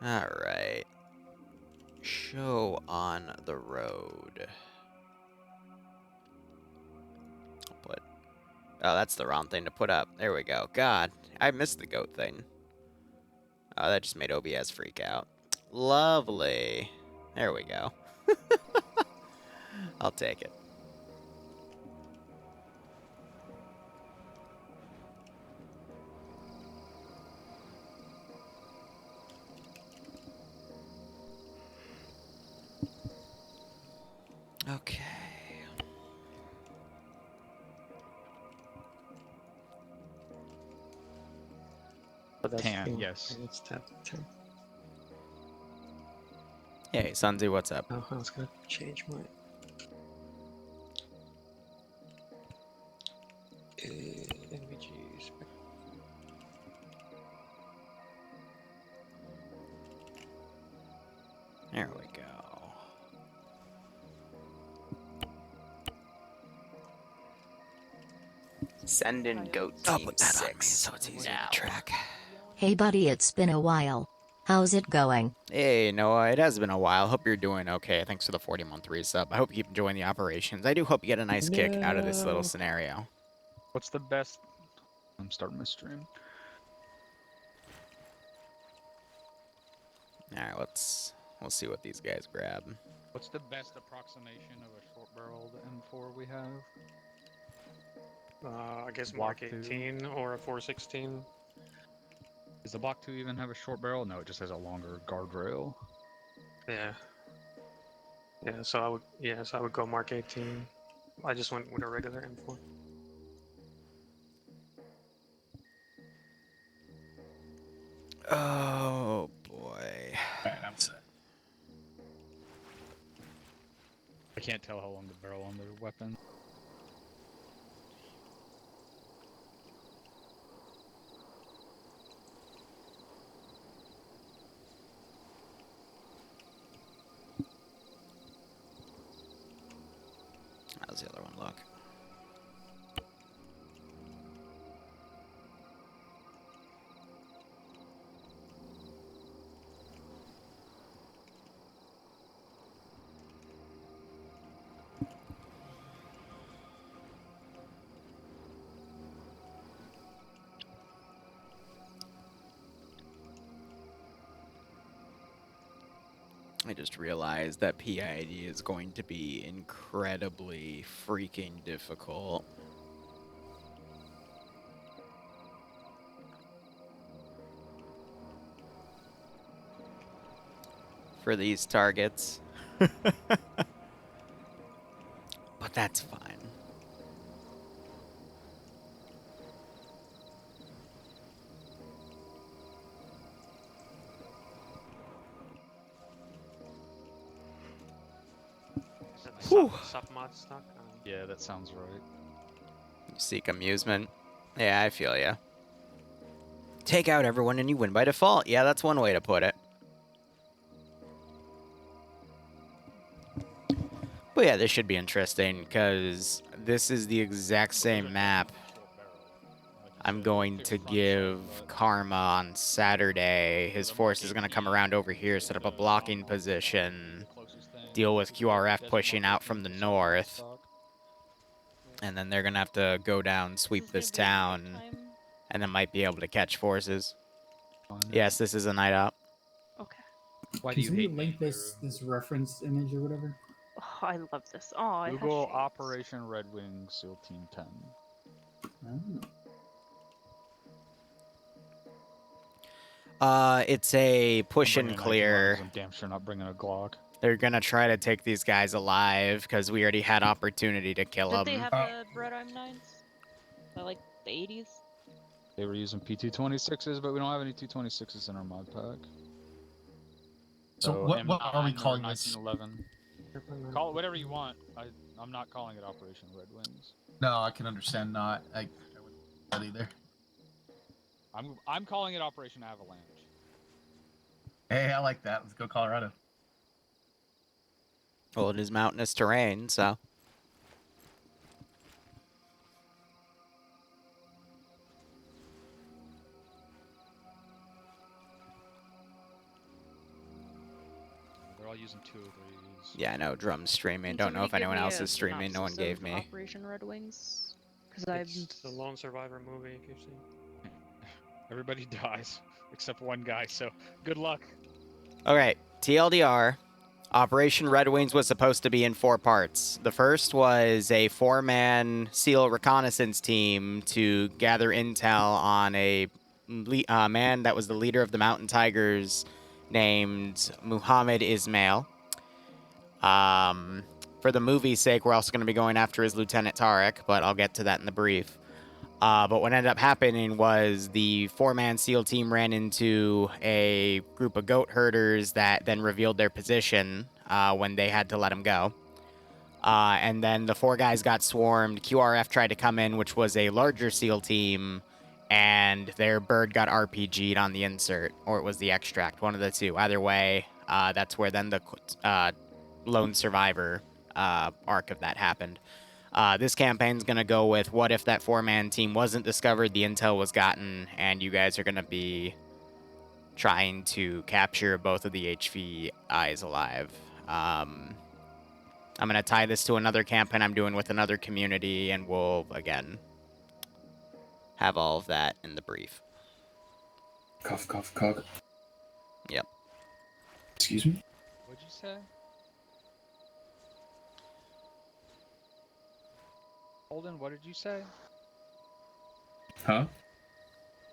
Alright. Show on the road. I'll put... Oh, that's the wrong thing to put up. There we go. God, I missed the goat thing. Oh, that just made OBS freak out. Lovely. There we go. I'll take it. Okay. But that's Tan, yes. It's tab 10. Hey, Sunzi, what's up? Oh, I was gonna change my. NVGs. There we go. Send in goat I'll team put that on me 6 so it's easy now. to track. Hey buddy, it's been a while. How's it going? Hey, Noah, it has been a while. Hope you're doing okay. Thanks for the 40-month resub. I hope you keep enjoying the operations. I do hope you get a nice kick out of this little scenario. What's the best? I'm starting my stream. Alright, we'll see what these guys grab. What's the best approximation of a short-barreled M4 we have? I guess Block Mark 2. 18 or a 416. Does the Block 2 even have a short barrel? No, it just has a longer guardrail. Yeah. Yeah, so I would go Mark 18. I just went with a regular M4. Oh, boy. Alright, I'm set. I can't tell how long the barrel on the weapon. How's the other one look? I just realized that PID is going to be incredibly freaking difficult. For these targets. But that's fine. Is that Whew. sub mod stock? Yeah, that sounds right. You seek amusement. Yeah, I feel ya. Take out everyone and you win by default. Yeah, that's one way to put it. But yeah, this should be interesting because this is the exact same map I'm going to give Karma on Saturday. His force is going to come around over here, set up a blocking position, deal with QRF pushing out from the north. And then they're going to have to go down, sweep this town, and then might be able to catch forces. Yes, this is a night op. Okay. Why do you Can you hate link me, this Liru? reference image or whatever? Oh, I love this. Oh, it has Google shades. Operation Red Wing SEAL Team 10. It's a push and clear. I'm damn sure not bringing a Glock. They're gonna try to take these guys alive because we already had opportunity to kill Did them. they have the Red M9s? Like the 80s? They were using P226s, but we don't have any 226s in our mod pack. So what are we calling this? 1911. Call it whatever you want. I'm not calling it Operation Red Wings. No, I can understand not. I wouldn't do that either. I'm calling it Operation Avalanche. Hey, I like that. Let's go Colorado. Well, it is mountainous terrain, so. all using 203s. Yeah, I know. Drum's streaming. Can Don't know somebody if give anyone me else a is streaming. No one synopsis gave of me. Operation Red Wings? Because I'm It's the Lone Survivor movie, if you've seen. Everybody dies except one guy. So good luck. Okay, TLDR. Operation Red Wings was supposed to be in 4 parts. The first was a 4-man SEAL reconnaissance team to gather intel on a man that was the leader of the Mountain Tigers named Muhammad Ismail. For the movie's sake, we're also going to be going after his Lieutenant Tariq, but I'll get to that in the brief. But what ended up happening was the 4-man SEAL team ran into a group of goat herders that then revealed their position when they had to let them go. And then the 4 guys got swarmed. QRF tried to come in, which was a larger SEAL team, and their bird got RPG'd on the insert, or it was the extract, one of the two. Either way, that's where then the lone survivor arc of that happened. This campaign's going to go with what if that 4-man team wasn't discovered, the intel was gotten, and you guys are going to be trying to capture both of the HVIs alive. I'm going to tie this to another campaign I'm doing with another community, and we'll, again, have all of that in the brief. Cough, cough, cough. Yep. Excuse me? What'd you say? Holden, what did you say? Huh?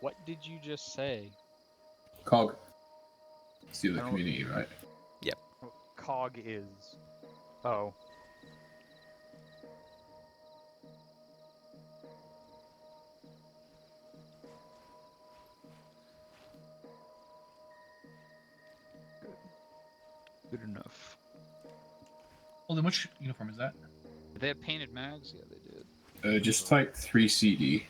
What did you just say? Cog. It's the other I don't- community, right? Yep. COG is. Oh. Good enough. Well, then which uniform is that? Did they have painted mags? Yeah, they did. Just type 3CD.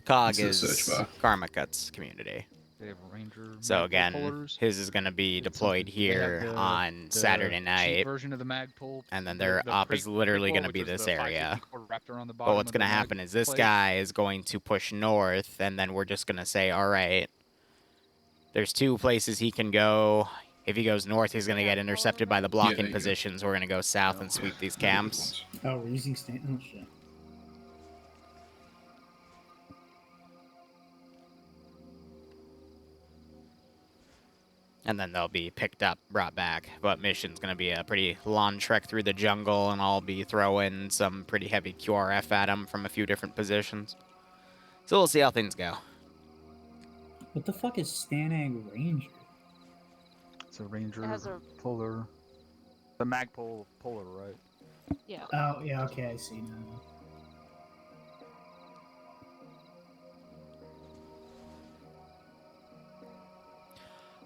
COG It's the is search bar. Karma Cuts community. They have Ranger. So Magpul again, pullers. his is going to be It's deployed something- they have here the- on the Saturday cheap night. version of the Magpul. And then the- their the op is literally prequel, gonna which be was this the area. 554 Raptor on the But bottom what's of going to the happen mag is this plate. guy is going to push north, and then we're just going to say, all right, there's 2 places he can go. If he goes north, he's going to get intercepted by the there blocking you go. positions. We're going to go south No. and sweep these Very good camps. ones. Oh, we're using stain. Oh shit. And then they'll be picked up, brought back. But mission's going to be a pretty long trek through the jungle, and I'll be throwing some pretty heavy QRF at them from a few different positions. So we'll see how things go. What the fuck is Stanag Ranger? It's a Ranger It has a puller. The Magpul puller, right? yeah. Oh yeah, okay, I see now.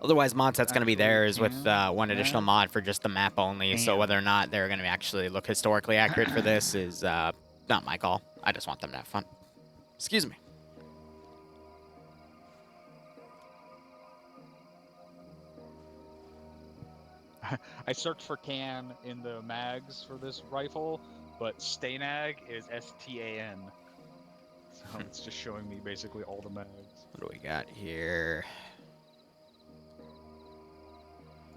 Otherwise, Monset's going to be Actually, theirs with can one additional add- mod for just the map only. So Damn. whether or not they're going to actually look historically accurate for this is not my call. I just want them to have fun. Excuse me. I searched for can in the mags for this rifle, but Stanag is STAN. So it's just showing me basically all the mags. What do we got here?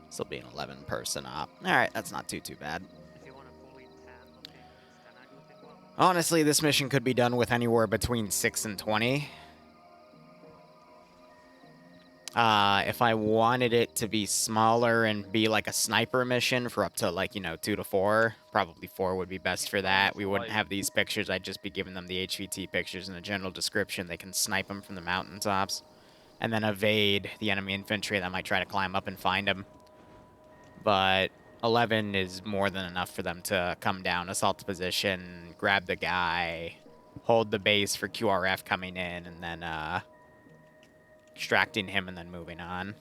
This will be an 11-person op. All right, that's not too bad. If you want a fully tan looking Stanag looking one. Honestly, this mission could be done with anywhere between 6 and 20. If I wanted it to be smaller and be like a sniper mission for up to, like, 2 to 4, probably 4 would be best for that. We wouldn't have these pictures. I'd just be giving them the HVT pictures and a general description. They can snipe them from the mountaintops and then evade the enemy infantry that might try to climb up and find them. But 11 is more than enough for them to come down, assault the position, grab the guy, hold the base for QRF coming in, and then extracting him and then moving on.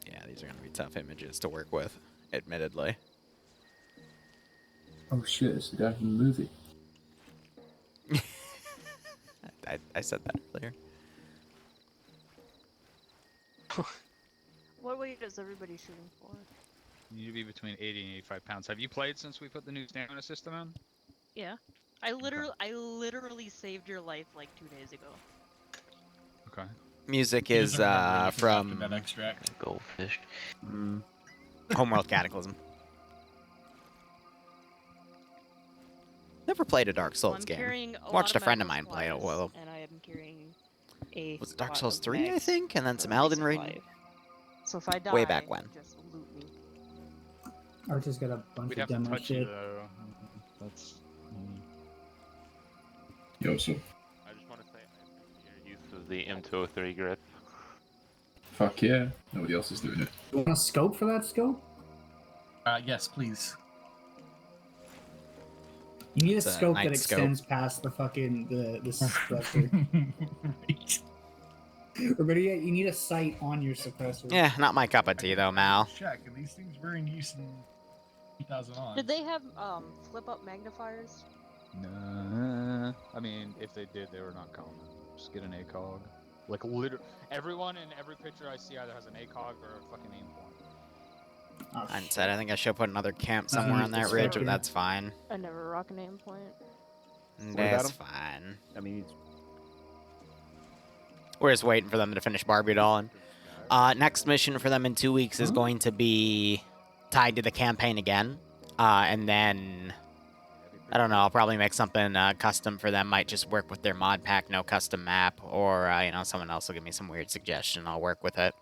Yeah, these are going to be tough images to work with, admittedly. Oh shit, it's the guy from the movie. I said that earlier. What weight is everybody shooting for? You need to be between 80 and 85 pounds. Have you played since we put the new stamina system in? Yeah. I literally saved your life like 2 days ago. Okay. Music He is doesn't remember anything after from that extract. Goldfish. Homeworld Cataclysm. Never played a Dark So Souls I'm game. carrying a Watched lot a of friend of medical mine play it. supplies, Well, and I am carrying a was it Dark lot Souls of 3, I mags think? And then for some Elden Ring? resupply. So if I die, Way back when. just loot me. Archer's got a bunch We'd of have to demo touch you shit. though. That's. Yo, so I just want to say I appreciate your use of the M203 grip. fuck yeah. Nobody else is doing it. You want a scope for that scope? Yes, please. You need a It's a scope that night scope. extends past the fucking the suppressor. Right. Or better yet, you need a sight on your suppressor. Yeah, not my cup of tea though, Mal. Check, and these things were in use in 2001. Did they have flip up magnifiers? Nah. I mean, if they did, they were not common. Just get an ACOG. Like, literally, everyone in every picture I see either has an ACOG or a fucking aim point. Oh, I shit. said I think I should put another camp somewhere on that it's ridge, fucking- but that's fine. I never rock an aim point. That's fine. I mean, We're just waiting for them to finish Barbie Doll. And, next mission for them in 2 weeks is going to be tied to the campaign again. And then, I don't know, I'll probably make something custom for them. Might just work with their mod pack, no custom map. Or, you know, someone else will give me some weird suggestion. I'll work with it.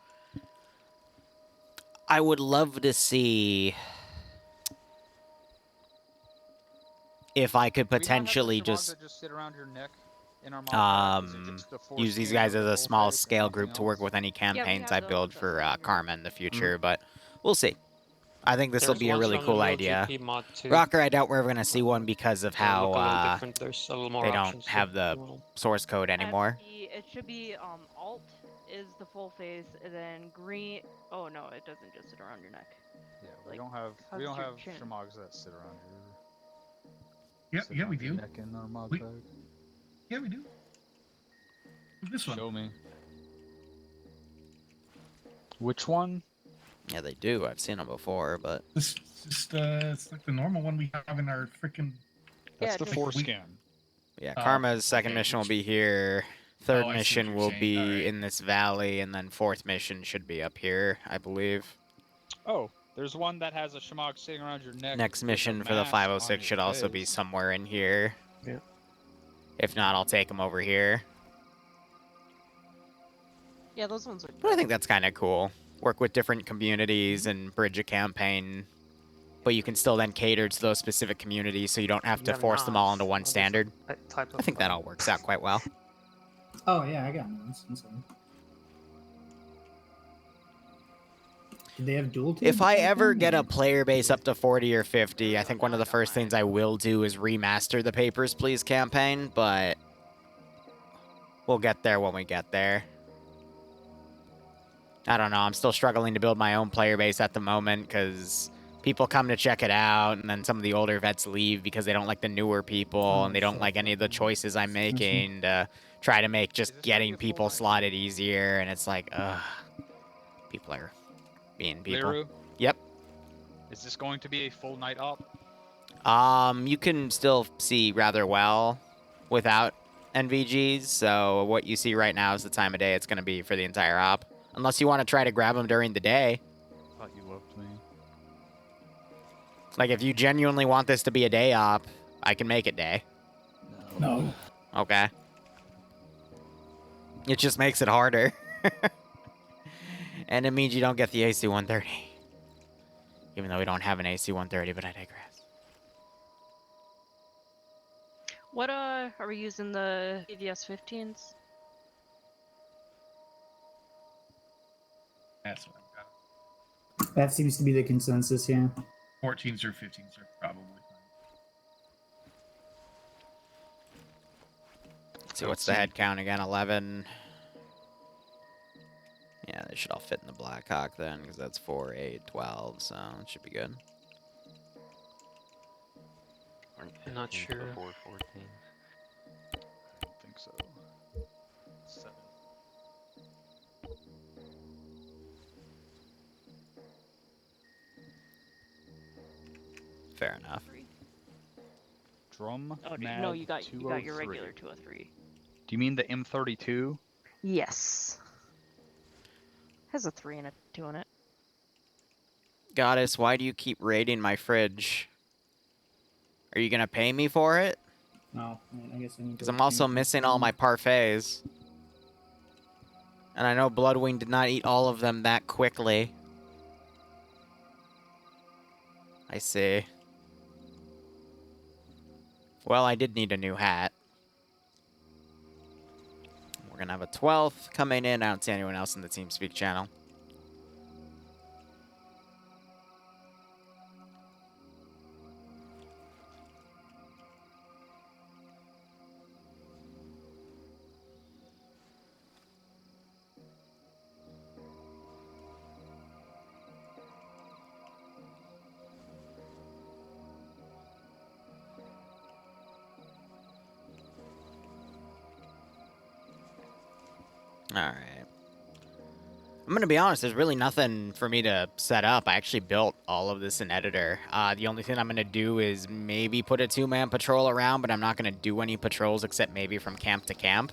I would love to see if I could potentially just just sit around your neck in our mod pack? Is it just the use these foreskin guys of as the a full small face and scale nothing group to work else? with any campaigns I have build those for on Karma in the future, but we'll see. I think this will There's be a ones really on the cool Real idea. GP mod too. Rocker, I doubt we're going to see one because of They look a little how different. There's a little more they don't options have if the you want. source code anymore. It should be alt is the full face, and then green. Oh no, it doesn't just sit around your neck. Yeah, we Like, don't have how's your chin? Shamags that sit around your. Yeah, we do. Neck in our mod We- pack. Yeah, we do. This one. Show me. Which one? Yeah, they do. I've seen them before, but This just it's like the normal one we have in our freaking. That's Yeah, the just- foreskin. yeah, Oh, Karma's second okay, mission will which- be here. Third Oh, I see what mission you're will saying. be Alright. in this valley, and then fourth mission should be up here, I believe. Oh, there's one that has a Shamag sitting around your neck. Next with a mission for the mask on 506 his should also be face. somewhere in here. Yeah. If not, I'll take them over here. Yeah, those ones are. But I think that's kind of cool. Work with different communities and bridge a campaign. But you can still then cater to those specific communities so you don't have to Yeah, force them all into nice. one I'll just- standard. That type I of think that all works out quite well. Oh yeah, I got ones. Did they have dual teams? If I back ever then, get or- a player base up to 40 or 50, I think one of the first things I will do is remaster the Papers, Please campaign, but we'll get there when we get there. I don't know, I'm still struggling to build my own player base at the moment because people come to check it out, and then some of the older vets leave because they don't like the newer people, Oh, and they don't shit. like any of the choices I'm making to try to make just Is this gonna getting be a full people night? slotted easier, and it's like, ugh. People are being people. Liru, Yep. is this going to be a full night up? You can still see rather well without NVGs, so what you see right now is the time of day it's going to be for the entire op. Unless you want to try to grab them during the day. I thought you loved me. Like, if you genuinely want this to be a day op, I can make it day. No. Okay. It just makes it harder. And it means you don't get the AC-130. Even though we don't have an AC-130, but I digress. What are we using the AVS 15s? That's what I've got. That seems to be the consensus, yeah. 14s or 15s are probably fine. Let's see, what's the head count again? 11. Yeah, they should all fit in the Blackhawk then, because that's 4, 8, 12, so it should be good. I'm not sure. 414. I don't think so. 7. Fair enough. Drum Oh, mag no, you got your 203. regular 203. Do you mean the M32? Yes. Has a 3 and a 2 in it. Goddess, why do you keep raiding my fridge? Are you gonna pay me for it? No, I guess I need to. Because I'm also missing all my parfaits. And I know Bloodwing did not eat all of them that quickly. I see. Well, I did need a new hat. We're gonna have a 12th coming in. I don't see anyone else in the TeamSpeak channel. Alright. I'm gonna be honest, there's really nothing for me to set up. I actually built all of this in Editor. The only thing I'm gonna do is maybe put a 2-man patrol around, but I'm not gonna do any patrols except maybe from camp to camp.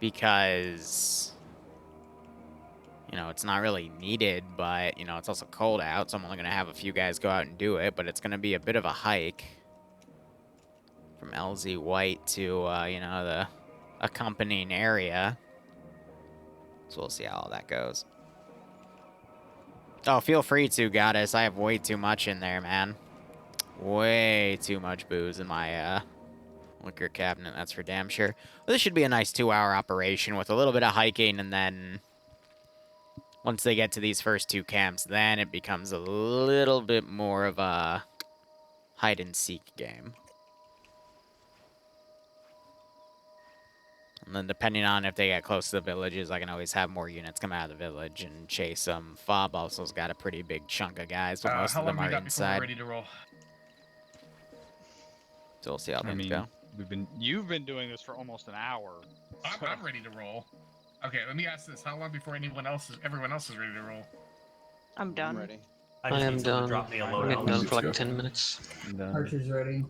Because, you know, it's not really needed, but, you know, it's also cold out, so I'm only gonna have a few guys go out and do it, but it's gonna be a bit of a hike. From LZ White to, you know, the accompanying area. So we'll see how all that goes. Oh, feel free to, Goddess. I have way too much in there, man. Way too much booze in my liquor cabinet, that's for damn sure. Well, this should be a nice 2-hour operation with a little bit of hiking, and then once they get to these first 2 camps, then it becomes a little bit more of a hide-and-seek game. And then depending on if they get close to the villages, I can always have more units come out of the village and chase them. Fob also's got a pretty big chunk of guys, but most of them are inside. Ready to roll? So we'll see how things go. You've been doing this for almost an hour. I'm ready to roll. Okay, let me ask this: how long before everyone else is ready to roll? I'm done. I'm ready. I am done. Drop me a I'm loadout. done for like 10 minutes. Archer's ready.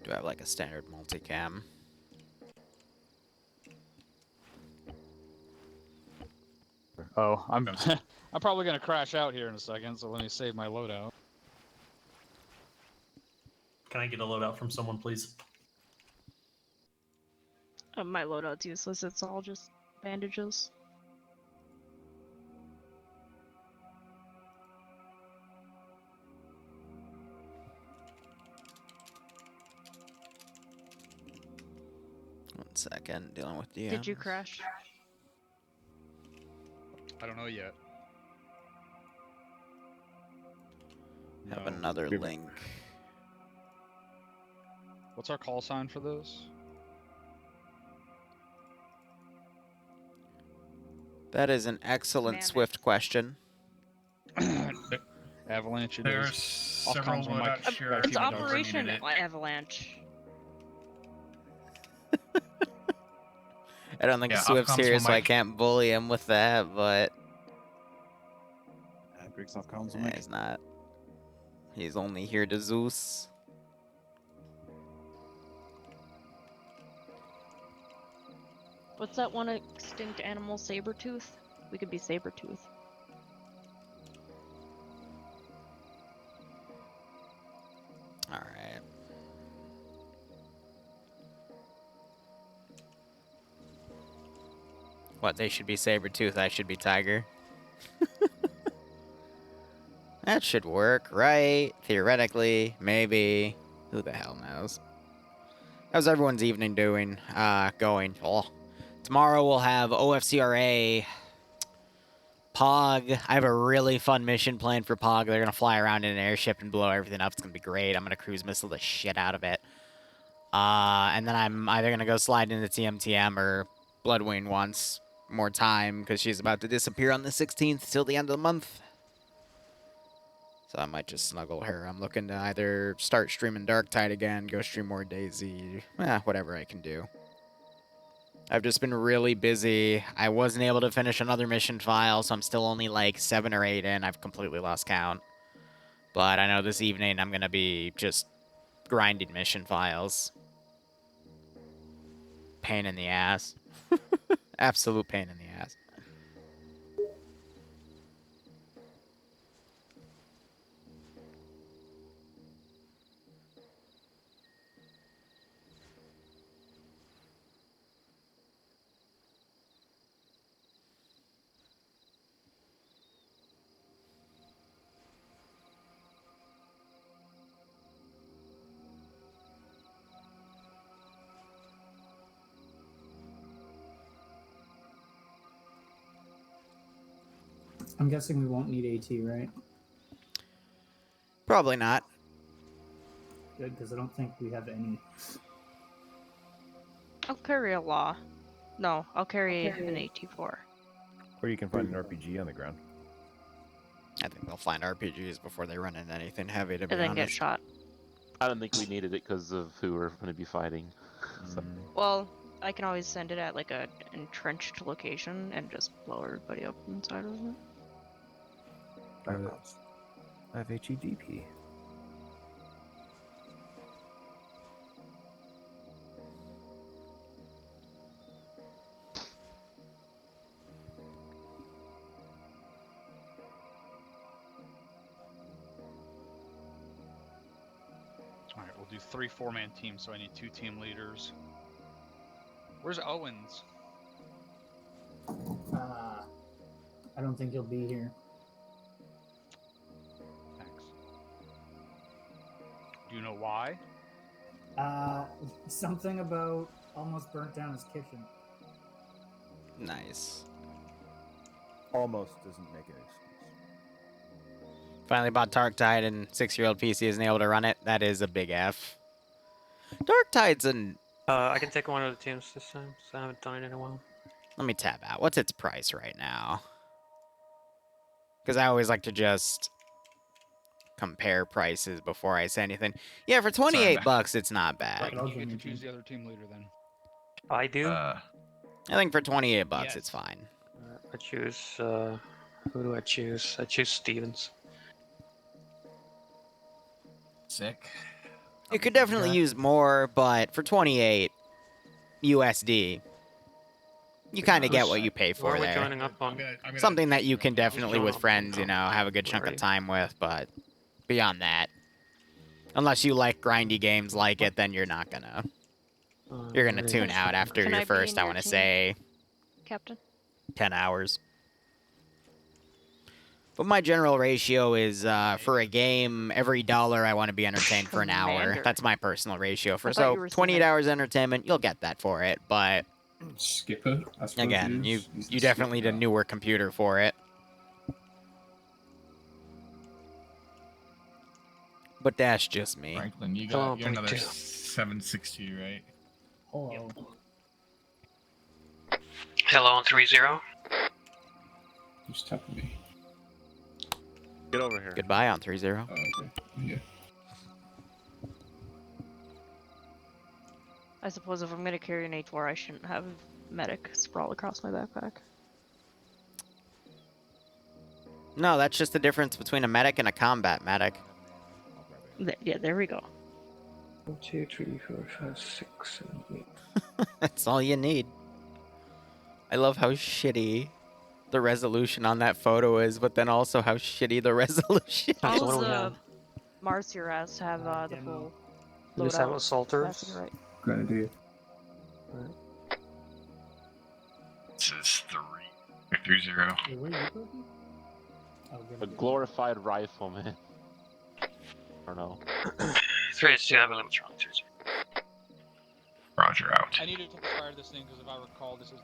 Do I have like a standard multicam? Oh, I'm I'm probably gonna crash out here in a second, so let me save my loadout. Can I get a loadout from someone, please? My loadout's useless. It's all just bandages. One second, dealing with the. Did you crash? I don't know yet. Have No. another link. What's our call sign for this? That is an excellent Mammoth. Swift question. Avalanche it There's is. I'll several come from my- loadouts here. It's People don't Operation need it. Avalanche. I don't think Yeah, Swift's Ofcom's here, from so I Mike. can't bully him with that, but Greek stuff comes yeah, he's not. He's only here to Zeus. What's that one extinct animal? Sabretooth? We could be Sabretooth. Alright. What, they should be Sabretooth, I should be Tiger? That should work, right? Theoretically, maybe. Who the hell knows? How's everyone's evening going? Oh. Tomorrow we'll have OFCRA, POG. I have a really fun mission planned for POG. They're going to fly around in an airship and blow everything up. It's going to be great. I'm going to cruise missile the shit out of it. And then I'm either going to go slide into TMTM or Bloodwing once more time because she's about to disappear on the 16th till the end of the month. So I might just snuggle her. I'm looking to either start streaming Darktide again, go stream more DayZ, whatever I can do. I've just been really busy. I wasn't able to finish another mission file, so I'm still only like 7 or 8 in. I've completely lost count. But I know this evening I'm going to be just grinding mission files. Pain in the ass. Absolute pain in the ass. I'm guessing we won't need AT, right? Probably not. Good, because I don't think we have any. I'll carry a law. No, I'll carry an AT4. Or you can find an RPG on the ground. I think they'll find RPGs before they run into anything heavy, to be And then honest. get shot. I don't think we needed it because of who we're going to be fighting. So, Well, I can always send it at like a entrenched location and just blow everybody up inside of it. I have HEDP. Alright, we'll do 3 4-man teams, so I need 2 team leaders. Where's Owens? I don't think he'll be here. Thanks. Do you know why? Something about almost burnt down his kitchen. Nice. Almost doesn't make an excuse. Finally bought Dark Tide, and 6-year-old PC isn't able to run it. That is a big F. Dark Tide's an... I can take one of the teams this time, so I haven't done it in a while. Let me tab out. What's its price right now? Because I always like to just compare prices before I say anything. Yeah, for 28 bucks, it's not bad. You get to choose the other team leader then. I do. I think for 28 bucks, it's fine. I choose. Who do I choose? I choose Stevens. Sick. You could definitely use more, but for 28 USD, you kind of get what you pay Where for are we there. joining up on? Something that you can definitely, with friends, you know, have a good chunk of time with, but beyond that, unless you like grindy games like it, then you're not gonna. You're gonna tune out after Can your I be first, in I your want to team? say, Captain? 10 hours. But my general ratio is, for a game, every $1 I want to be entertained for an hour. Commander. That's my personal ratio. For I thought you so were 28 saying- hours entertainment, you'll get that for it. But Skipper, I suppose. again, he is. He's you the definitely need a skipper. newer computer for it. But that's just me. Franklin, you Hello, got you're another 22. 760, right? Hello. Hello on 3-0. Who's tapping me? get over here. Goodbye on 3-0. Oh, okay. Yeah. I suppose if I'm gonna carry an A4, I shouldn't have medic sprawl across my backpack. No, that's just the difference between a medic and a combat medic. Yeah, there we go. 1, 2, 3, 4, 5, 6, 7, 8. That's all you need. I love how shitty the resolution on that photo is, but then also how shitty the resolution So what How's do we have? Marcia has to have the Demo. full We just have loadout. assaulters. That's right. Grenadier. This is 3-0. Hey, where are you going? Oh, A good. glorified rifleman. I don't know. 3-2, I have a limit wrong. 3-0. Roger out. I need to fire this thing because if I recall, this is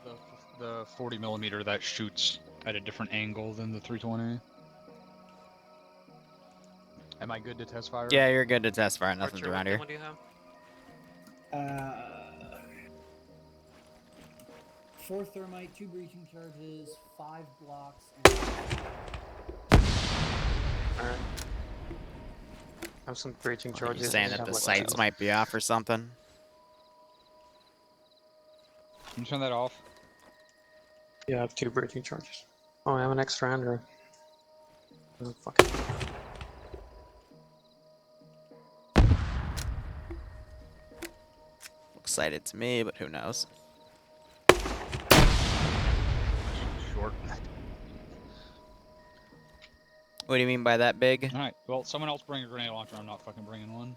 the 40 millimeter that shoots at a different angle than the 320. Am I good to test fire? Yeah, you're good to test fire. Nothing's Archer, around what here. one do you have? 4 thermite, 2 breaching charges, 5 blocks, and... Alright. I have some breaching Are charges. you saying and that have the like sights two. might be off or something? Can you turn that off? Yeah, I have 2 breaching charges. Oh, I have an extra Andrew. Oh, fuck it. Excited to me, but who knows? Short. What do you mean by that big? Alright, well, someone else bring a grenade launcher. I'm not fucking bringing one.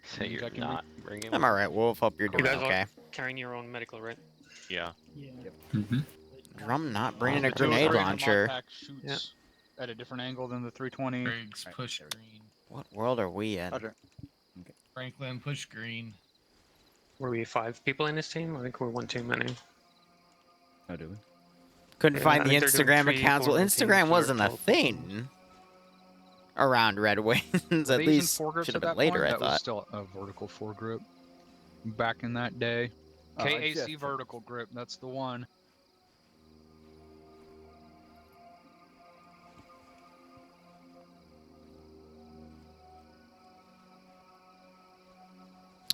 So you're Checking not bringing I'm one? alright, Wolf. Hope you're You doing guys okay. are carrying your own medical, right? Yeah. Yeah. Mm-hmm. Drum not bringing a The 203 grenade in the mod launcher. pack shoots at a different angle than the 320. Briggs, push green. What world are we in? Franklin, push green. Were we 5 people in this team? I think we're 1 too many. Oh, do we? Couldn't Yeah, find I the think they're doing Instagram 3, accounts. 4 Well, teams, Instagram or wasn't a 12 teams. thing around Red Wings. Were At they using least foregrips should at have been that later, point? I That was thought. still a vertical foregrip back in that day. it's KAC just- vertical grip, that's the one.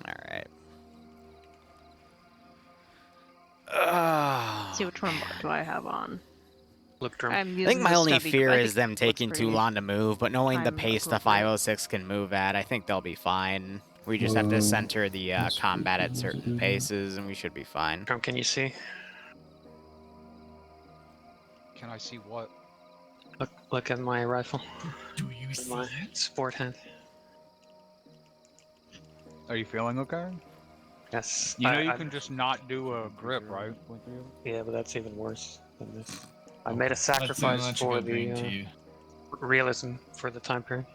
Alright. See which one do I have on? Look, drum. I'm I using think my the only stubby fear grip. I is think them it looks taking too pretty long to move, but knowing the time pace the appropriate. 506 can move at, I think they'll be fine. We just have to center the that's combat pretty at certain positive. paces, and we should be fine. Drum, can you see? Can I see what? Look at my rifle. Do you see My it? sport hand. Are you feeling okay? Yes. You know I- you I- can just not do a grip, right? Yeah, but that's even worse than this. I made a Let's sacrifice let you for go green to the you. realism for the time period.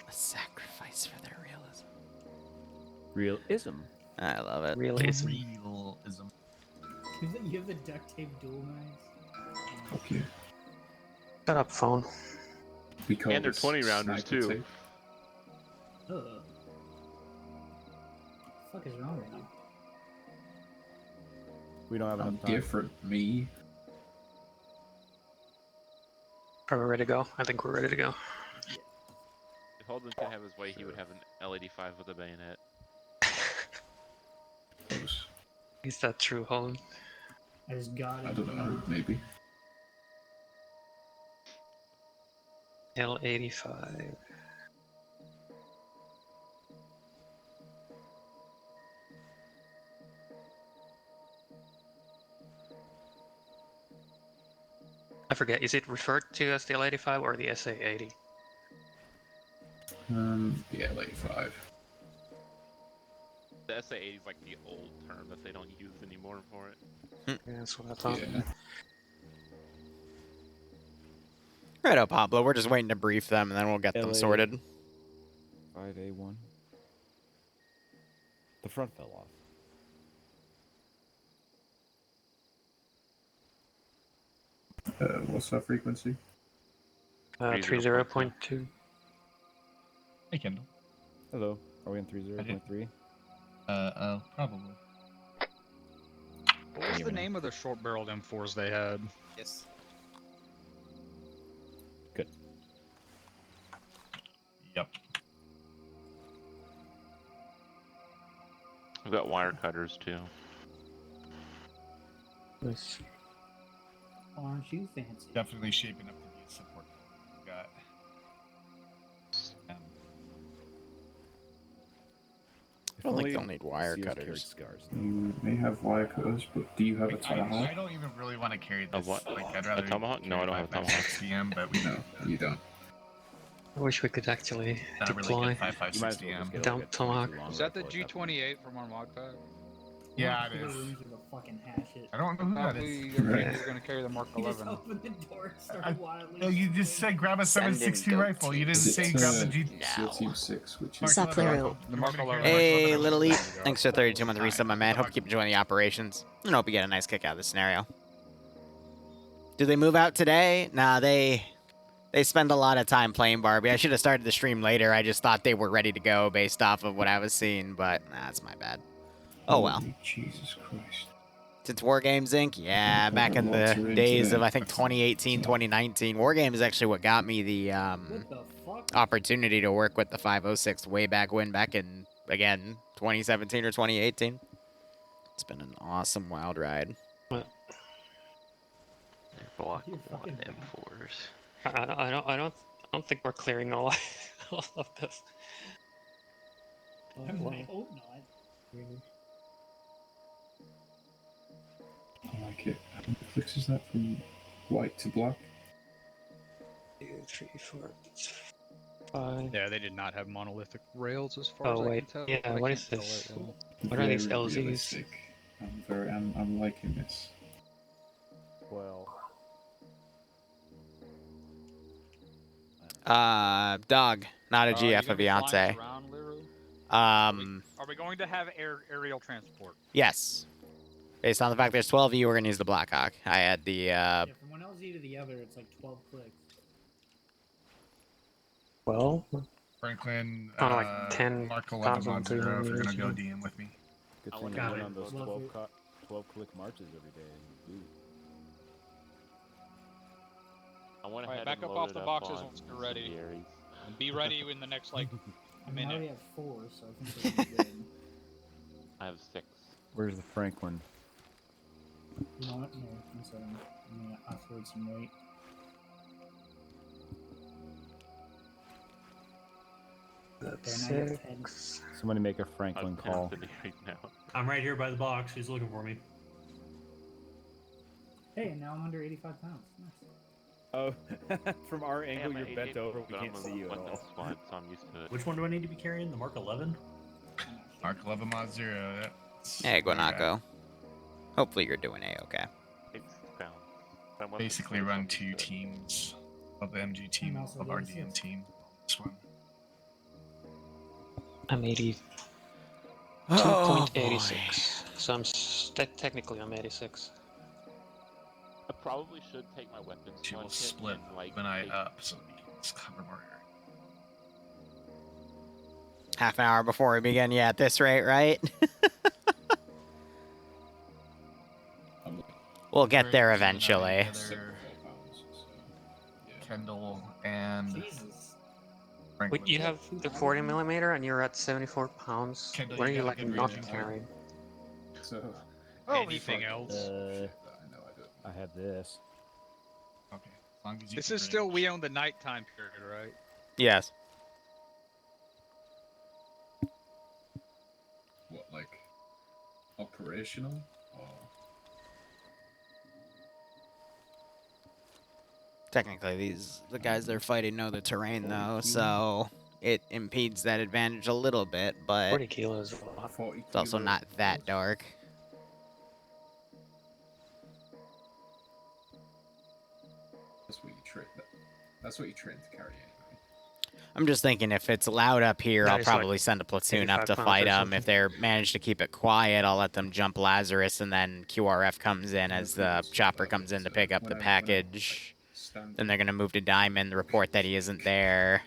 A sacrifice for their realism. Realism. I love it. Realism. Realism. You have the duct tape dual knives. Okay. Shut up, phone. We call And they're this 20 rounders sniper too. tape. Ugh. What the fuck is wrong with you? We don't have I'm enough time. different, me. Are we ready to go? I think we're ready to go. If Holden could have his way, he would have an L85 with a bayonet. Close. Is that true, Holland? I just got it. I don't know, maybe. L85. I forget, is it referred to as the L85 or the SA80? Yeah, like 5. The SA80 is like the old term that they don't use anymore for it. Yeah, that's what I thought. Yeah. Right up, Pablo. We're just waiting to brief them, and then we'll get them LA. sorted. 5A1. The front fell off. What's that frequency? 30.2. Hey, Kendall. Hello. Are we on 30.3? Probably. What was the name of the short-barreled M4s they had? Yes. Good. Yep. We've got wire cutters too. Nice. Aren't you fancy? Definitely shaping up to be a support. We got. I don't think they'll need wire cutters. Scars. You may have wire cutters, but do you have a I tomahawk? don't even really want to carry A this. what? Like, I'd A rather tomahawk? No, I don't have a tomahawk. 5.56 but we No, you don't. I wish we could actually not deploy. really good You might as 5.56 well just DM. get Dump like a tomahawk. 22 long Is that the rifle at point. G28 from our mod pack? Yeah, it The is. rooms with a fucking hash it. I don't know who that Thought is. we Right. were going to carry the Mark You just 11. opened the door and started I- wildly. No, you just said grab a Send in 7.62 rifle. You didn't Is say it, grab the G. SEAL Team 6, which Mark is... Sup, 11 Liru? rifle. The Mark You want me to 11. carry Hey, the Mark Little 11? Eat. Thanks for 32 month resub, my man. Hope you keep enjoying the operations. And hope you get a nice kick out of the scenario. Do they move out today? Nah, they spend a lot of time playing Barbie. I should have started the stream later. I just thought they were ready to go based off of what I was seeing, but that's my bad. Oh well. Holy Jesus Christ. Since War Games Inc., yeah, back in Lots the are in days today. of, I think, 2018, 2019. War Games is actually what got me the What the fuck? opportunity to work with the 506 way back when, back in again, 2017 or 2018. It's been an awesome wild ride. Block You're 1 fucking bad. M4s. I don't think we're clearing all of this. I Wow. hope not. I like it. How many clicks is that from white to black? 2, 3, 4, 5. Yeah, they did not have monolithic rails as far as Oh I wait, can tell. yeah. I What can't is tell this? right now. What are these Very LZs? realistic. I'm liking this. Well, Dog, not a You GF gonna of be flying us Beyonce. around, Liru? Are we going to have aerial transport? Yes. Based on the fact there's 12 of you, we're gonna use the Blackhawk. I had the Yeah, from one LZ to the other, it's like 12 clicks. Well, Franklin, I don't know, like 10,000 Mark 11 mod 0 if you're meters, gonna go yeah. DM with me. good I thing wanna I go went in on those Love 12, it. 12-click marches every day. Ooh. I went Alright, ahead back and up off loaded the up boxes on once you're ready. incendiaries. And be ready in the next, like, I mean, I minute. already have 4, so I think we're good. I have 6. Where's the Franklin? You know what? Here, one second. I'm gonna offload some weight. That's Okay, now you have 10. 6. Somebody make a I was Franklin 10 call. incendiaries now. I'm right here by the box. He's looking for me. Hey, and now I'm under 85 pounds. Nice. Oh, from our Hey, angle, I'm at you're bent 88, over. We but can't I'm see you at weapons all. squad, so I'm used to it. Which one do I need to be carrying? The Mark 11? Mark 11 mod 0. That's Hey, where we're at. Guanaco. Hopefully you're doing A-okay. 6 pounds. I'm weapons Basically squad, so run I'm used 2 to it. teams of the MG team, also of our 86. DM team. This one. I'm 82.86. So technically I'm 86. I probably should take my weapons She will squad kit split and, like, when I take- up so we can just cover more area. Half an hour before we begin. Yeah, at this rate, right? We'll get there eventually. Kendall and Jesus. Franklin. Wait, you have the 40mm and you're at 74 pounds. Kendall, What are you you got a like good not range carrying? So, Anything else? I know I don't. I have this. Okay, as long as you This can is still range. we own the nighttime period, right? Yes. What, like operational? Or Technically, the guys they're fighting know the terrain, though, so it impedes that advantage a little bit, but 40 kilos is a lot. 40 it's also kilos not of that force? dark. That's what you train. That's what you train to carry anyway. I'm just thinking if it's loud up here, That I'll is like probably send a platoon up 85 to pounds fight or them. something. If they're managed to keep it quiet, I'll let them jump Lazarus, and then QRF comes in as the chopper comes in to pick up the package. Then they're going to move to Diamond, report that he isn't there,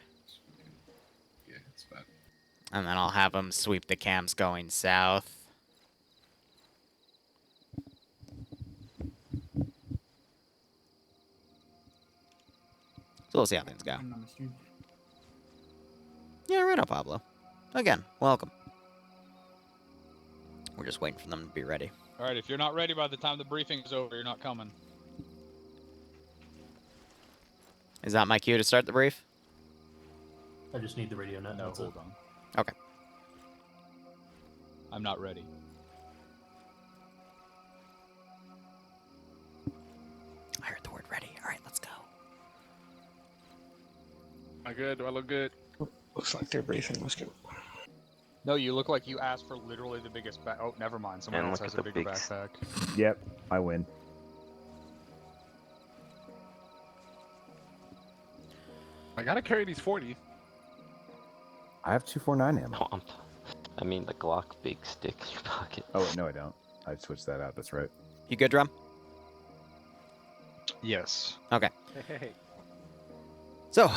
Yeah, it's bad. and then I'll have them sweep the camps going south. So we'll see how things go. I'm on the stream. Yeah, right on, Pablo. Again, welcome. We're just waiting for them to be ready. Alright, if you're not ready by the time the briefing is over, you're not coming. Is that my cue to start the brief? I just need the radio net. No, That's hold it. on. Okay. I'm not ready. I heard the word ready. All right, let's go. Am I good? Do I look good? Looks like they're briefing. Let's go. No, you look like you asked for literally the biggest back. Oh, never mind. Someone And else look has at a the bigger bigs. backpack. Yep, I win. I gotta carry these 40. I have 249 ammo. No, I mean the Glock big stick in your pocket. Oh, wait, no, I don't. I switched that out. That's right. You good, Drum? Yes. Okay. Hey. So,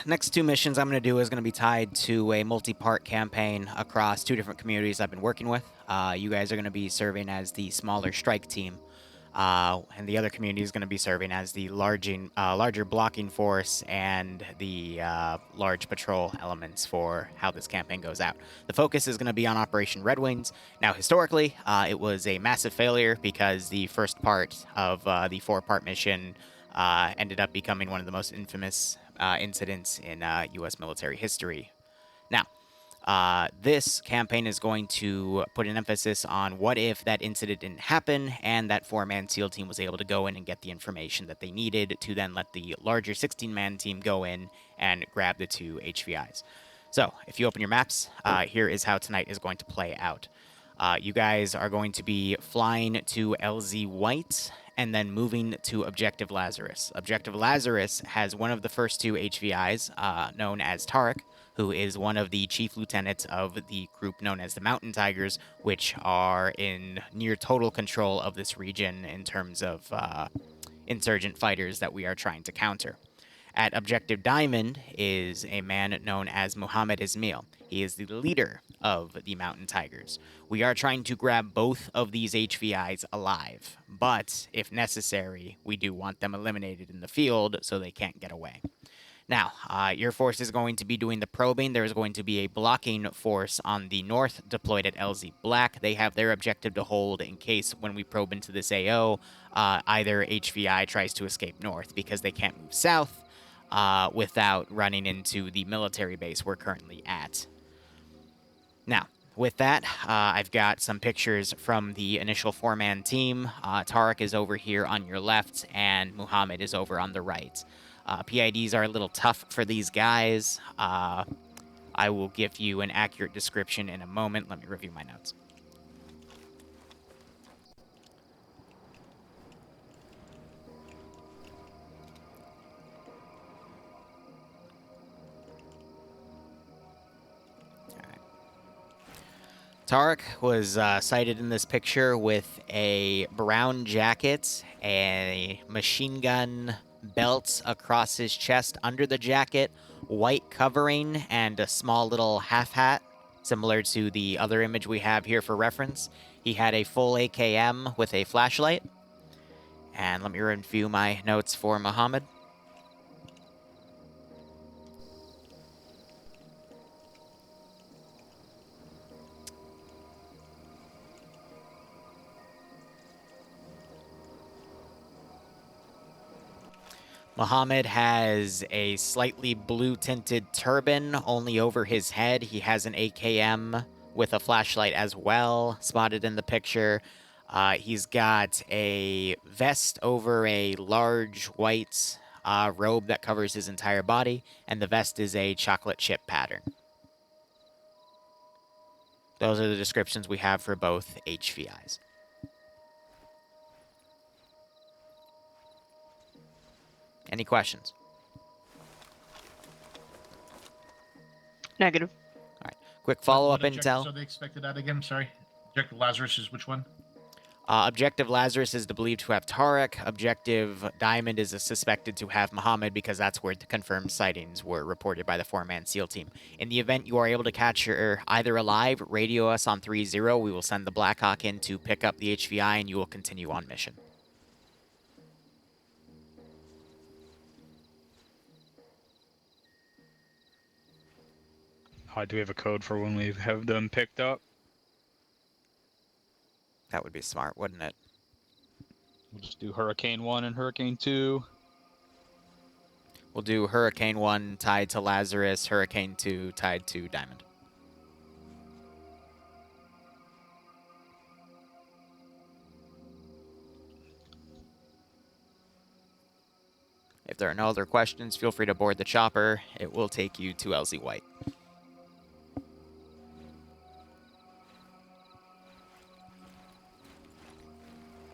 next two missions I'm going to do is going to be tied to a multi-part campaign across two different communities I've been working with. You guys are going to be serving as the smaller strike team. And the other community is going to be serving as the larger blocking force and the large patrol elements for how this campaign goes out. The focus is going to be on Operation Red Wings. Now, historically, it was a massive failure because the first part of the 4-part mission ended up becoming one of the most infamous incidents in U.S. military history. Now, this campaign is going to put an emphasis on what if that incident didn't happen and that 4-man SEAL team was able to go in and get the information that they needed to then let the larger 16-man team go in and grab the 2 HVIs. So, if you open your maps, here is how tonight is going to play out. You guys are going to be flying to LZ White and then moving to Objective Lazarus. Objective Lazarus has one of the first 2 HVIs, known as Tariq, who is one of the chief lieutenants of the group known as the Mountain Tigers, which are in near total control of this region in terms of insurgent fighters that we are trying to counter. At Objective Diamond is a man known as Muhammad Ismail. He is the leader of the Mountain Tigers. We are trying to grab both of these HVIs alive, but if necessary, we do want them eliminated in the field so they can't get away. Now, your force is going to be doing the probing. There's going to be a blocking force on the north deployed at LZ Black. They have their objective to hold in case when we probe into this AO, either HVI tries to escape north because they can't move south without running into the military base we're currently at. Now, with that, I've got some pictures from the initial 4-man team. Tariq is over here on your left, and Muhammad is over on the right. PIDs are a little tough for these guys. I will give you an accurate description in a moment. Let me review my notes. Tariq was sighted in this picture with a brown jacket, a machine gun belt across his chest under the jacket, white covering, and a small little half hat, similar to the other image we have here for reference. He had a full AKM with a flashlight. And let me review my notes for Muhammad. Muhammad has a slightly blue-tinted turban only over his head. He has an AKM with a flashlight as well, spotted in the picture. He's got a vest over a large white robe that covers his entire body, and the vest is a chocolate chip pattern. Those are the descriptions we have for both HVIs. Any questions? Negative. All right. Quick follow-up What intel. objectives are they expected at again? Sorry. Objective Lazarus is which one? Objective Lazarus is believed to have Tariq. Objective Diamond is suspected to have Muhammad because that's where the confirmed sightings were reported by the 4-man SEAL team. In the event you are able to catch her either alive, radio us on 3-0. We will send the Blackhawk in to pick up the HVI and you will continue on mission. Do we have a code for when we have them picked up? That would be smart, wouldn't it? We'll just do Hurricane 1 and Hurricane 2. We'll do Hurricane 1 tied to Lazarus, Hurricane 2 tied to Diamond. If there are no other questions, feel free to board the chopper. It will take you to LZ White.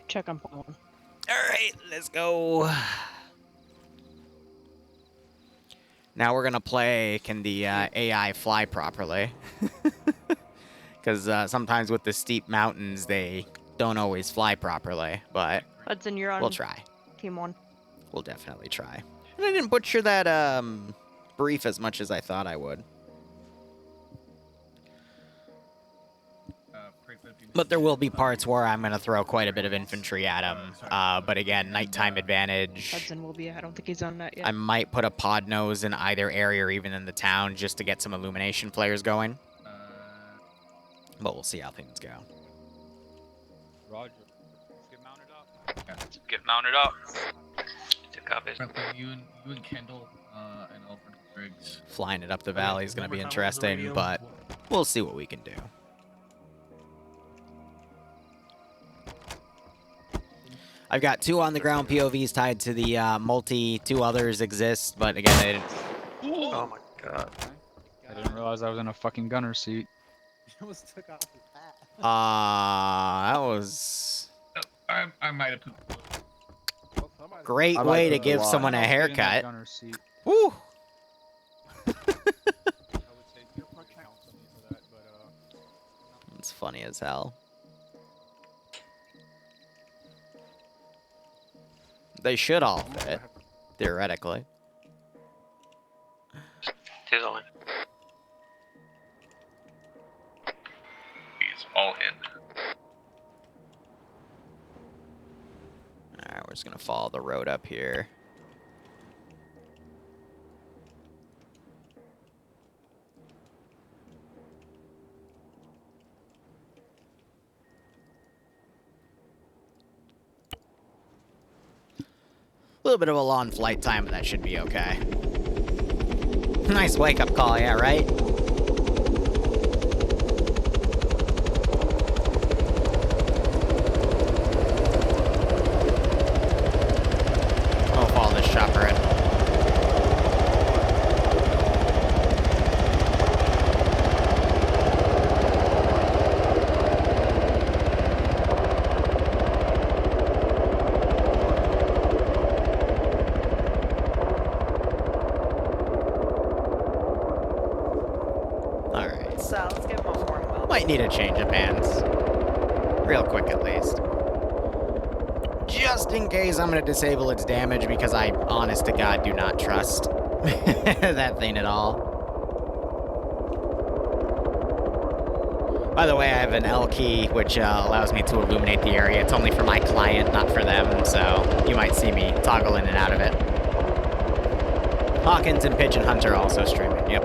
Check on phone. All right, let's go. Now we're going to play, can the AI fly properly? Because sometimes with the steep mountains, they don't always fly properly, but Hudson, you're on we'll try. Team 1. We'll definitely try. And I didn't butcher that brief as much as I thought I would. Brief But there will be parts where I'm going to throw quite a bit of infantry at him. But again, nighttime advantage. Hudson will be. I don't think he's on that yet. I might put a pod nose in either area or even in the town just to get some illumination flares going. But we'll see how things go. Roger. Let's get mounted up. Let's get mounted up. To copy. You and Kendall and Alfred Briggs. Flying it up the valley is going to be interesting, but we'll see what we can do. I've got 2 on the ground POVs tied to the multi. 2 others exist, but again, they didn't. Oh my god. I didn't realize I was in a fucking gunner seat. He almost took off his hat. That was I might have pooped. great way to give someone a haircut. Woo! It's funny as hell. They should all fit, theoretically. Tis on. He's all in. Alright, we're just gonna follow the road up here. A little bit of a long flight time, but that should be okay. Nice wake-up call, yeah, right? I'll follow this chopper in. Might need a change of hands. Real quick, at least. Just in case I'm going to disable its damage, because I, honest to God, do not trust that thing at all. By the way, I have an L key, which allows me to illuminate the area. It's only for my client, not for them, so you might see me toggle in and out of it. Hawkins and Pigeon Hunter also streaming, yep.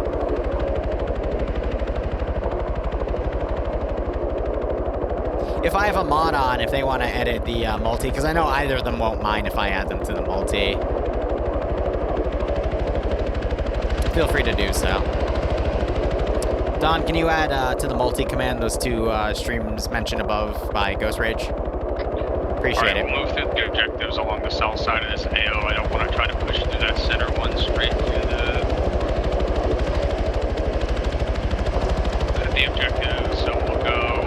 If I have a mod on, if they want to edit the multi, because I know either of them won't mind if I add them to the multi. Feel free to do so. Don, can you add to the multi command those 2 streams mentioned above by Ghost Rage? Appreciate it. We'll move through the objectives along the south side of this AO. I don't want to try to push through that center one straight to the objective, so we'll go.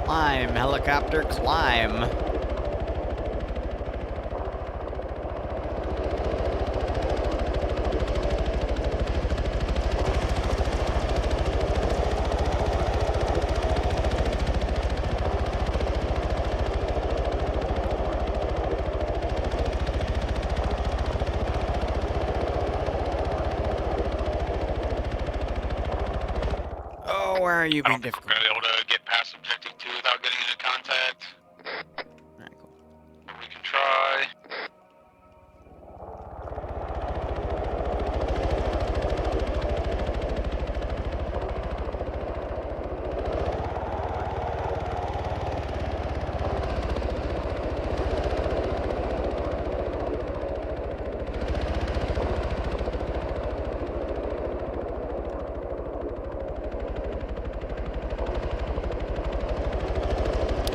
Climb, helicopter, climb. are you I being don't think we're difficult? gonna be able to get past objective 2 without getting into contact. Alright, cool. But we can try.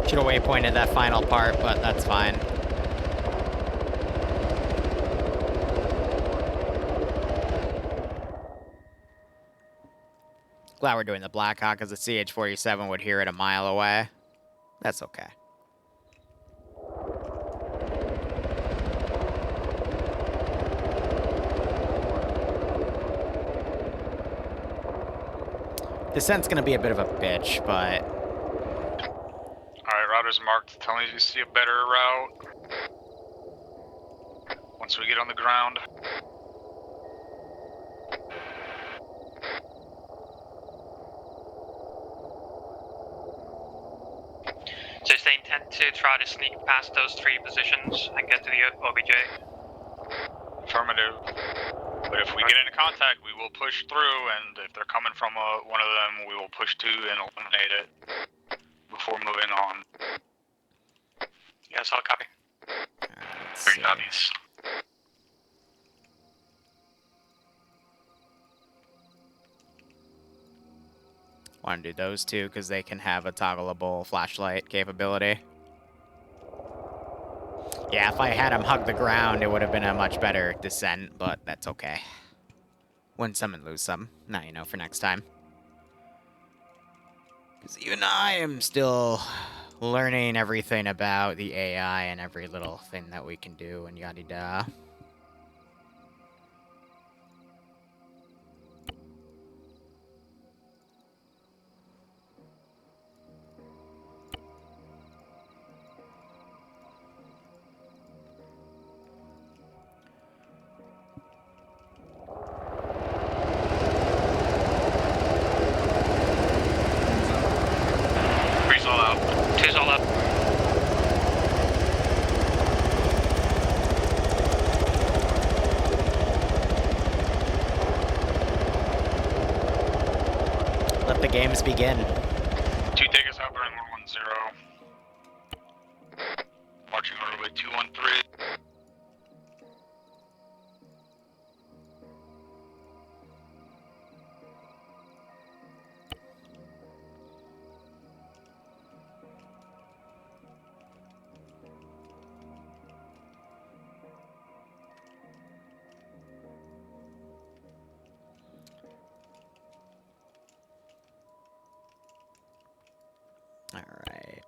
Should have waypointed that final part, but that's fine. Glad we're doing the Blackhawk, because the CH-47 would hear it a mile away. That's okay. Descent's gonna be a bit of a bitch, but... Alright, router's marked. Tell me if you see a better route. Once we get on the ground. So is the intent to try to sneak past those 3 positions and get to the OBJ? Affirmative. But if we get into contact, we will push through, and if they're coming from one of them, we will push to and eliminate it before moving on. Yes, I'll copy. Very obvious. Want to do those two, because they can have a toggleable flashlight capability. Yeah, if I had him hug the ground, it would have been a much better descent, but that's okay. Win some and lose some. Now you know for next time. Because even I am still learning everything about the AI and every little thing that we can do and yada-da. Three's all out. Two's all up. Let the games begin. 2 take us out, burn 110. Marching order with 213. Alright.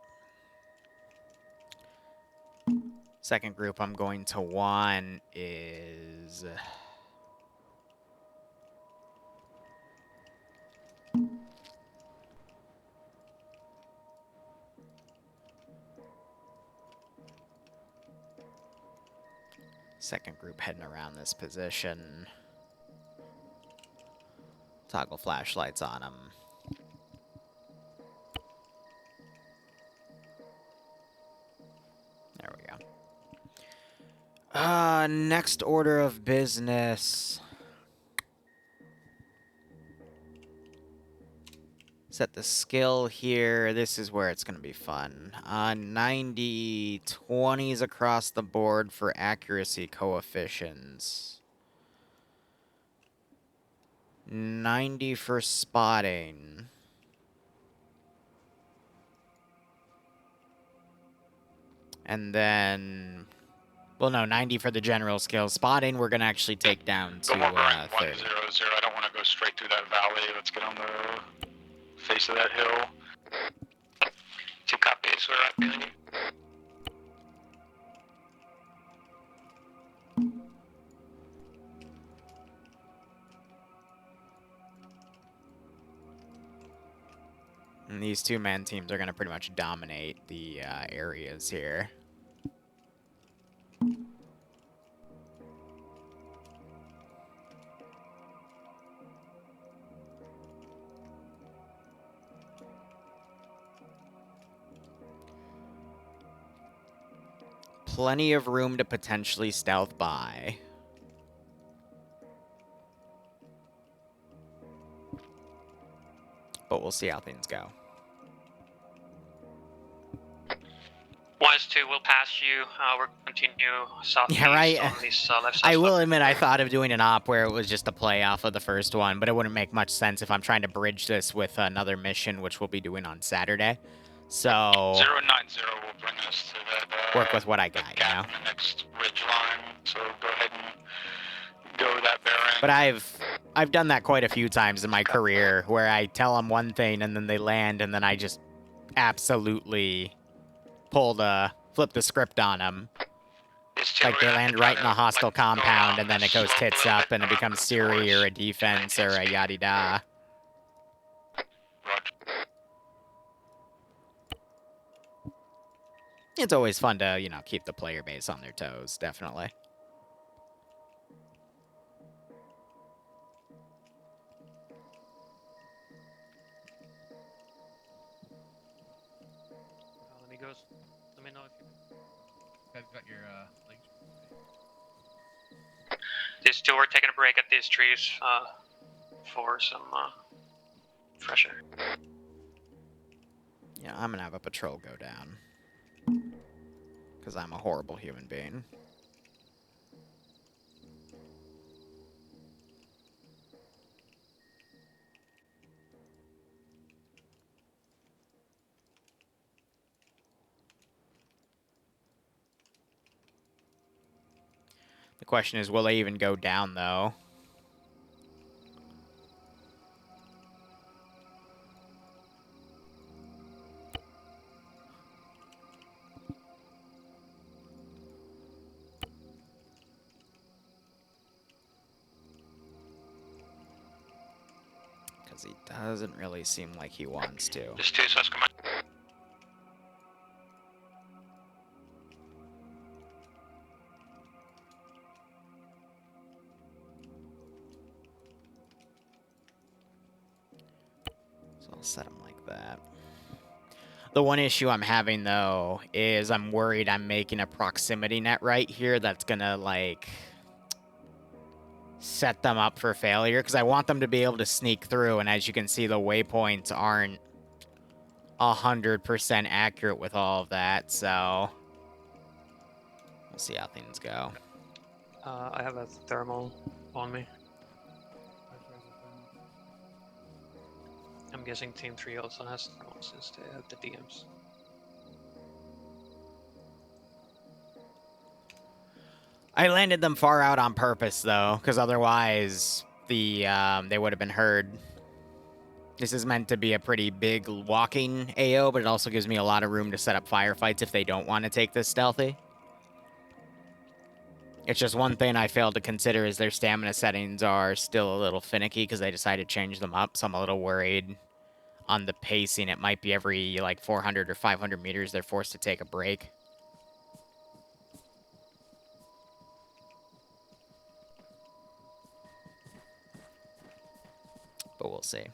Second group I'm going to want is... Second group heading around this position. Toggle flashlights on them. There we go. Next order of business. Set the skill here. This is where it's going to be fun. 90, 20s across the board for accuracy coefficients. 90 for spotting. And then... Well, no, 90 for the general skill. Spotting, we're going to actually take down to 30. 100. I don't want to go straight through that valley. Let's get on the face of that hill. 2 copies. We're right behind you. And these 2-man teams are going to pretty much dominate the areas here. plenty of room to potentially stealth by. But we'll see how things go. 1-2, we'll pass you. We'll continue southeast Yeah, right. on this left side. I will admit I thought of doing an op where it was just a play off of the first one, but it wouldn't make much sense if I'm trying to bridge this with another mission, which we'll be doing on Saturday. So 090 will bring us to that. Work with what I got, you know. The next ridge line. So go ahead and go that bearing. But I've done that quite a few times in my career, where I tell them one thing and then they land, and then I just absolutely flip the script on them. Like they land right in a hostile compound, and then it goes tits up, and it becomes Siri or a defense or a yada da. It's always fun to, you know, keep the player base on their toes, definitely. Let me know if you guys got your links. These two are taking a break at these trees for some fresh air. Yeah, I'm gonna have a patrol go down. Because I'm a horrible human being. The question is, will they even go down, though? Because he doesn't really seem like he wants to. Just two sus command. So I'll set him like that. The one issue I'm having, though, is I'm worried I'm making a proximity net right here that's gonna, like, set them up for failure, because I want them to be able to sneak through, and as you can see, the waypoints aren't 100% accurate with all of that, so we'll see how things go. I have a thermal on me. I'm guessing Team 3 also has thermal since they have the DMs. I landed them far out on purpose, though, because otherwise they would have been heard. This is meant to be a pretty big walking AO, but it also gives me a lot of room to set up firefights if they don't want to take this stealthy. It's just one thing I failed to consider is their stamina settings are still a little finicky because they decided to change them up, so I'm a little worried on the pacing. It might be every, like, 400 or 500 meters they're forced to take a break. But we'll see.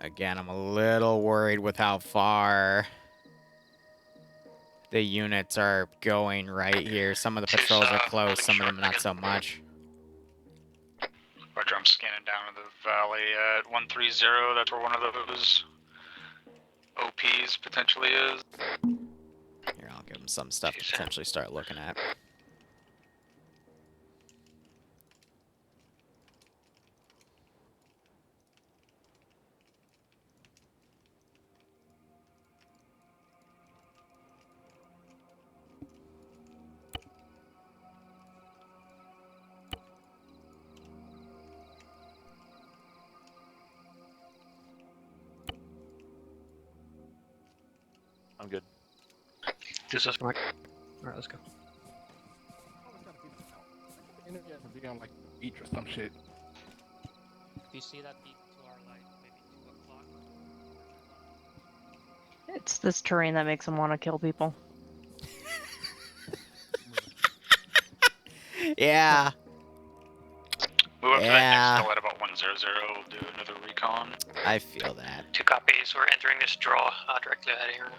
Again, I'm a little worried with how far the units are going right here. Some of the patrols are close, some of them not so much. Roger, I'm scanning down to the valley at 130. That's where one of those OPs potentially is. Here, I'll give them some stuff to potentially start looking at. I'm good. Just us, Mike. Alright, let's go. Internet would be on like the beach or some shit. Do you see that peak to our light, maybe 2 o'clock? It's this terrain that makes them want to kill people. Yeah. Move up to that Yeah. next hill at about 100. We'll do another recon. I feel that. 2 copies. We're entering this draw directly ahead of here.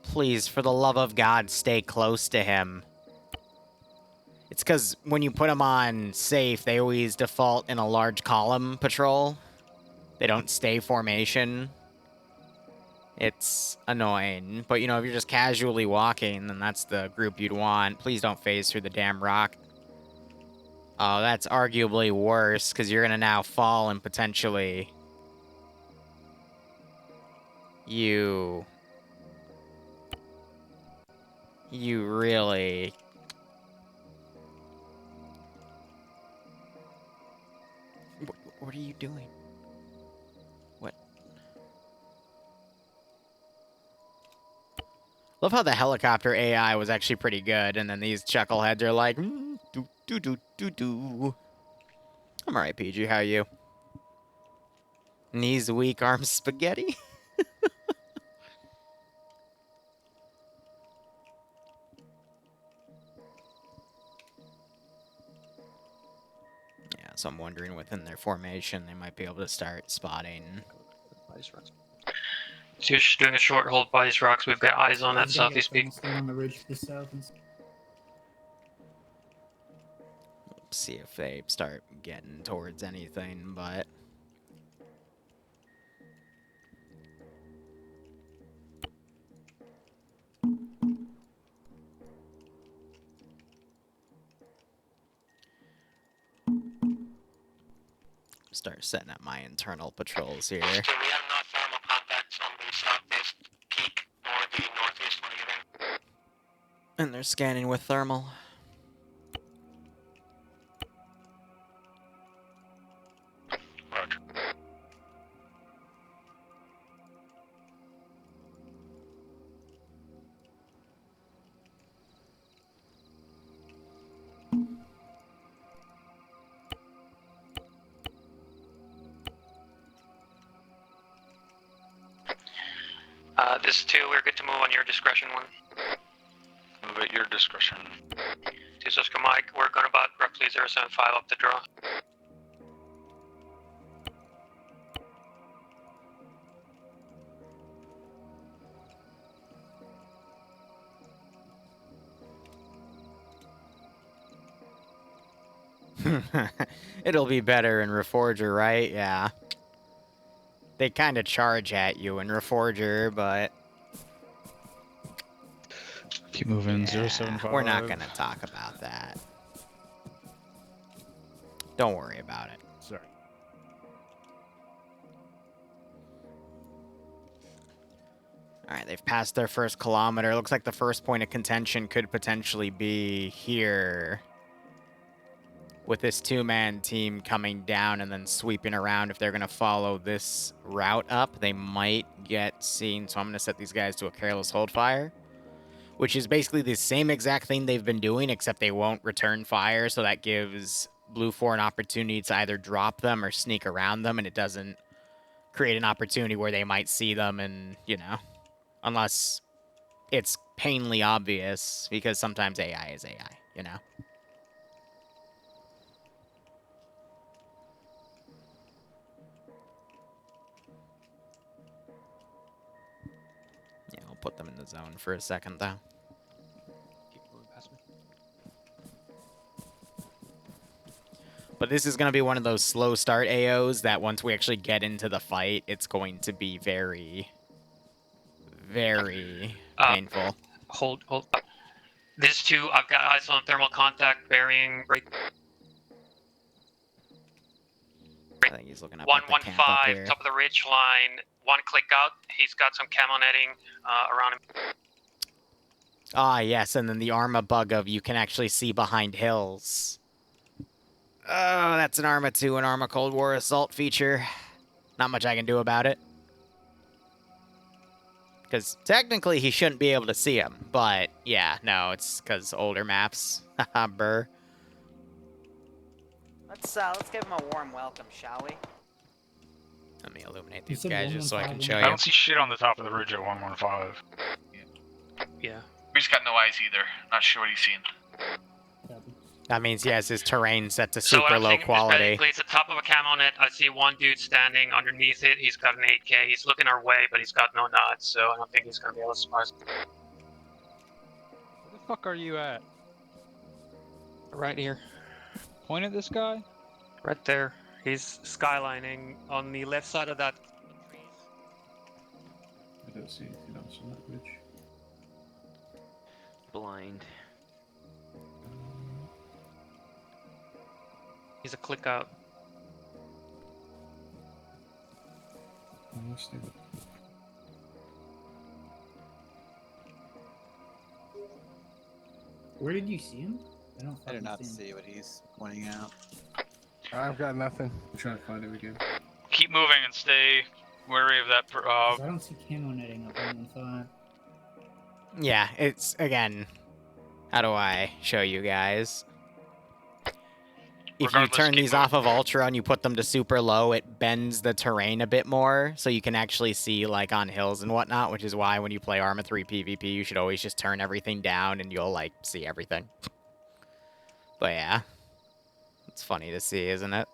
Please, for the love of God, stay close to him. It's because when you put them on safe, they always default in a large column patrol. They don't stay formation. It's annoying. But, you know, if you're just casually walking, then that's the group you'd want. Please don't phase through the damn rock. Oh, that's arguably worse, because you're going to now fall and potentially... You really... What are you doing? What? Love how the helicopter AI was actually pretty good, and then these chuckleheads are like, do. I'm alright, PG. How are you? Knees weak, arms spaghetti? Yeah, so I'm wondering within their formation, they might be able to start spotting. So you're just doing a short hold by these rocks. We've got eyes on that southeast peak. On the ridge to the south. See if they start getting towards anything, but... Start setting up my internal patrols here. We have no thermal contacts on the southeast peak or the northeast one either. And they're scanning with thermal. Roger. This is 2, we're good to move on your discretion 1. Move at your discretion. 2 Oscar Mike, we're going about roughly 075 up the draw. It'll be better in Reforger, right? Yeah. They kind of charge at you in Reforger, but... Keep moving, yeah, 075. we're not going to talk about that. Don't worry about it. Sorry. Alright, they've passed their first kilometer. Looks like the first point of contention could potentially be here. With this 2-man team coming down and then sweeping around. If they're going to follow this route up, they might get seen. So I'm going to set these guys to a careless hold fire, which is basically the same exact thing they've been doing, except they won't return fire. So that gives Blue 4 an opportunity to either drop them or sneak around them, and it doesn't create an opportunity where they might see them and, you know, unless it's painfully obvious, because sometimes AI is AI, you know? Yeah, I'll put them in the zone for a second, though. Keep moving past me. But this is going to be one of those slow start AOs that once we actually get into the fight, it's going to be very, very painful. Hold. This 2, I've got eyes on thermal contact, bearing break. I think he's looking up at the camp up 115, here. top of the ridge line. 1 click out. He's got some camo netting around him. Ah, yes, and then the Arma bug of you can actually see behind hills. Oh, that's an Arma 2 and Arma Cold War Assault feature. Not much I can do about it. Because technically he shouldn't be able to see him, but yeah, no, it's because older maps. Haha, burr. Let's give him a warm welcome, shall we? Let me illuminate You these said guys just so I can 115. show I you. don't see shit on the top of the ridge at 115. Yeah. He's got no eyes either. Not sure what he's seen. That means he has his terrain set to So what super I'm low thinking is quality. basically it's the top of a camo net. I see one dude standing underneath it. He's got an 8K. He's looking our way, but he's got no nods, so I don't think he's gonna be able to spot us. Where the fuck are you at? Right here. Point at this guy? Right there. He's skylining on the left side of that. I don't see anything else on that bridge. Blind. He's a click out. Where did you see him? I did not see what he's pointing out. I've got nothing. I'm trying to find him again. Keep moving and stay wary of that. I don't see camo netting up on 1-5. Yeah, it's, again, how do I show you guys? If you Regardless, turn keep these off of Ultra and you put them to super low, it bends the terrain a bit more, so you can actually see, like, on hills and whatnot, which is why when you play Arma 3 PvP, you should always just turn everything down and you'll, like, see everything. But yeah, it's funny to see, isn't it?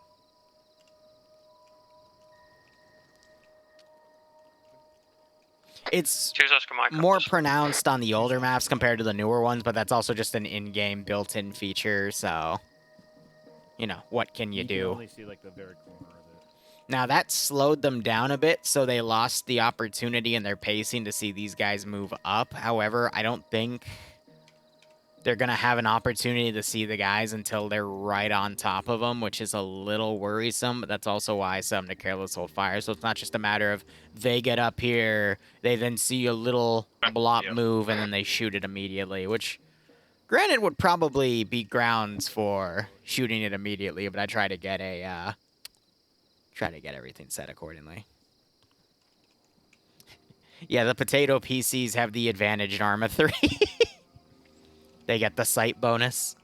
It's Choose Oscar Mike. more pronounced on the older maps compared to the newer ones, but that's also just an in-game built-in feature, so... You know, what can you do? Can only see like the very corner of it. Now, that slowed them down a bit, so they lost the opportunity in their pacing to see these guys move up. However, I don't think they're going to have an opportunity to see the guys until they're right on top of them, which is a little worrisome, but that's also why some to careless hold fire. So it's not just a matter of they get up here, they then see a little blop move, and then they shoot it immediately, which... Granted, would probably be grounds for shooting it immediately, but I try to get everything set accordingly. Yeah, the potato PCs have the advantage in Arma 3. They get the sight bonus.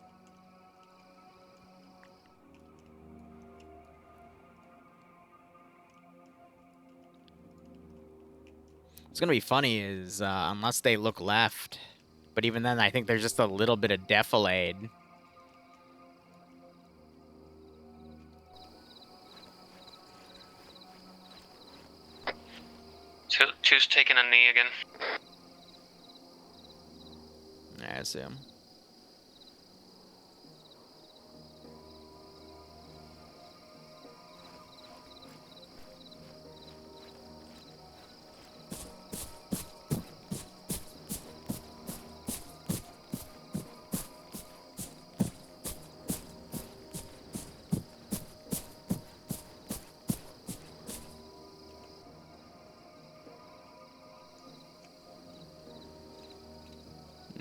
What's gonna be funny is unless they look left. But even then, I think there's just a little bit of defilade. Choose taking a knee again. I assume.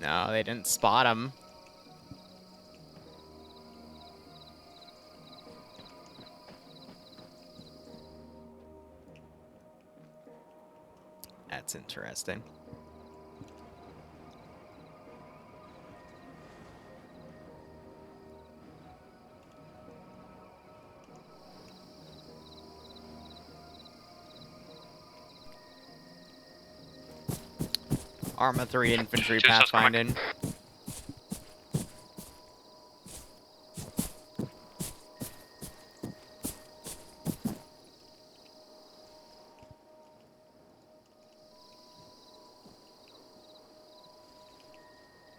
No, they didn't spot him. That's interesting. Arma 3 infantry pathfinding.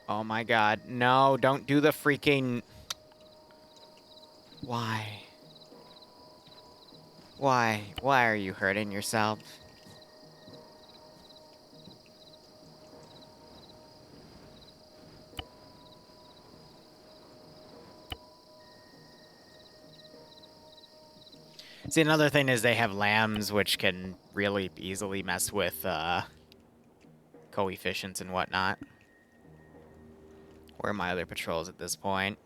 Oh my god. No, don't do the freaking... Why? Why? Why are you hurting yourself? See, another thing is they have lambs, which can really easily mess with coefficients and whatnot. Where are my other patrols at this point?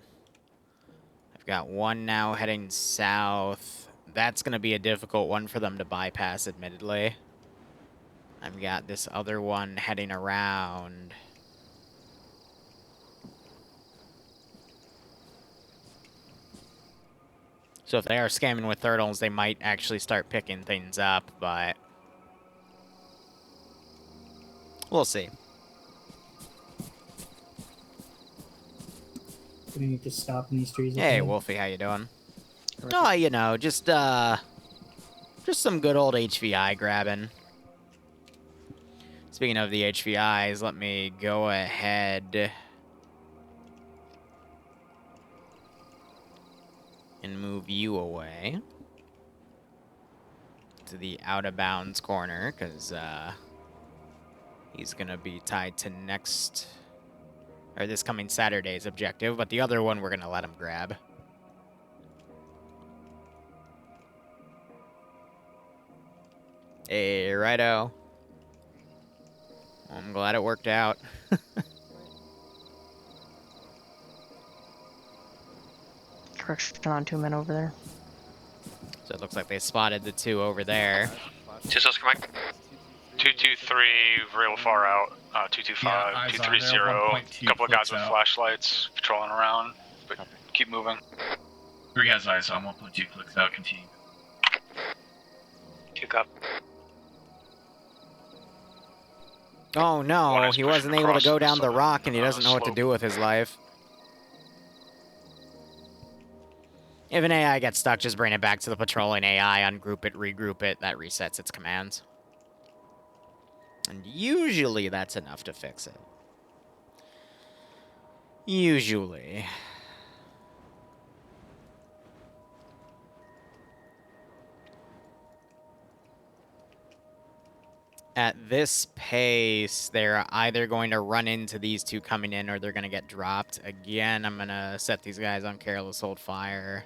I've got one now heading south. That's going to be a difficult one for them to bypass, admittedly. I've got this other one heading around. So if they are scamming with turtles, they might actually start picking things up, but... we'll see. We need to stop in these trees. Hey, okay? Wolfie, how you doing? Oh, you know, just some good old HVI grabbing. Speaking of the HVIs, let me go ahead and move you away to the out-of-bounds corner, because he's going to be tied to next, or this coming Saturday's objective, but the other one we're going to let him grab. Hey, righto. I'm glad it worked out. Correction on 2 men over there. So it looks like they spotted the 2 over there. 2 Oscar Mike. 223, real far out. 225, Yeah, eyes on there, 230. 1.2 Couple of guys clicks with out. flashlights patrolling around, but keep moving. 3 guys eyes on, 1.2 clicks out, continue. 2 cop. Oh no, One is he pushing wasn't able to across go the down the southern, rock and he doesn't know what to slope. do with his life. If an AI gets stuck, just bring it back to the patrolling AI, ungroup it, regroup it, that resets its commands. And usually that's enough to fix it. Usually. At this pace, they're either going to run into these 2 coming in or they're going to get dropped. Again, I'm going to set these guys on careless hold fire.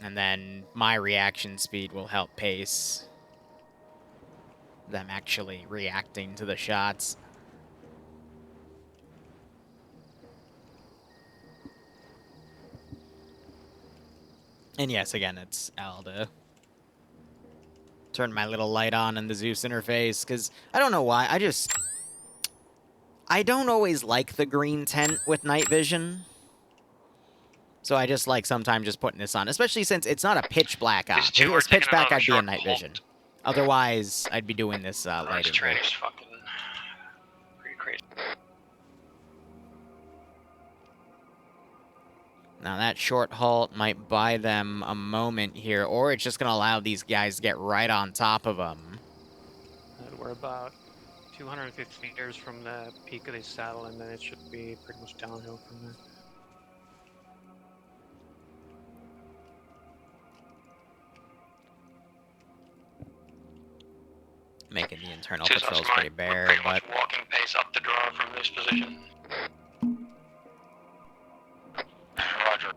And then my reaction speed will help pace them actually reacting to the shots. And yes, again, it's L to turn my little light on in the Zeus interface, because I don't know why, I don't always like the green tent with night vision. So I just like sometimes just putting this on, especially since it's not a pitch black op. If it was pitch black, I'd be in night vision. Otherwise, I'd be doing this lighting. Training's fucking pretty crazy. Now that short halt might buy them a moment here, or it's just going to allow these guys to get right on top of them. And we're about 250 meters from the peak of the saddle, and then it should be pretty much downhill from there. Making the internal Cheers, patrols Oscar pretty Mike. bare, Pretty but much walking pace up the draw from this position. Roger.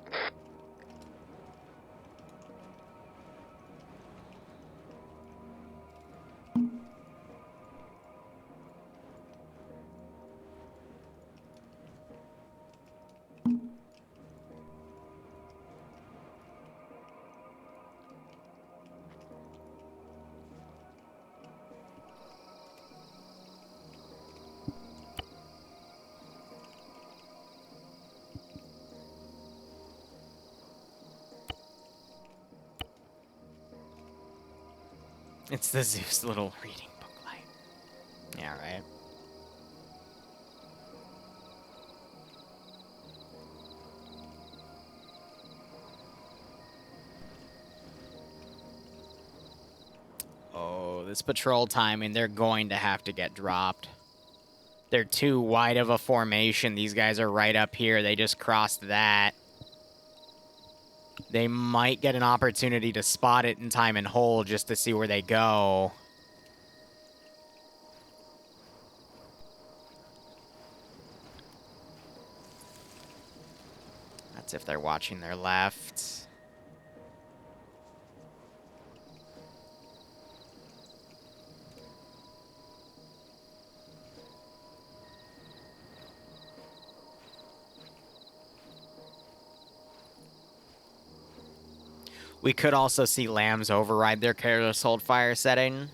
it's the Zeus little reading book light. Yeah, right. Oh, this patrol timing, they're going to have to get dropped. They're too wide of a formation. These guys are right up here. They just crossed that. They might get an opportunity to spot it in time and hold just to see where they go. That's if they're watching their left. We could also see Lambs override their careless hold fire setting,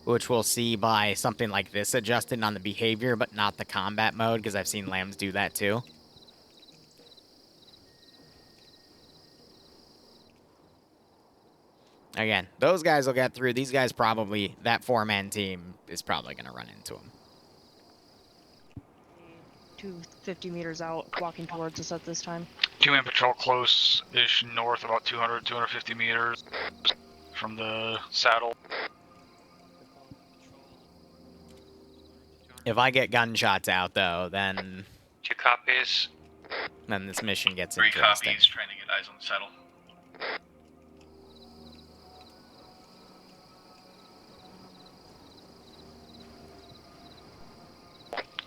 which we'll see by something like this adjusted on the behavior, but not the combat mode, because I've seen Lambs do that too. Again, those guys will get through. These guys probably, that 4-man team is probably going to run into them. 250 meters out, walking towards us at this time. Two-man patrol close-ish north, about 200, 250 meters from the saddle. If I get gunshots out, though, then 2 copies. this mission gets 3 interesting. copies, trying to get eyes on the saddle.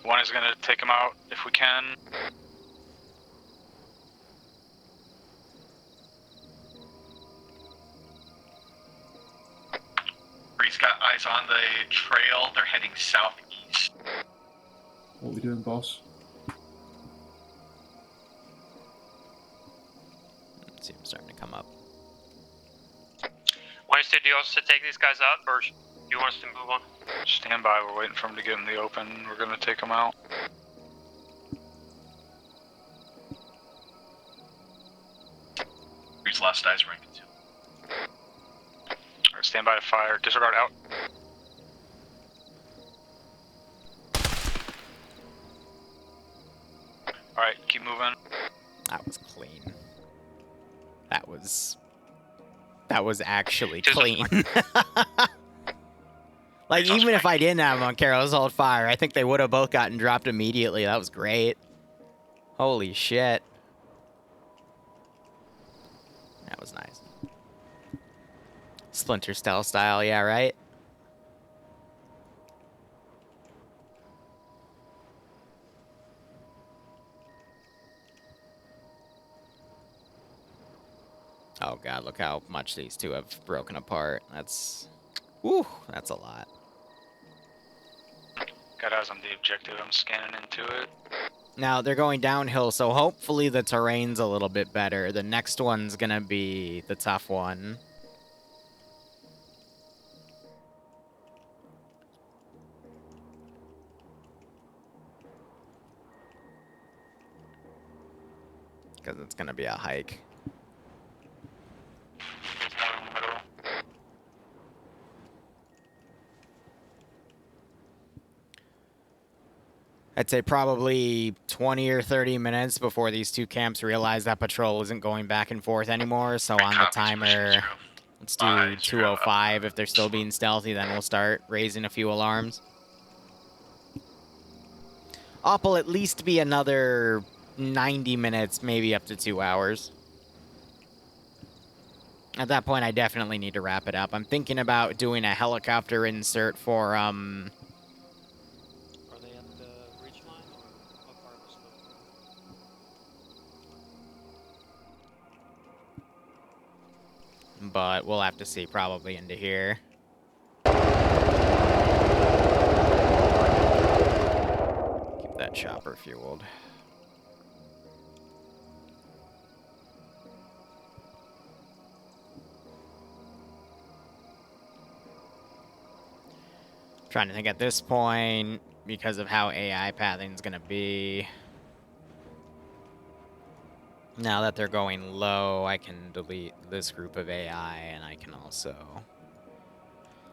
One is going to take him out if we can. Three's got eyes on the trail. They're heading southeast. What are we doing, boss? Let's see, I'm starting to come up. Wednesday, do you want us to take these guys out, or do you want us to move on? Stand by, we're waiting for him to get in the open. We're gonna take him out. Three's last eyes ranking 2. Alright, stand by to fire. Disregard out. Alright, keep moving. That was clean. That was actually clean. Like, even if I didn't have them on Carol's Hold Fire, I think they would have both gotten dropped immediately. That was great. Holy shit. That was nice. Splinter Cell style, yeah, right? Oh god, look how much these two have broken apart. That's... Whew, that's a lot. Got eyes on the objective, I'm scanning into it. Now, they're going downhill, so hopefully the terrain's a little bit better. The next one's gonna be the tough one. Because it's gonna be a hike. I'd say probably 20 or 30 minutes before these two camps realize that patrol isn't going back and forth anymore. So on the timer, let's do 2:05. If they're still being stealthy, then we'll start raising a few alarms. Up will at least be another 90 minutes, maybe up to 2 hours. At that point, I definitely need to wrap it up. I'm thinking about doing a helicopter insert for, Are they at the ridge line or how far of a slope? but we'll have to see probably into here. Keep that chopper fueled. Trying to think at this point, because of how AI pathing is going to be. Now that they're going low, I can delete this group of AI, and I can also...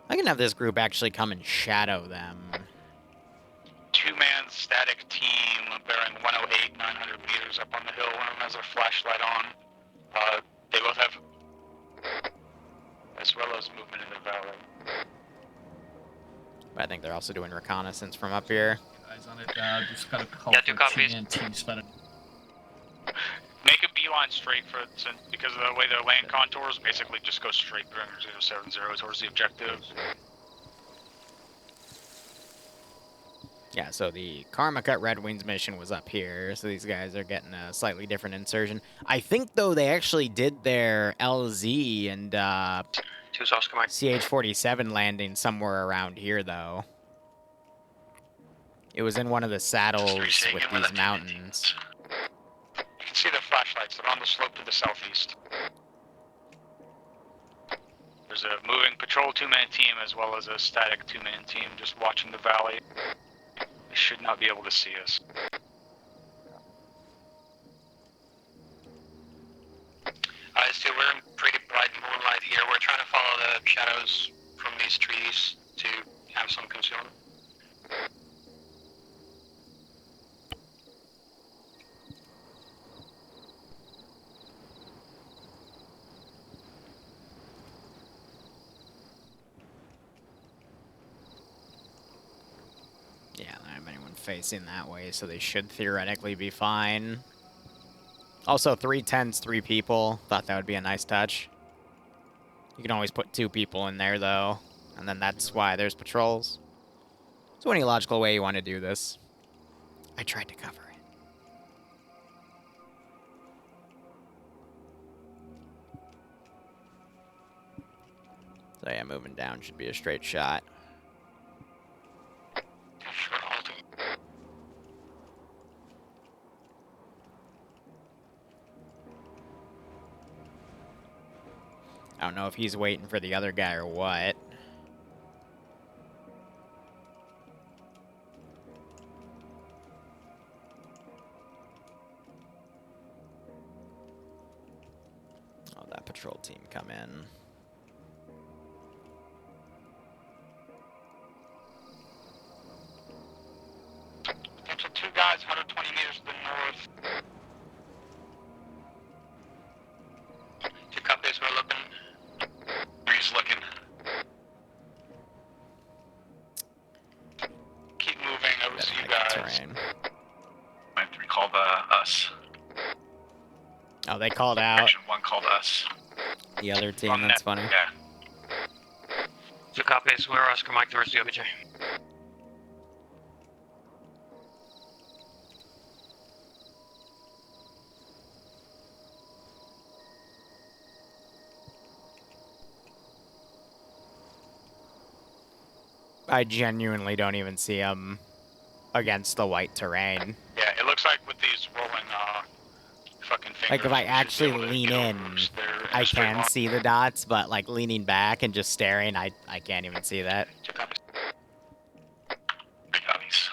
I can have this group actually come and shadow them. 2-man static team bearing 108, 900 meters up on the hill. One of them has a flashlight on. They both have... as well as movement in the valley. But I think they're also doing reconnaissance from up here. Eyes on it, just got a call Yeah, for 2 copies. team spotted. Make a beeline straight for it, because of the way the lane contours, basically just go straight through 070 towards the objective. Yeah, so the Karma Cut Red Wings mission was up here, so these guys are getting a slightly different insertion. I think, though, they actually did their LZ and CH-47 landing somewhere around here, though. It was in one of the saddles with these mountains. You can see the flashlights. They're on the slope to the southeast. There's a moving patrol 2-man team as well as a static 2-man team just watching the valley. They should not be able to see us. So we're in pretty bright moonlight here. We're trying to follow the shadows from these trees to have some concealment. facing that way, so they should theoretically be fine. Also, 310's 3 people. Thought that would be a nice touch. You can always put 2 people in there, though, and then that's why there's patrols. So any logical way you want to do this. I tried to cover it. So yeah, moving down should be a straight shot. I don't know if he's waiting for the other guy or what. Oh, that patrol team come in. Potential 2 guys, 120 meters to the north. 2 copies, we're looking. 3's looking. Keep moving, over to you guys. Terrain. 3 called us. Oh, they called out. Action 1 called us. The other team, that's funny. Yeah. 2 copies, we're Oscar Mike towards the OBJ. I genuinely don't even see him against the white terrain. Yeah, it looks like with these rolling fucking fingers. Like, if I actually lean in, I can see the dots, but, like, leaning back and just staring, I can't even see that. 2 copies. 3 copies.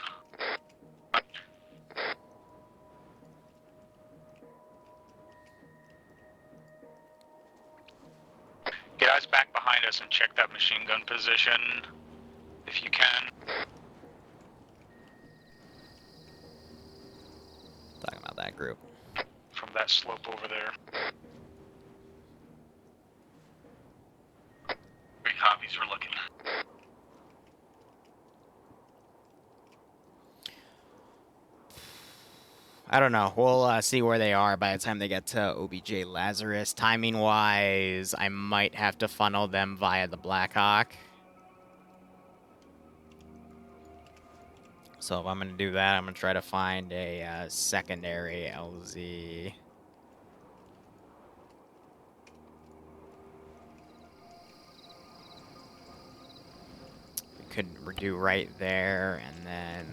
Get eyes back behind us and check that machine gun position, if you can. Talking about that group. From that slope over there. 3 copies, we're looking. I don't know. We'll see where they are by the time they get to OBJ Lazarus. Timing-wise, I might have to funnel them via the Blackhawk. So if I'm going to do that, I'm going to try to find a secondary LZ. We could do right there, and then...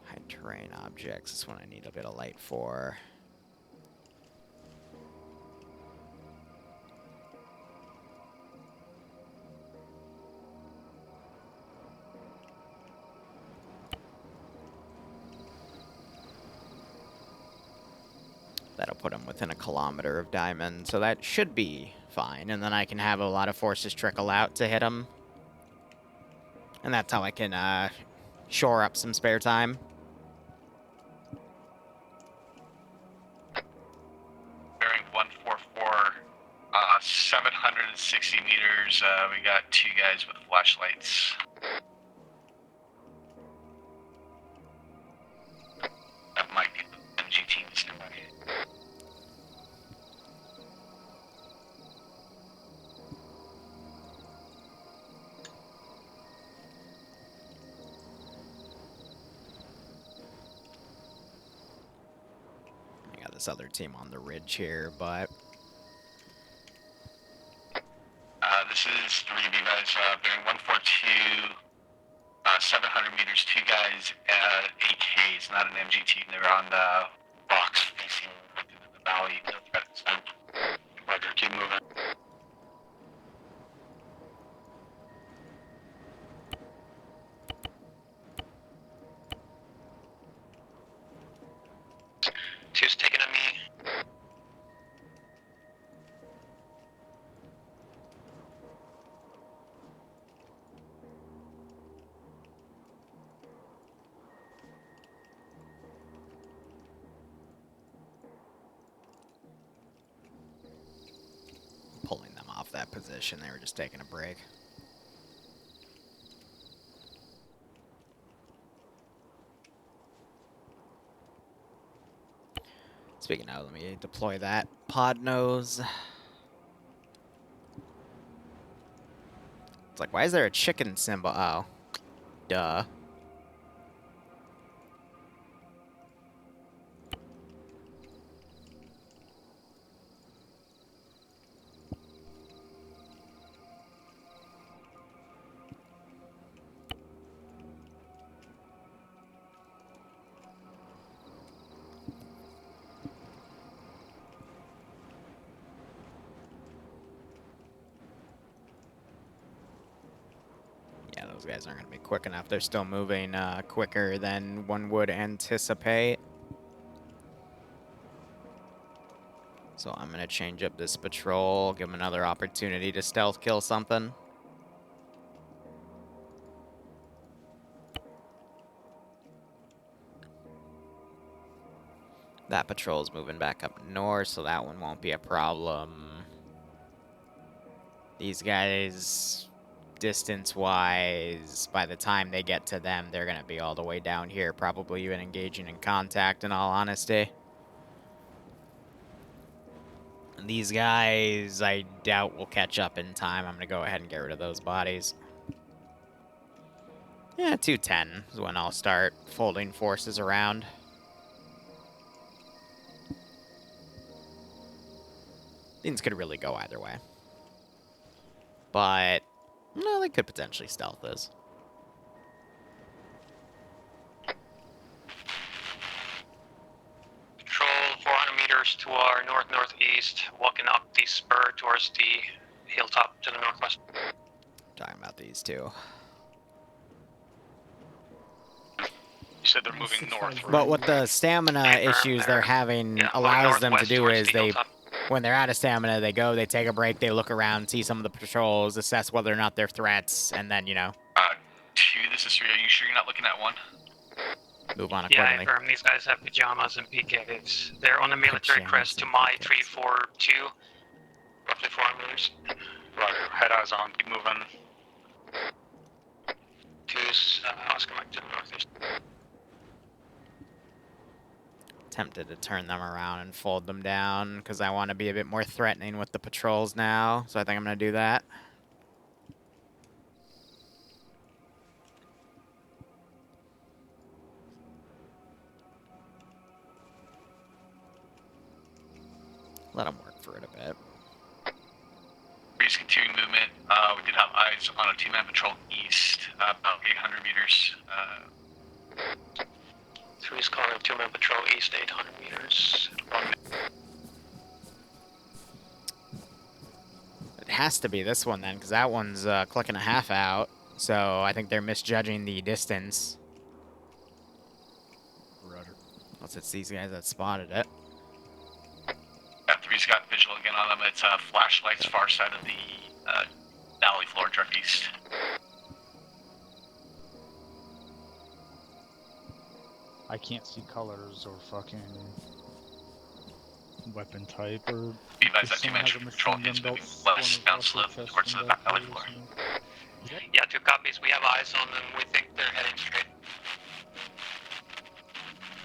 high terrain objects, this one I need a bit of light for. That'll put them within a kilometer of Diamond, so that should be fine. And then I can have a lot of forces trickle out to hit them. And that's how I can shore up some spare time. Bearing 144, 760 meters. We got 2 guys with flashlights. That might be the MG teams nearby. I got this other team on the ridge here, but... This is 3 of you guys, bearing 142, 700 meters, 2 guys, AKs, not an MG team. They're on the box facing the valley. No threat at this time. Roger, keep moving. Two's taking on me. position. They were just taking a break. Speaking of, let me deploy that pod nose. It's like, why is there a chicken symbol? Oh, duh. Yeah, those guys aren't going to be quick enough. They're still moving quicker than one would anticipate. So I'm going to change up this patrol, give them another opportunity to stealth kill something. That patrol's moving back up north, so that one won't be a problem. These guys, distance-wise, by the time they get to them, they're going to be all the way down here, probably even engaging in contact, in all honesty. And these guys, I doubt will catch up in time. I'm going to go ahead and get rid of those bodies. Yeah, 210 is when I'll start folding forces around. Things could really go either way. But, no, they could potentially stealth this. Patrol 400 meters to our north-northeast, walking up the spur towards the hilltop to the northwest. Talking about these two. You said they're moving north, right? But what the stamina issues they're having allows them to do is they, when they're out of stamina, they go, they take a break, they look around, see some of the patrols, assess whether or not they're threats, and then, you know. 2, this is 3. Are you sure you're not looking at 1? Move on Yeah, I accordingly. affirm. These guys have pajamas and PKs. They're on the military crest to my 342, roughly 400 meters. Roger. Head eyes on. Keep moving. 2's Oscar Mike to the northeast. Tempted to turn them around and fold them down because I want to be a bit more threatening with the patrols now. So I think I'm going to do that. Let them work for it a bit. Breeze continuing movement. We did have eyes on a 2-man patrol east, about 800 meters. 3's calling 2-man patrol east, 800 meters. It has to be this one then, because that one's clicking a half out. So I think they're misjudging the distance. Roger. Unless it's these guys that spotted it. Yeah, 3's got visual again on them. It's flashlights far side of the valley floor, northeast. I can't see colors or fucking weapon type or. Be advised that 2-man patrol is moving west down slope towards the valley floor. Yeah, 2 copies. We have eyes on them. We think they're heading straight.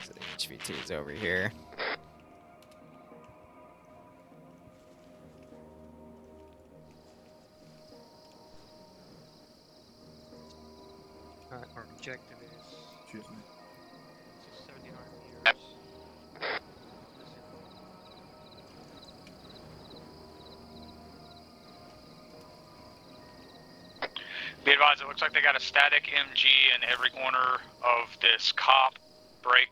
So the HV2 is over here. Alright, our objective is Excuse me. 1,700 meters. Be advised, it looks like they got a static MG in every corner of this cop break,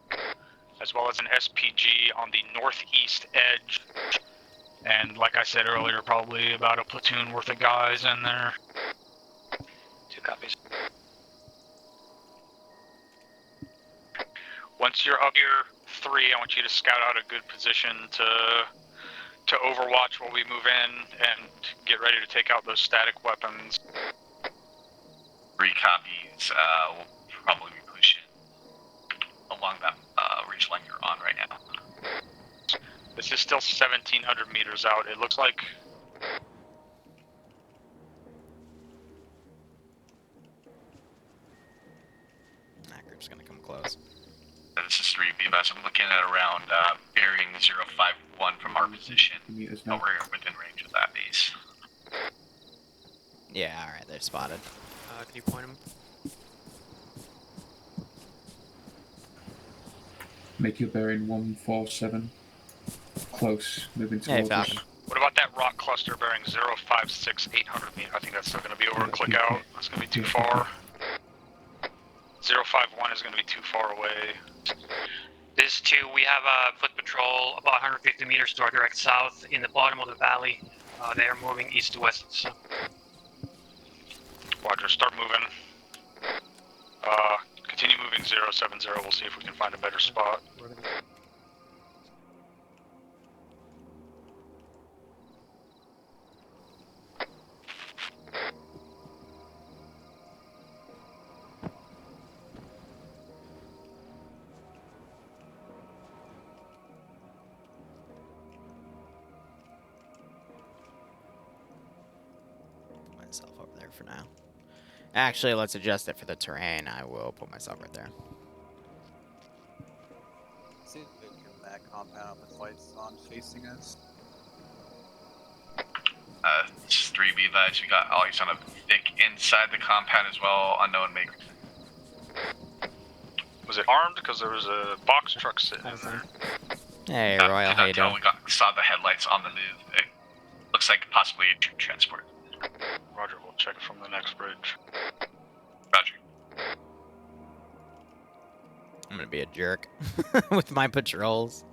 as well as an SPG on the northeast edge. And like I said earlier, probably about a platoon worth of guys in there. 2 copies. Once you're up here 3, I want you to scout out a good position to overwatch while we move in and get ready to take out those static weapons. 3 copies. We'll probably be pushing along that ridge line you're on right now. This is still 1,700 meters out. It looks like just gonna come close. This is 3B, but I'm looking at around bearing 051 from our position. Oh, we're within range of that base. Yeah, alright, they're spotted. Can you point them? Make your bearing 147. Close, moving Hey, towards us. Falcon. What about that rock cluster bearing 056, 800 meters? I think that's still going to be over click out. That's going to be too far. 051 is going to be too far away. This 2, we have a foot patrol about 150 meters to our direct south in the bottom of the valley. They are moving east to west. So. Roger, start moving. Continue moving 070. We'll see if we can find a better spot. Put myself over there for now. Actually, let's adjust it for the terrain. I will put myself right there. See that compound with lights on facing us. This is 3B vibes. We got Ollie's on a thick inside the compound as well. Unknown maker. Was it armed? Because there was a box truck sitting in there. Hey, Royal, how you doing? We saw the headlights on the move. It looks like possibly a troop transport. Roger, we'll check it from the next bridge. Roger. I'm gonna be a jerk with my patrols.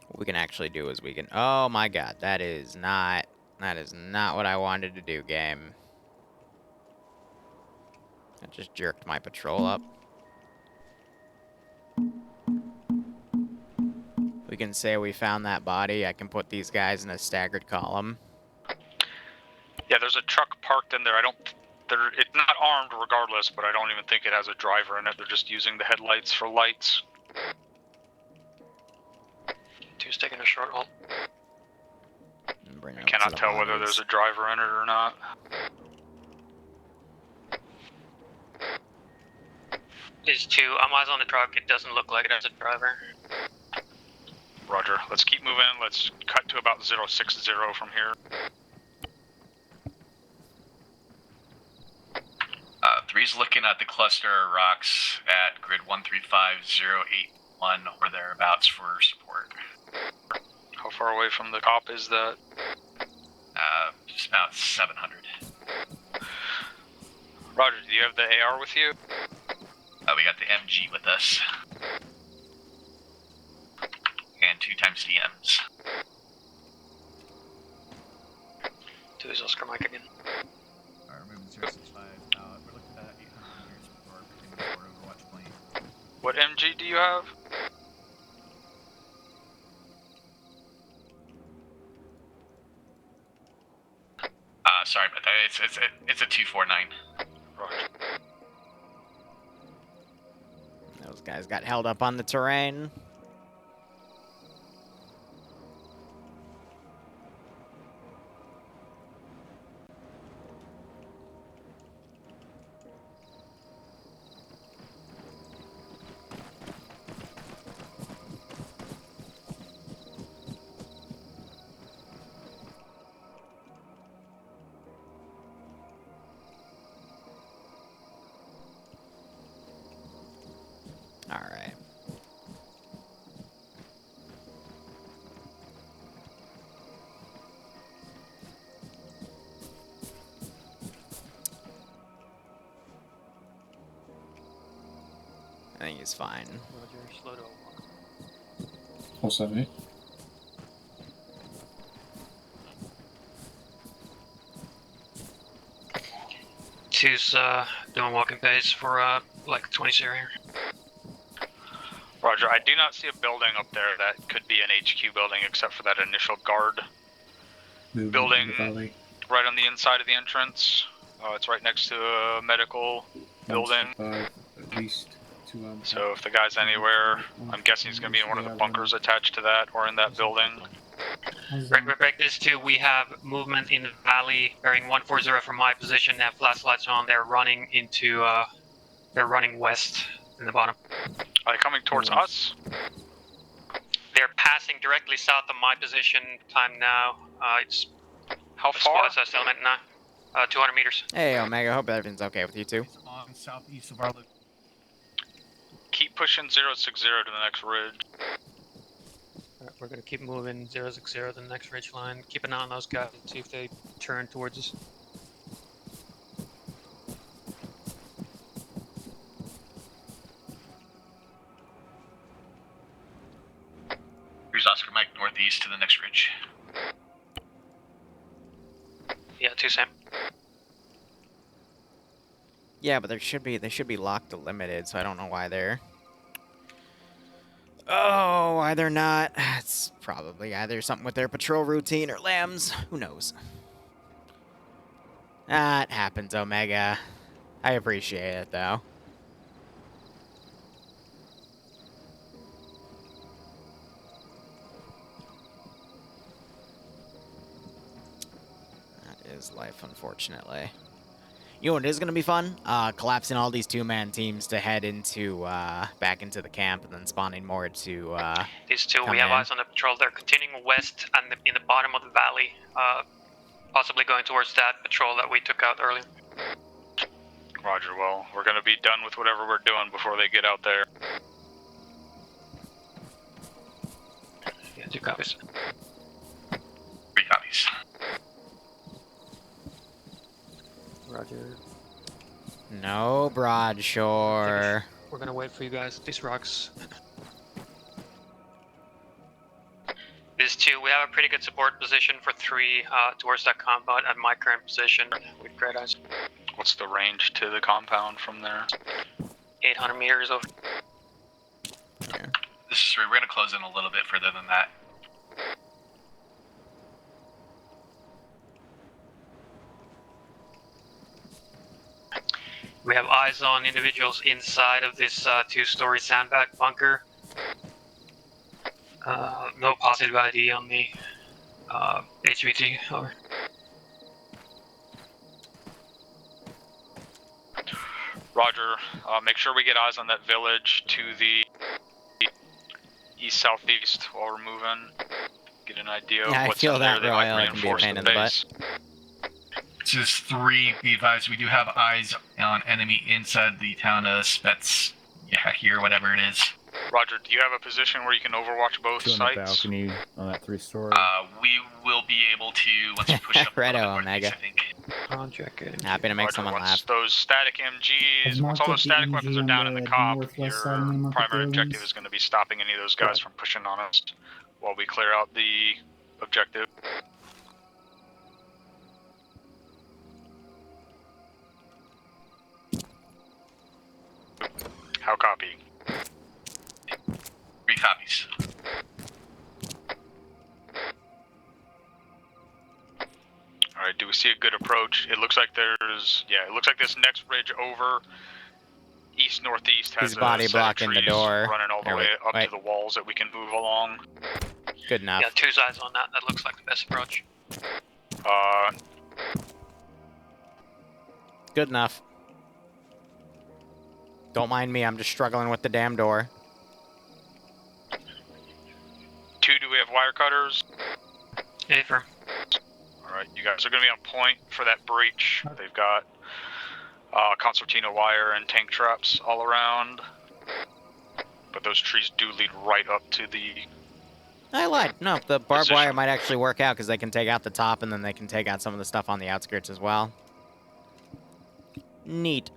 What we can actually do is we can... Oh my god, that is not what I wanted to do, game. I just jerked my patrol up. We can say we found that body. I can put these guys in a staggered column. Yeah, there's a truck parked in there. It's not armed regardless, but I don't even think it has a driver in it. They're just using the headlights for lights. 2's taking a short halt. I cannot tell whether there's a driver in it or not. Is 2. I'm eyes on the truck. It doesn't look like it has a driver. Roger. Let's keep moving. Let's cut to about 060 from here. 3's looking at the cluster of rocks at grid 135081 or thereabouts for support. How far away from the cop is that? Just about 700. Roger, do you have the AR with you? We got the MG with us. And 2 times DMs. 2 is Oscar Mike again. Alright, moving 065. We're looking at 800 meters before our Overwatch plane. What MG do you have? Sorry about that. It's a 249. Roger. Those guys got held up on the terrain. All right. I think he's fine. Roger, slow to a walk. What's that, mate? Two's doing walking pace for like 20 area. Roger, I do not see a building up there that could be an HQ building except for that initial guard building right on the inside of the entrance. It's right next to a medical building. At least 2 So if the guy's anywhere, I'm guessing he's going to be in one of the bunkers attached to that or in that building. Break this too. We have movement in the valley bearing 140 from my position. They have flashlights on. They're running into, they're running west in the bottom. Are they coming towards us? They're passing directly south of my position. Time now. It's how far? Squad size element now. 200 meters. Hey, Omega. Hope everything's okay with you two. On southeast of our location. Keep pushing 060 to the next ridge. Alright, we're gonna keep moving 060 to the next ridge line. Keep an eye on those guys and see if they turn towards us. Here's Oscar Mike, northeast to the next ridge. Yeah, 2 Sam. Yeah, but they should be locked to limited, so I don't know why they're. Oh, why they're not? It's probably either something with their patrol routine or lambs. Who knows? That happens, Omega. I appreciate it, though. That is life, unfortunately. You know what is going to be fun? Collapsing all these two-man teams to head into, back into the camp and then spawning more to, These two, we have eyes on the patrol. They're continuing west and in the bottom of the valley, possibly going towards that patrol that we took out earlier. Roger, well, we're going to be done with whatever we're doing before they get out there. Yeah, 2 copies. 3 copies. Roger. No broadshore. We're gonna wait for you guys at these rocks. These two, we have a pretty good support position for 3 towards that compound at my current position with great eyes. What's the range to the compound from there? 800 meters over. Yeah. This is 3. We're going to close in a little bit further than that. We have eyes on individuals inside of this 2-story sandbag bunker. No positive ID on the HVT, over. Roger, make sure we get eyes on that village to the east-southeast while we're moving. Get an idea of what's in there. They might reinforce the base. This is 3. Be advised, we do have eyes on enemy inside the town of Spets. Yeah, here, whatever it is. Roger, do you have a position where you can overwatch both sites? On the balcony on that 3-story. We will be able to once we push up. Righto, Omega. I think. Happy to make Roger, someone once laugh. those static MGs, once all those static weapons are down in the cop, your primary objective is going to be stopping any of those guys from pushing on us while we clear out the objective. How copy? 3 copies. Alright, do we see a good approach? It looks like there's, yeah, it looks like this next ridge over east-northeast has His body a set blocking of the trees door. running all the There way we- up to the walls that we can move along. Good enough. Yeah, 2 eyes on that. That looks like the best approach. Good enough. Don't mind me, I'm just struggling with the damn door. 2, do we have wire cutters? Affirm. Alright, you guys are going to be on point for that breach. They've got concertina wire and tank traps all around. But those trees do lead right up to the... I lied. No, the barbed wire might actually work out because they can take out the top and then they can take out some of the stuff on the outskirts as well. Neat.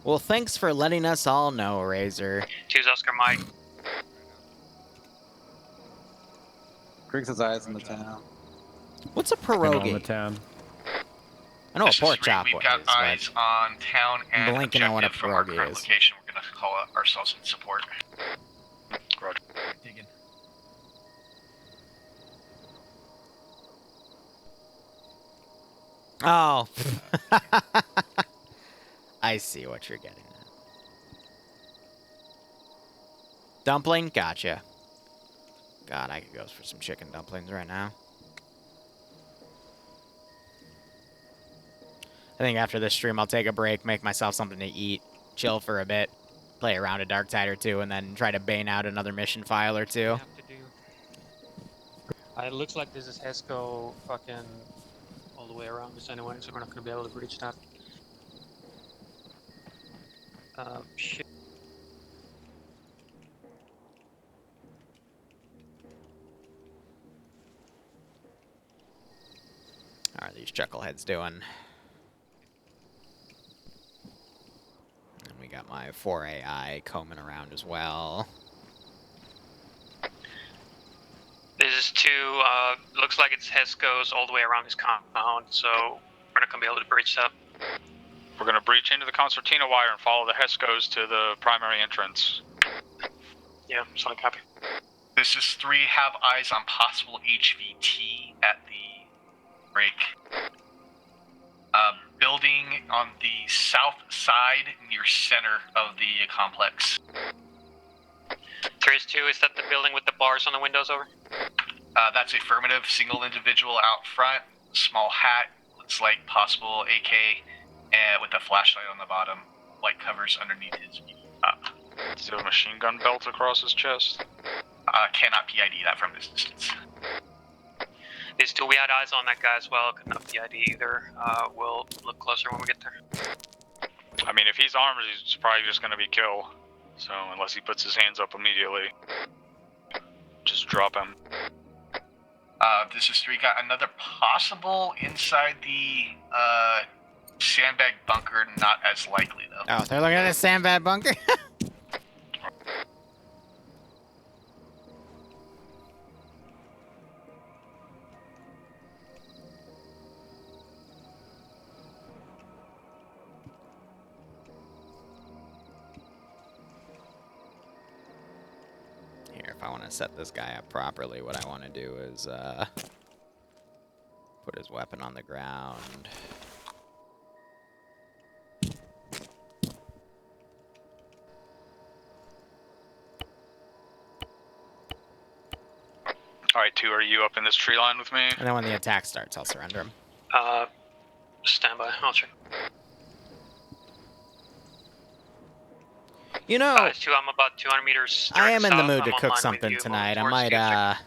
Well, thanks for letting us all know, Razor. 2's Oscar Mike. Griggs has eyes in the town. What's a In pierogi? the town. I know This a pork is 3. chop We've is, got but eyes on town and I'm blanking on what a objective from our pierogi current is. location. We're going to call ourselves in support. Roger. Digging. Oh. I see what you're getting at. Dumpling? Gotcha. God, I could go for some chicken dumplings right now. I think after this stream, I'll take a break, make myself something to eat, chill for a bit, play around a Dark Tide or two, and then try to bane out another mission file or two. Have to do. It looks like this is HESCO fucking all the way around this anyway, so we're not going to be able to breach that. Shit. How are these chuckleheads doing? And we got my 4AI combing around as well. This is 2, looks like it's HESCO's all the way around this compound, so we're not going to be able to breach that. We're going to breach into the concertina wire and follow the HESCOs to the primary entrance. Yeah, solid copy. This is 3, have eyes on possible HVT at the break. Building on the south side near center of the complex. 3-2, is that the building with the bars on the windows over? That's affirmative. Single individual out front, small hat, looks like possible AK, and with a flashlight on the bottom. Light covers underneath his top. Does he have a machine gun belt across his chest? Cannot PID that from this distance. These 2, we had eyes on that guy as well. Could not PID either. We'll look closer when we get there. I mean, if he's armed, he's probably just going to be kill. So, unless he puts his hands up immediately, just drop him. This is 3, got another possible inside the sandbag bunker, not as likely though. Oh, they're looking at a sandbag bunker? If I want to set this guy up properly, what I want to do is put his weapon on the ground. Alright, 2, are you up in this tree line with me? And then when the attack starts, I'll surrender him. Stand by, I'll check. You know, 2, I'm about 200 meters. I am in the south. mood to I'm cook online something with you, tonight. I moving might, towards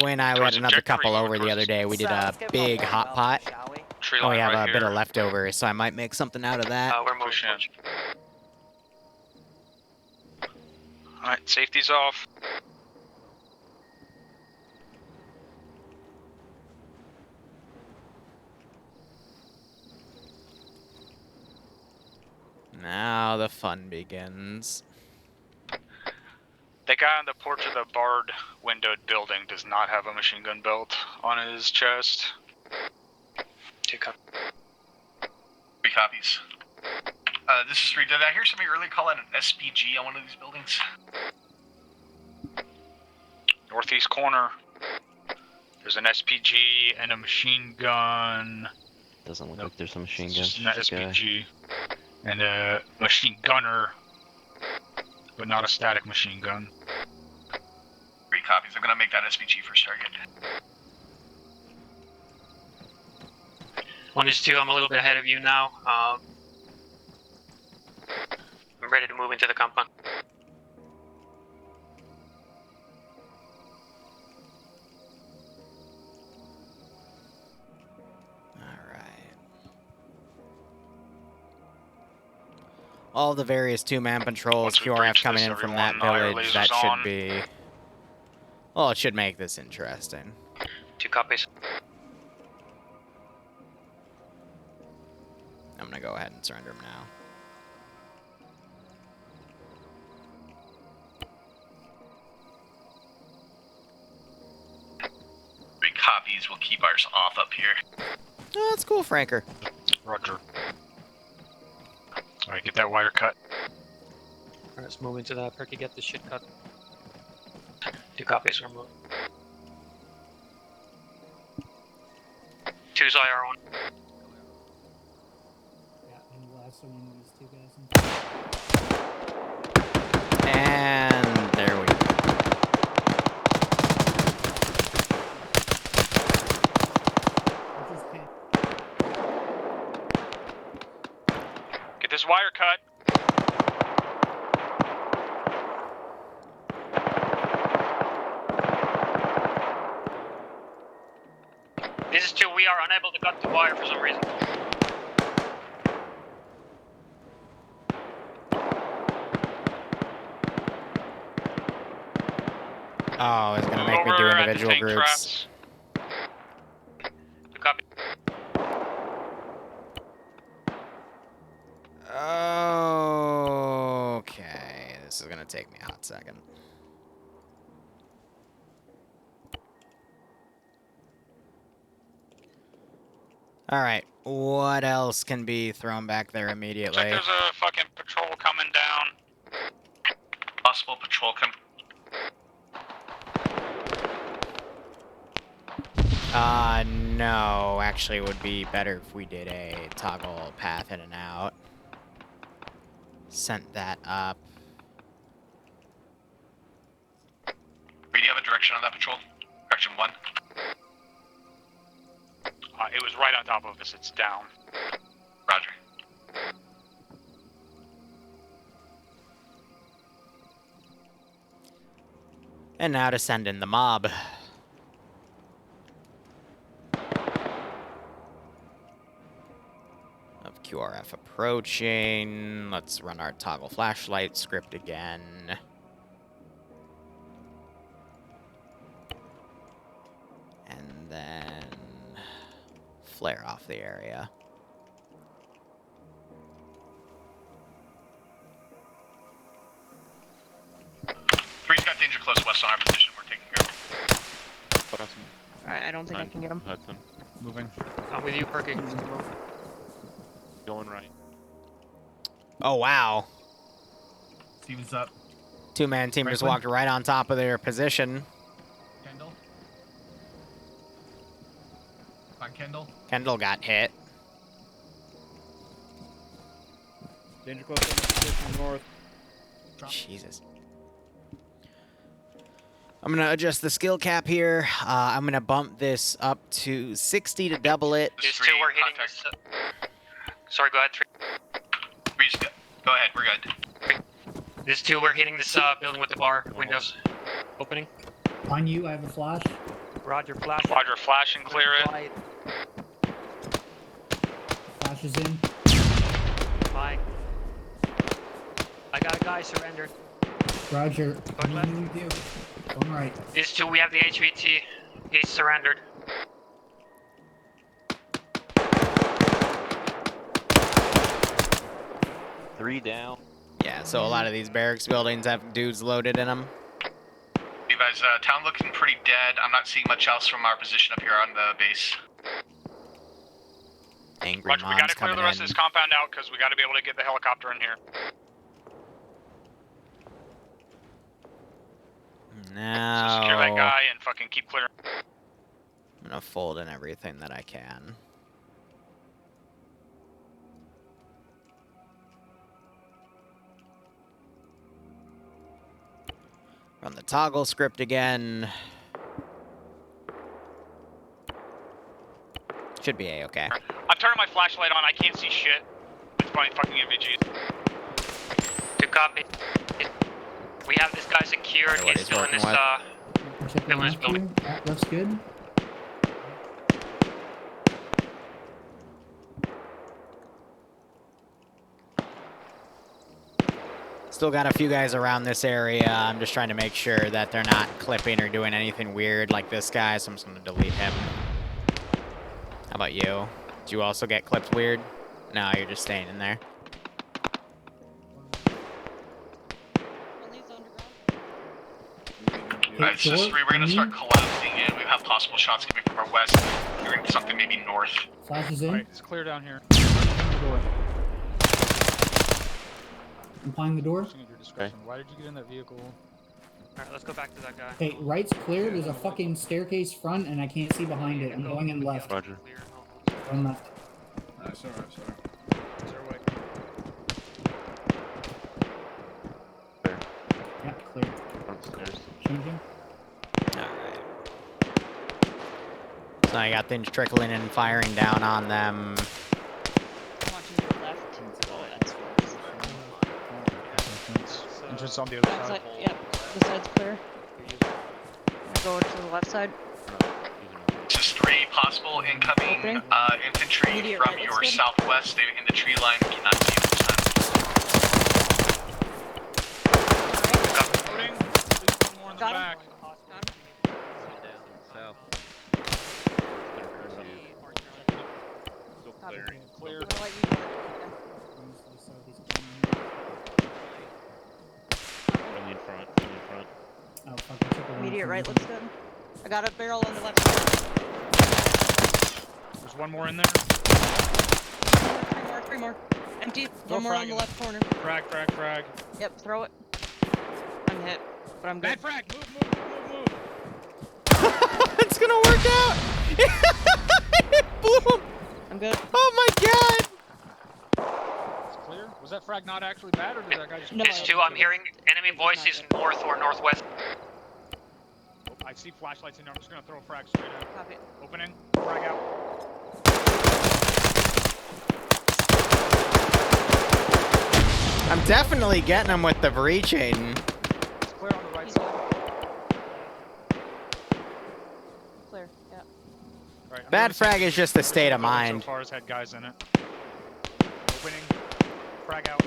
Bloodaway and I, we had another couple over the other day. We did a big hot pot. Tree And we line have right a bit of here. leftovers, so I might make something out of that. We're moving Push in. towards you. Alright, safety's off. Now the fun begins. The guy on the porch of the barred windowed building does not have a machine gun belt on his chest. 2 copies. 3 copies. This is 3. Did I hear somebody earlier call out an SPG on one of these buildings? Northeast corner. There's an SPG and a machine gun. Doesn't look like there's a machine gun. Just an SPG. And a machine gunner. But not a static machine gun. 3 copies. I'm gonna make that SPG first target. 1-2, I'm a little bit ahead of you now. I'm ready to move into the compound. All the various 2-man patrols, Once we QRF breach coming this, in from that everyone, our village, that lasers should on. be... Well, it should make this interesting. 2 copies. I'm gonna go ahead and surrender him now. Three copies will keep ours off up here. Oh, that's cool, Franker. Roger. Alright, get that wire cut. Alright, let's move into that. Perky, get this shit cut. 2 copies, we're moving. 2's IR1. Yeah, and last one these 2 guys. And there are unable to cut the wire for some reason. Oh, it's gonna make me do individual groups. Copy. Okay, this is gonna take me a hot second. All right, what else can be thrown back there immediately? Looks like there's a fucking patrol coming down. Possible patrol come. No, actually it would be better if we did a toggle path in and out. Sent that up. Do you have a direction on that patrol? Direction 1? It was right on top of us, it's down. Roger. And now to send in the mob. Of QRF approaching. Let's run our toggle flashlight script again. And then flare off the area. Three's got danger close west on our position. We're taking care of. Alright, I don't think I can get him. Hudson. Moving. I'm with you, Perky. Going right. Oh, wow. Steven's up. Two-man team just walked right on top of their position. Kendall. On Kendall. Kendall got hit. Danger close on the position north. Jesus. I'm going to adjust the skill cap here. I'm going to bump this up to 60 to double it. These two were hitting this. Sorry, go ahead. Go ahead, we're good. These two were hitting this building with the bar windows. Opening. On you, I have a flash. Roger, flash. Roger, flash and clear it. Flash is in. Fine. I got a guy surrendered. Roger. Going left. What do you do? Going right. These two, we have the HVT. He's surrendered. Three down. Yeah, so a lot of these barracks buildings have dudes loaded in them. You guys, town looking pretty dead. I'm not seeing much else from our position up here on the base. Angry Roger, we moms gotta clear coming the rest in. of this compound out because we gotta be able to get the helicopter in here. Now, So secure that guy and fucking keep clearing. I'm gonna fold in everything that I can. Run the toggle script again. Should be A-okay. I'm turning my flashlight on, I can't see shit. It's my fucking MVGs. Good copy. We have this guy secured. What He's he's still in working this with. Check the still in this left building. here. That looks good. Still got a few guys around this area. I'm just trying to make sure that they're not clipping or doing anything weird like this guy, so I'm just gonna delete him. How about you? Did you also get clipped weird? No, you're just staying in there. Alright, so we're gonna start collapsing in. We have possible shots coming from our west. Hearing something maybe north. Flash is in. Alright, it's clear down here. Applying the door. At your discretion. Why did you get in that vehicle? Alright, let's go back to that guy. Hey, right's clear. There's a fucking staircase front, and I can't see behind it. I'm going in left. Roger. Going left. Sorry. Is there a way? There. Yeah, clear. Upstairs. Changing. Alright. So I got things trickling and firing down on them. Entrance on the other side. Side, yep, the side's clear. Go to the left side. This is 3, possible incoming infantry Immediate from right, your that's good. southwest. They're in the tree line. Cannot see you this time. Loading. At least one more in the Got him. back. South. Still clearing. Clear. Running in front. Running in front. Oh, fuck, I took a one Immediate from right you. looks good. I got a barrel on the left side. There's one more in there. Three more. Empty. Throw One more on frag the in left corner. Frag, frag, frag. Yep, throw it. I'm hit, but I'm good. Bad frag. Move. It's gonna work out! Boom! I'm good. Oh my god! It's clear. Was that frag not actually bad, or did that guy just... No. This 2, I'm hearing enemy voices north or northwest. Oh, I see flashlights in there. I'm just gonna throw a frag straight out. Copy. Opening. Frag out. I'm definitely getting him with the breaching. It's clear on the right He's side. Clear, yeah. Right, I'm Bad noticing frag is just a state of the building mind. So far has had guys in it. Opening. Frag out.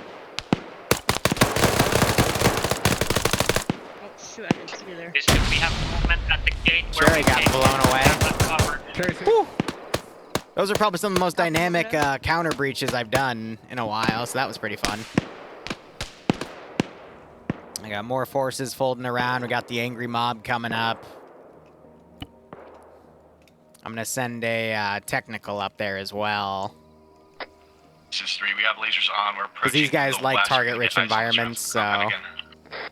Oh shoot, I didn't see you there. This 2, we have movement at the gate. where Sure, we he got came. blown away. Have that covered. Whew. Those are probably some of the most dynamic counter breaches I've done in a while, so that was pretty fun. I got more forces folding around. We got the angry mob coming up. I'm gonna send a technical up there as well. This is 3. We have lasers on. We're Because approaching. these guys the like west. target-rich Get nice and environments, stressed. so Combat again.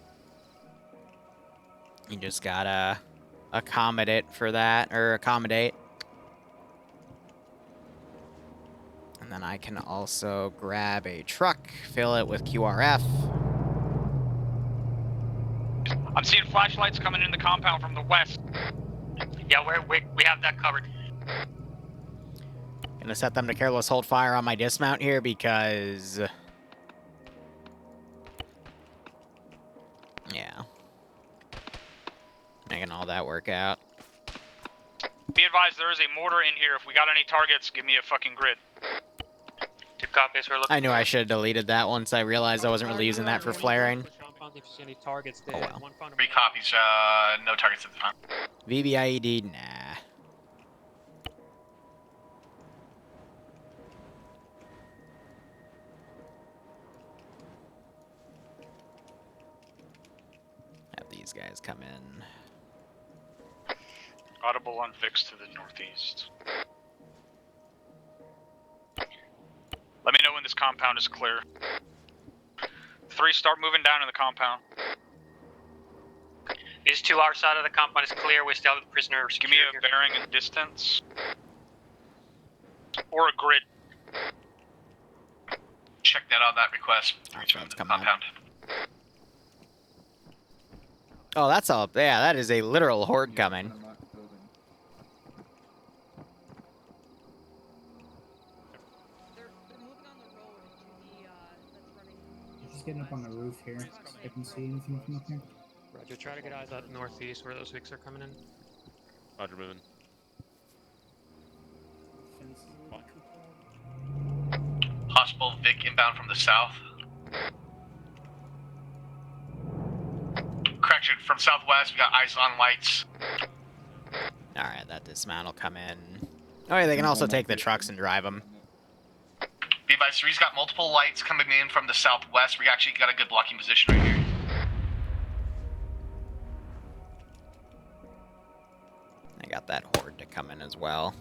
you just gotta accommodate for that, or accommodate. And then I can also grab a truck, fill it with QRF. I'm seeing flashlights coming in the compound from the west. Yeah, we have that covered. Gonna set them to careless hold fire on my dismount here because... yeah. Making all that work out. Be advised, there is a mortar in here. If we got any targets, give me a fucking grid. 2 copies, we're looking. I knew I should have deleted that once I realized I wasn't really using that for flaring. If you see any targets there, Oh well. 3 copies. No targets at the time. VBIED, nah. Have these guys come in. Audible unfixed to the northeast. Let me know when this compound is clear. 3, start moving down in the compound. These 2, our side of the compound is clear. We still have the prisoner. Give me a bearing and distance. Or a grid. Check that on that request. Alright, let's come Compound. Oh, that's all. Yeah, that is a literal horde coming. Just getting up on the roof here. I can see anything from up here. Roger, try to get eyes out northeast where those Vicks are coming in. Roger, moving. Possible Vic inbound from the south. Correction, from southwest, we got eyes on lights. Alright, that dismount will come in. Oh yeah, they can also take the trucks and drive them. Be advised, 3's got multiple lights coming in from the southwest. We actually got a good blocking position right here. I got that horde to come in as well.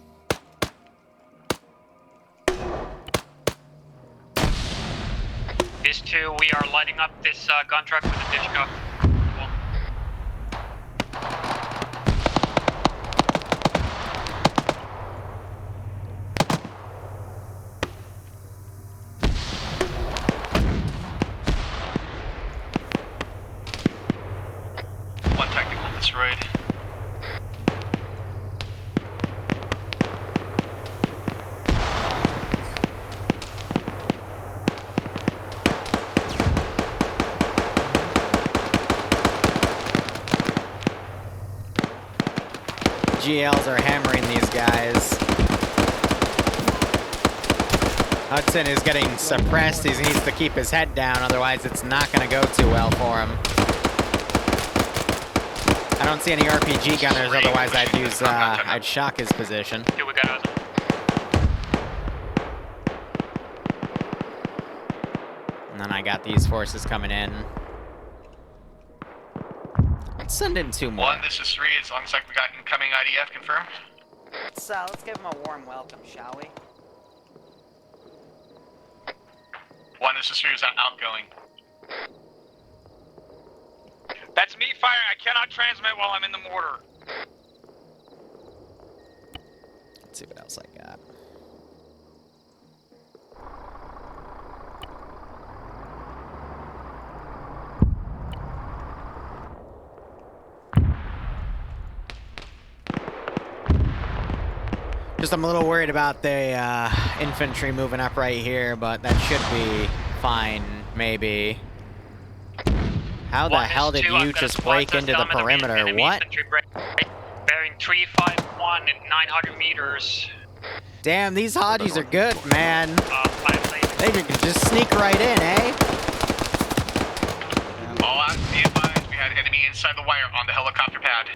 These 2, we are lighting up this gun truck with a ditch cup. One technical destroyed. GLs are hammering these guys. Hudson is getting suppressed. He needs to keep his head down, otherwise it's not going to go too well for him. I don't see any RPG gunners, otherwise I'd shock his position. Here we go. And then I got these forces coming in. Let's send in 2 more. 1, this is 3. It's looks like we got incoming IDF confirmed. Let's give him a warm welcome, shall we? 1, this is 3. Is outgoing. That's me firing. I cannot transmit while I'm in the mortar. Let's see what else I got. Just I'm a little worried about the infantry moving up right here, but that should be fine, maybe. How the hell did you just break into the perimeter? What? Bearing 351 at 900 meters. Damn, these Hadjis are good, man. They can just sneak right in, eh? All out, be advised, we had enemy inside the wire on the helicopter pad.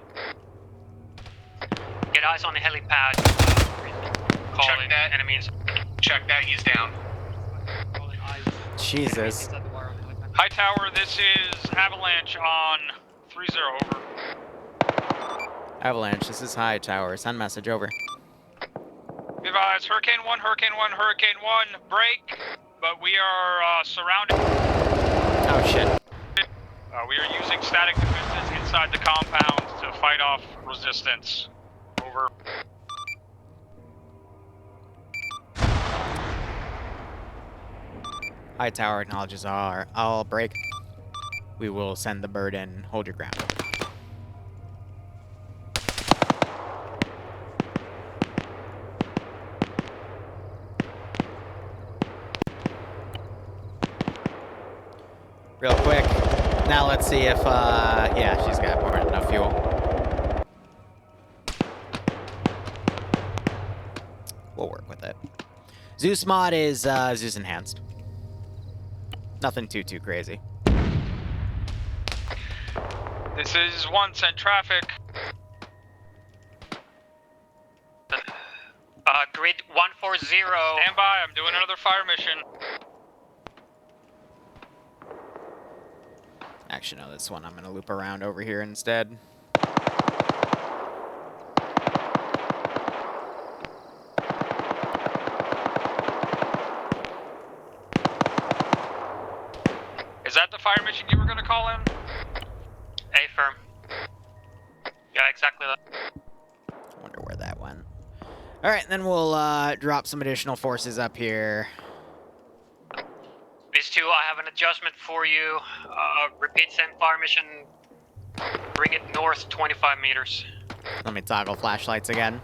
Get eyes on the helipad. Check that. Enemies. Check that, he's down. Jesus. High tower, this is Avalanche on 3-0, over. Avalanche, this is High Tower. Send message, over. Be advised, Hurricane 1, Hurricane 1, Hurricane 1, break, but we are surrounded. Oh, shit. We are using static defenses inside the compound to fight off resistance. Over. High Tower acknowledges all break. We will send the bird in. Hold your ground. Real quick. Now let's see if, yeah, she's got more than enough fuel. We'll work with it. Zeus mod is Zeus enhanced. Nothing too crazy. This is 1, send traffic. Grid 140. Stand by, I'm doing another fire mission. Actually, no, this one I'm gonna loop around over here instead. Is that the fire mission you were gonna call in? A-firm. Yeah, exactly that. I wonder where that went. All right, then we'll drop some additional forces up here. These 2, I have an adjustment for you. Repeat send fire mission. Bring it north 25 meters. Let me toggle flashlights again.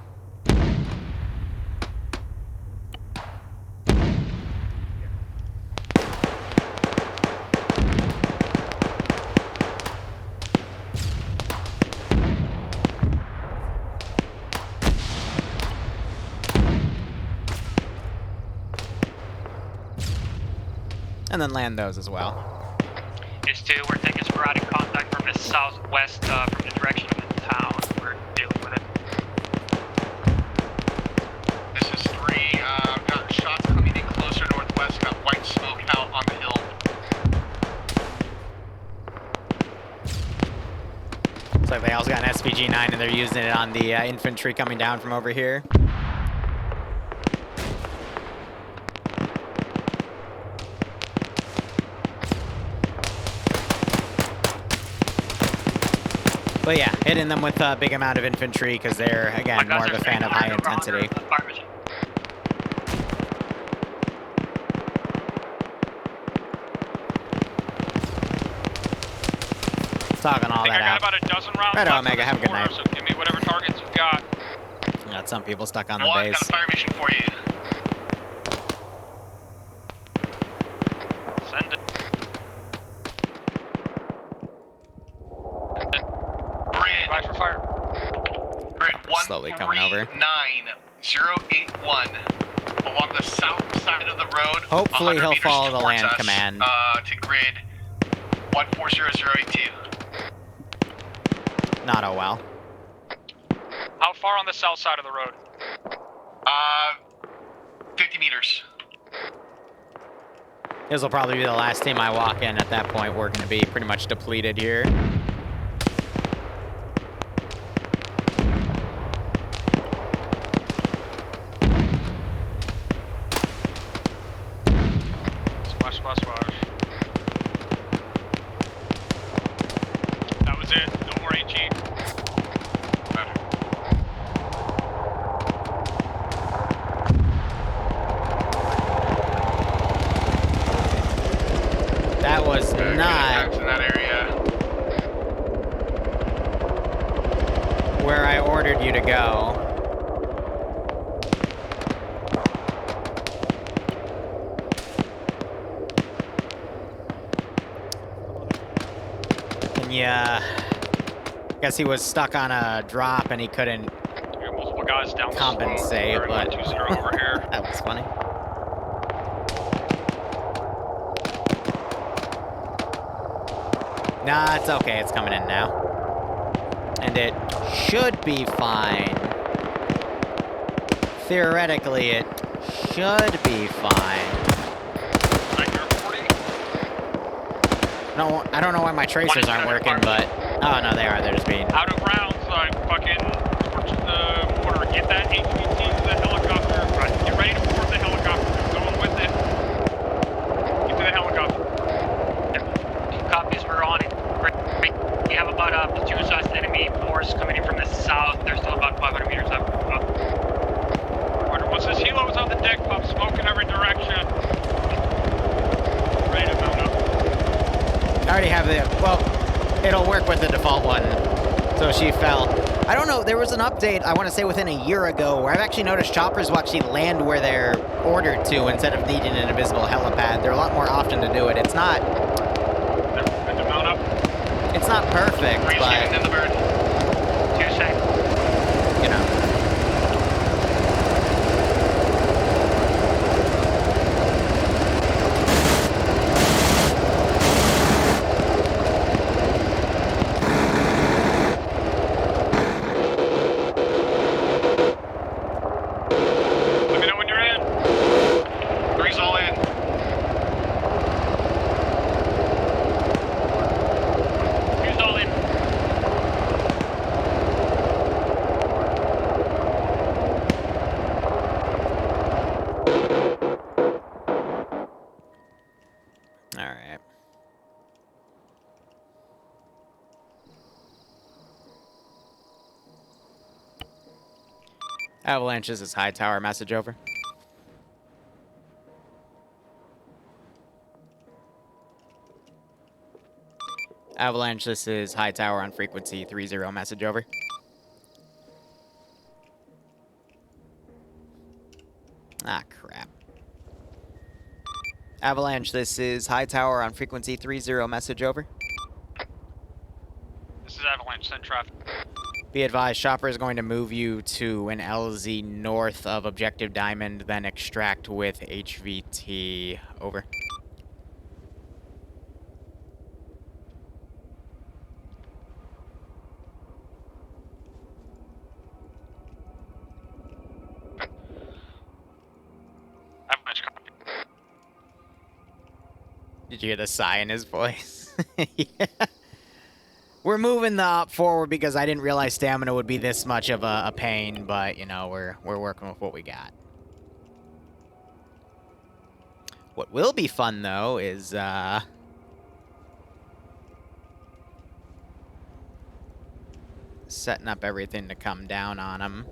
And then land those as well. These 2, we're taking sporadic contact from the southwest, from the direction of the town. We're dealing with it. This is 3, got shots coming in closer northwest, got white smoke out on the hill. Looks like they also got an SPG-9 and they're using it on the infantry coming down from over here. But yeah, hitting them with a big amount of infantry because they're, again, more of a fan of high intensity. Talking all that I out. got about a dozen rounds Right left on, Omega. Have a good night. So give me whatever targets you've got. Got some people stuck on the 1, base. got a fire mission for you. Send it. Grid. Flash for fire. Grid 1, slowly coming over. 9-081 along the south side of the road. Hopefully 100 he'll meters follow the towards land us, command. To grid 140082. Not oh well. How far on the south side of the road? 50 meters. This will probably be the last team I walk in. At that point, we're going to be pretty much depleted here. Splash, splash, splash. That was it. No more HE. That was not in that area. where I ordered you to go. And yeah, I guess he was stuck on a drop and he couldn't Multiple guys down compensate, the but 2-0 over here. that was funny. Nah, it's okay. It's coming in now. And it should be fine. Theoretically, it should be fine. No, I don't know why my tracers aren't working, but... Oh, no, they are. They're just being... Out of rounds, fucking torch the mortar. Get that HVT to the helicopter. Right, get ready to board the helicopter. I'm going with it. Get to the helicopter. Yep. Copies, we're on it. We have about a platoon-sized enemy force coming in from the south. They're still about 500 meters up. Once this helo is on the deck, pop smoke in every direction. Ready to mount up. I already have the... Well, it'll work with the default one. So she fell. I don't know, there was an update, I want to say within a year ago, where I've actually noticed choppers will actually land where they're ordered to instead of needing an invisible helipad. They're a lot more often to do it. It's not... To mount up. It's not perfect, but... In the bird. 2 seconds. You know. Let me know when you're in. 3's all in. Who's all in? Alright. Avalanche, this is High Tower, message over. Avalanche, this is High Tower on frequency 30, message over. Ah, crap. Avalanche, this is High Tower on frequency 30, message over. This is Avalanche, send traffic. Be advised, Chopper is going to move you to an LZ north of Objective Diamond, then extract with HVT. Over. Avalanche copy. Did you hear the sigh in his voice? Yeah. We're moving the op forward because I didn't realize stamina would be this much of a pain, but, you know, we're working with what we got. What will be fun, though, is, setting up everything to come down on him.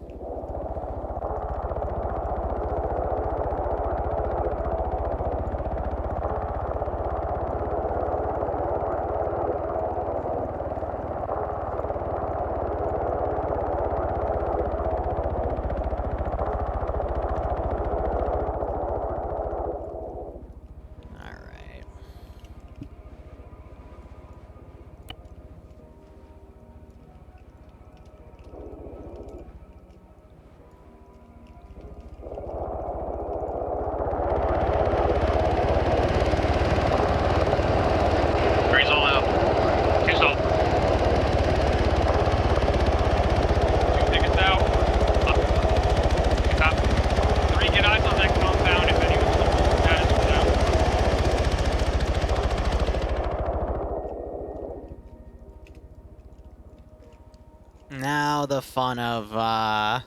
Now the fun of,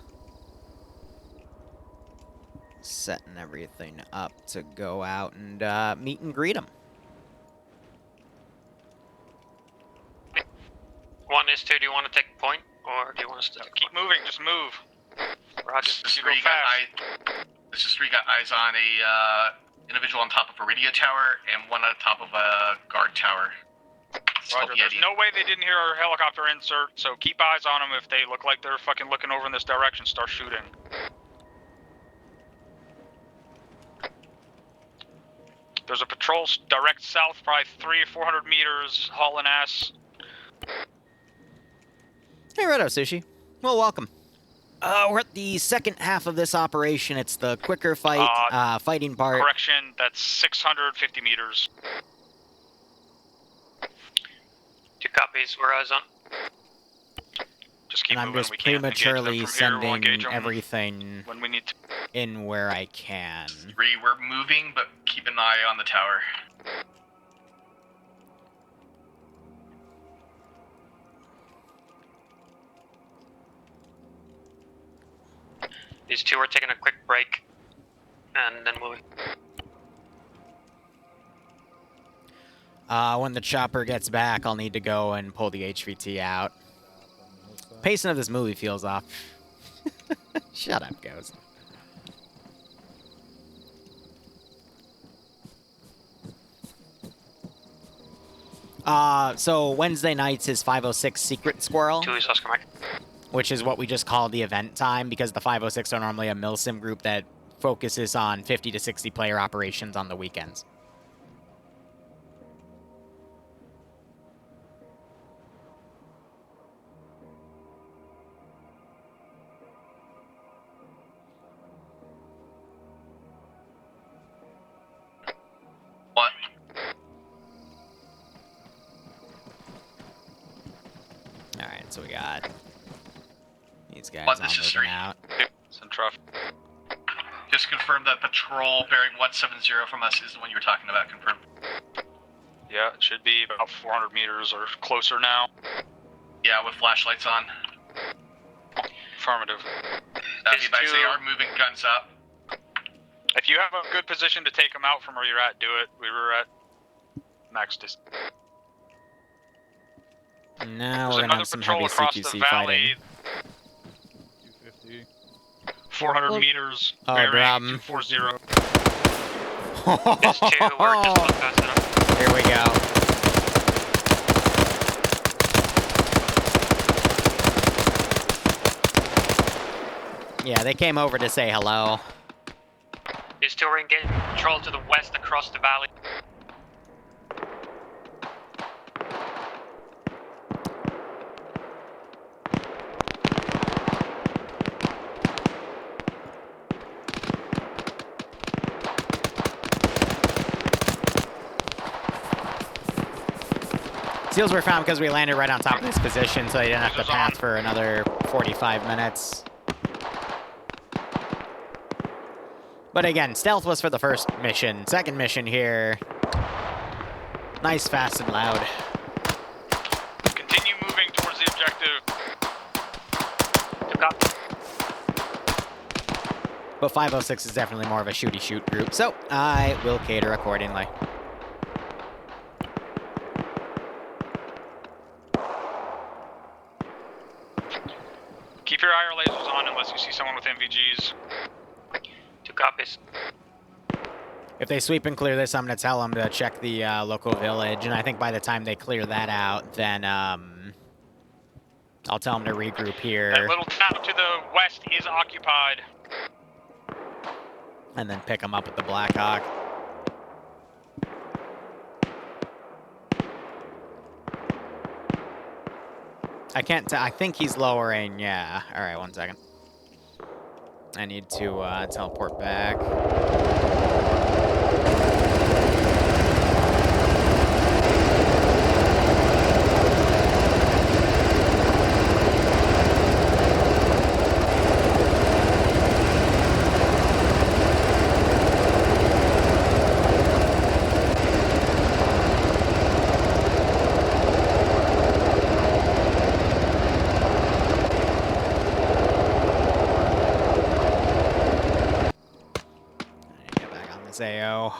setting everything up to go out and, meet and greet them. 1 is 2, do you want to take point, or do you want us to keep moving? Just move. Roger. This is 3 got eyes on a individual on top of a radio tower and one on top of a guard tower. Roger, there's no way they didn't hear our helicopter insert, so keep eyes on them. If they look like they're fucking looking over in this direction, start shooting. There's a patrol direct south, probably 300 or 400 meters, hauling ass. Hey, right up, Sushi. Well, welcome. We're at the second half of this operation. It's the quicker fight, fighting part. Correction, that's 650 meters. 2 copies, we're eyes on. Just keep and I'm moving. just We can't prematurely engage them from here. We'll sending engage them everything when we need to. in where I can. 3, we're moving, but keep an eye on the tower. These 2 are taking a quick break, and then moving. When the chopper gets back, I'll need to go and pull the HVT out. Pacing of this movie feels off. Shut up, Ghost. So Wednesday nights is 506 Secret Squirrel. 2 is Oscar Mike. Which is what we just call the event time, because the 506 are normally a milsim group that focuses on 50 to 60 player operations on the weekends. What? Alright, so we got these guys What, all this is moving 3. out. Just confirm that patrol bearing 170 from us is the one you were talking about. Confirm. Yeah, it should be about 400 meters or closer now. Yeah, with flashlights on. Affirmative. They are moving guns up. If you have a good position to take them out from where you're at, do it. We were at max distance. Now There's we're gonna another have some patrol heavy across CQC the valley. fighting. 400 meters. Oh, bearing drum. 240. There's 2, we're just about past it up. Here we go. Yeah, they came over to say hello. These 2 are engaged patrol to the west across the valley. Seals were found because we landed right on top of this position, so they didn't have to pass for another 45 minutes. But again, stealth was for the first mission. Second mission here, nice, fast, and loud. Continue moving towards the objective. But 506 is definitely more of a shooty-shoot group, so I will cater accordingly. Keep your IR lasers on unless you see someone with MVGs. 2 copies. If they sweep and clear this, I'm going to tell them to check the local village, and I think by the time they clear that out, then I'll tell them to regroup here. That little town to the west is occupied. And then pick them up with the Blackhawk. I can't tell. I think he's lowering. Yeah. All right, 1 second. I need to teleport back. go.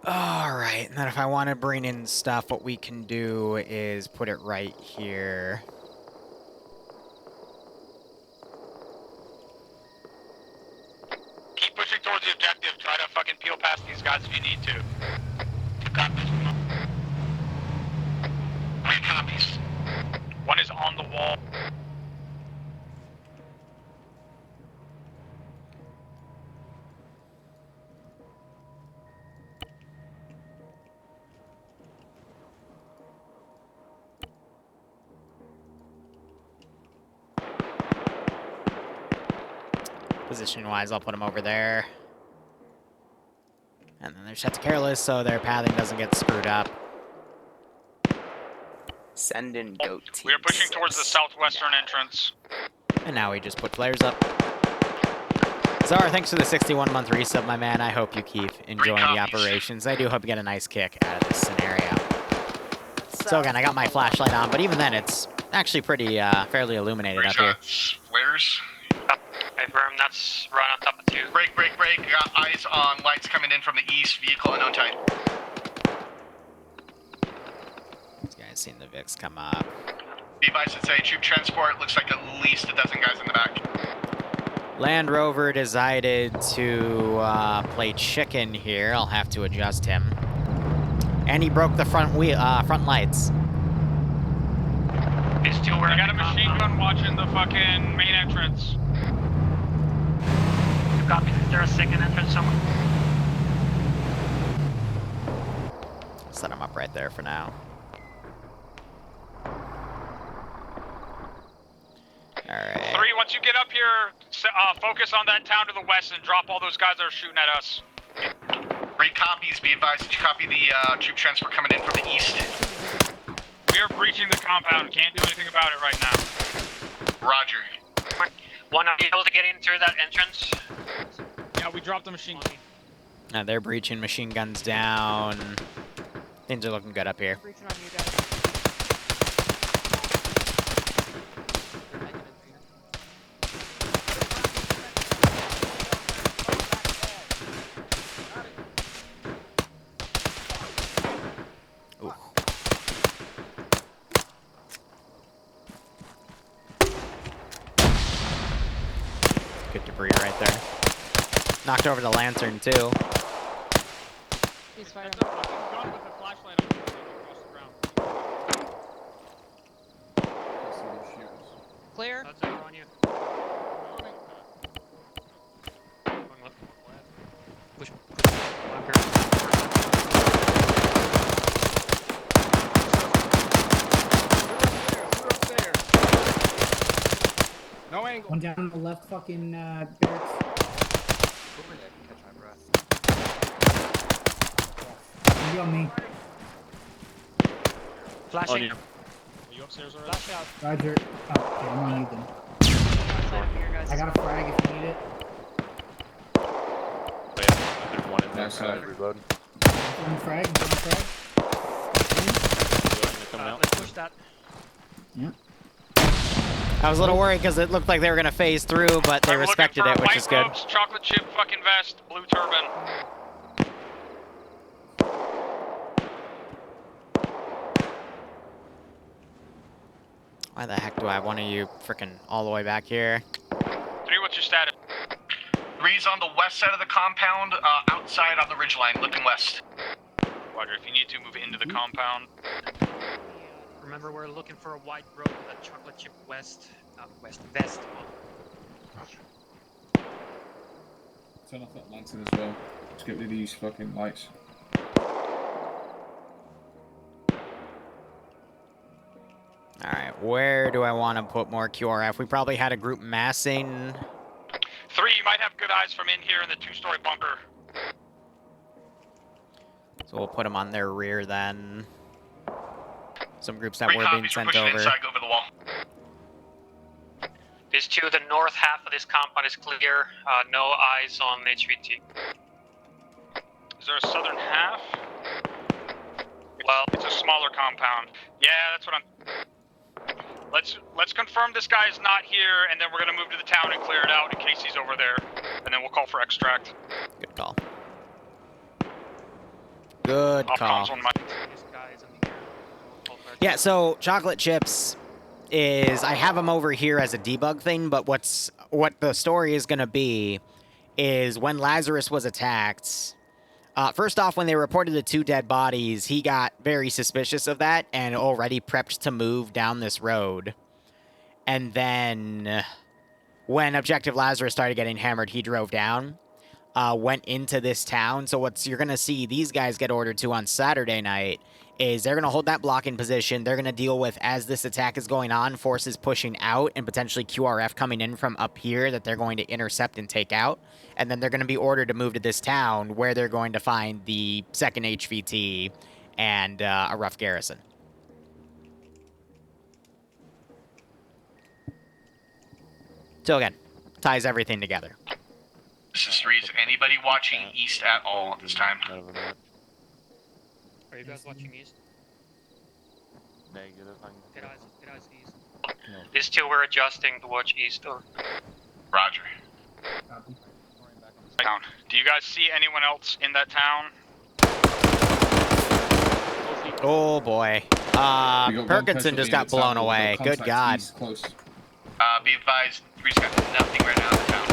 Alright, and then if I want to bring in stuff, what we can do is put it right here. Keep pushing towards the objective. Try to fucking peel past these guys if you need to. Got this. 3 copies. 1 is on the wall. Position-wise, I'll put them over there. And then they're set to careless, so their pathing doesn't get screwed up. Send in goat teams. We are pushing towards the southwestern entrance. And now we just put flares up. Zara, thanks for the 61-month resub, my man. I hope you keep enjoying the operations. I do hope you get a nice kick out of this scenario. So again, I got my flashlight on, but even then, it's actually pretty fairly illuminated up here. Flares. Confirm, that's right on top of 2. Break, break, break. Got eyes on lights coming in from the east. Vehicle unknown type. These guys seen the VIX come up. B-Vice should say troop transport. Looks like at least a dozen guys in the back. Land Rover decided to play chicken here. I'll have to adjust him. And he broke the front lights. These 2 were. I got a machine gun watching the fucking main entrance. Copy. Is there a second entrance somewhere? Set him up right there for now. Alright. 3, once you get up here, focus on that town to the west and drop all those guys that are shooting at us. 3 copies. Be advised. Did you copy the troop transport coming in from the east? We are breaching the compound. Can't do anything about it right now. Roger. One are you able to get in through that entrance? Yeah, we dropped the machine gun. They're breaching, machine guns down. Things are looking good up here. Breaching on you guys. Good debris right there. Knocked over the lantern, too. He's firing. Gun with a flashlight on across the ground. Clear. That's over on you. Going left. Push. No angle. One down on the left fucking barracks. Over there, catch my breath. You on me. Flashing. Are you upstairs already? Flash out. Roger. Oh, okay, I'm on you then. I got a frag if you need it. There's one in there. Reload. One frag, one frag. Let's push that. Yeah. I was a little worried because it looked like they were going to phase through, but they respected it, which is good. Robes, chocolate chip fucking vest, blue turban. Why the heck do I have one of you freaking all the way back here? 3, what's your status? 3's on the west side of the compound, outside on the ridgeline, looking west. Roger, if you need to, move into the compound. Remember, we're looking for a white robe with a chocolate chip vest. Vest. Turn off that lantern as well. Let's get rid of these fucking lights. Alright, where do I want to put more QRF? We probably had a group massing. 3, you might have good eyes from in here in the 2-story bunker. So we'll put them on their rear then. Some groups that 3 were copies, being we're sent pushing over. inside, go over the wall. These 2, the north half of this compound is clear. No eyes on HVT. Is there a southern half? Well, it's a smaller compound. Yeah, that's what I'm... Let's confirm this guy is not here, and then we're gonna move to the town and clear it out in case he's over there, and then we'll call for extract. Good call. Good call. Yeah, so chocolate chips is, I have them over here as a debug thing, but what the story is going to be is when Lazarus was attacked, first off, when they reported the 2 dead bodies, he got very suspicious of that and already prepped to move down this road. And then when Objective Lazarus started getting hammered, he drove down, went into this town. So what you're going to see these guys get ordered to on Saturday night is they're going to hold that blocking position. They're going to deal with, as this attack is going on, forces pushing out and potentially QRF coming in from up here that they're going to intercept and take out. And then they're going to be ordered to move to this town where they're going to find the 2nd HVT and a rough garrison. So again, ties everything together. This is 3. Is anybody watching east at all at this time? Are you guys watching east? Negative. Get eyes east. These 2 we're adjusting to watch east. Or... Roger. Town. Do you guys see anyone else in that town? Oh boy. Perkinson just got blown away. Good God. Be advised, 3's got nothing right now in the town.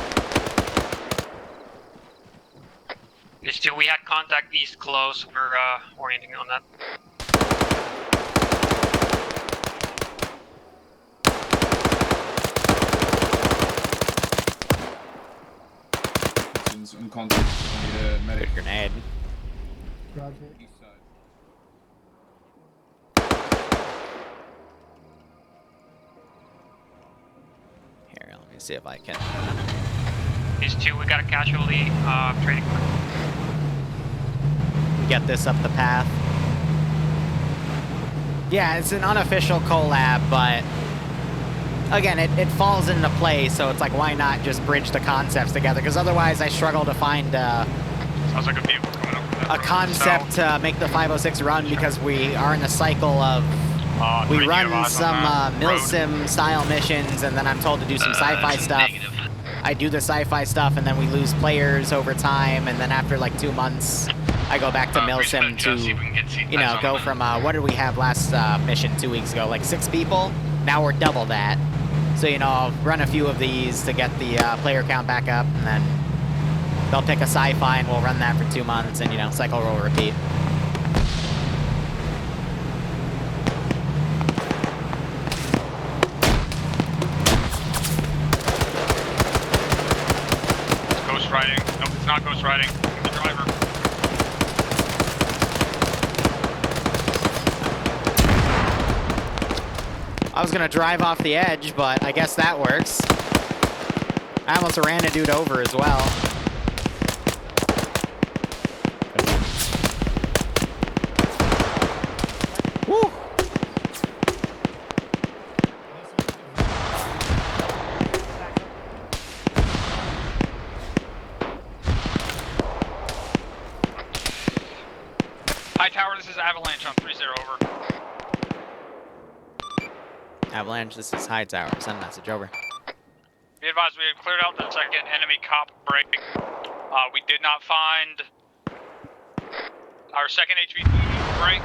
These 2, we had contact east close. We're orienting on that. In contact. I need a medic. Grenade. Roger. East side. Here, let me see if I can. These 2, we got a casualty trading. Get this up the path. Yeah, it's an unofficial collab, but again, it falls into place, so it's like, why not just bridge the concepts together? Because otherwise I struggle to find Sounds like a vehicle coming up. a concept to make the 506 run, because we are in a cycle of we run some milsim style missions, and then I'm told to do some sci-fi stuff. I do the sci-fi stuff, and then we lose players over time, and then after like 2 months, I go back to milsim to, you know, go from, what did we have last mission 2 weeks ago? Like 6 people? Now we're double that. So, you know, I'll run a few of these to get the player count back up, and then they'll pick a sci-fi, and we'll run that for 2 months, and, you know, cycle, roll, repeat. Ghost riding. Nope, it's not ghost riding. The driver. I was gonna drive off the edge, but I guess that works. I almost ran a dude over as well. Woo! High tower, this is Avalanche on 3-0, over. Avalanche, this is High Tower. Send message, over. Be advised, we have cleared out the 2nd enemy cop break. We did not find our 2nd HVT break.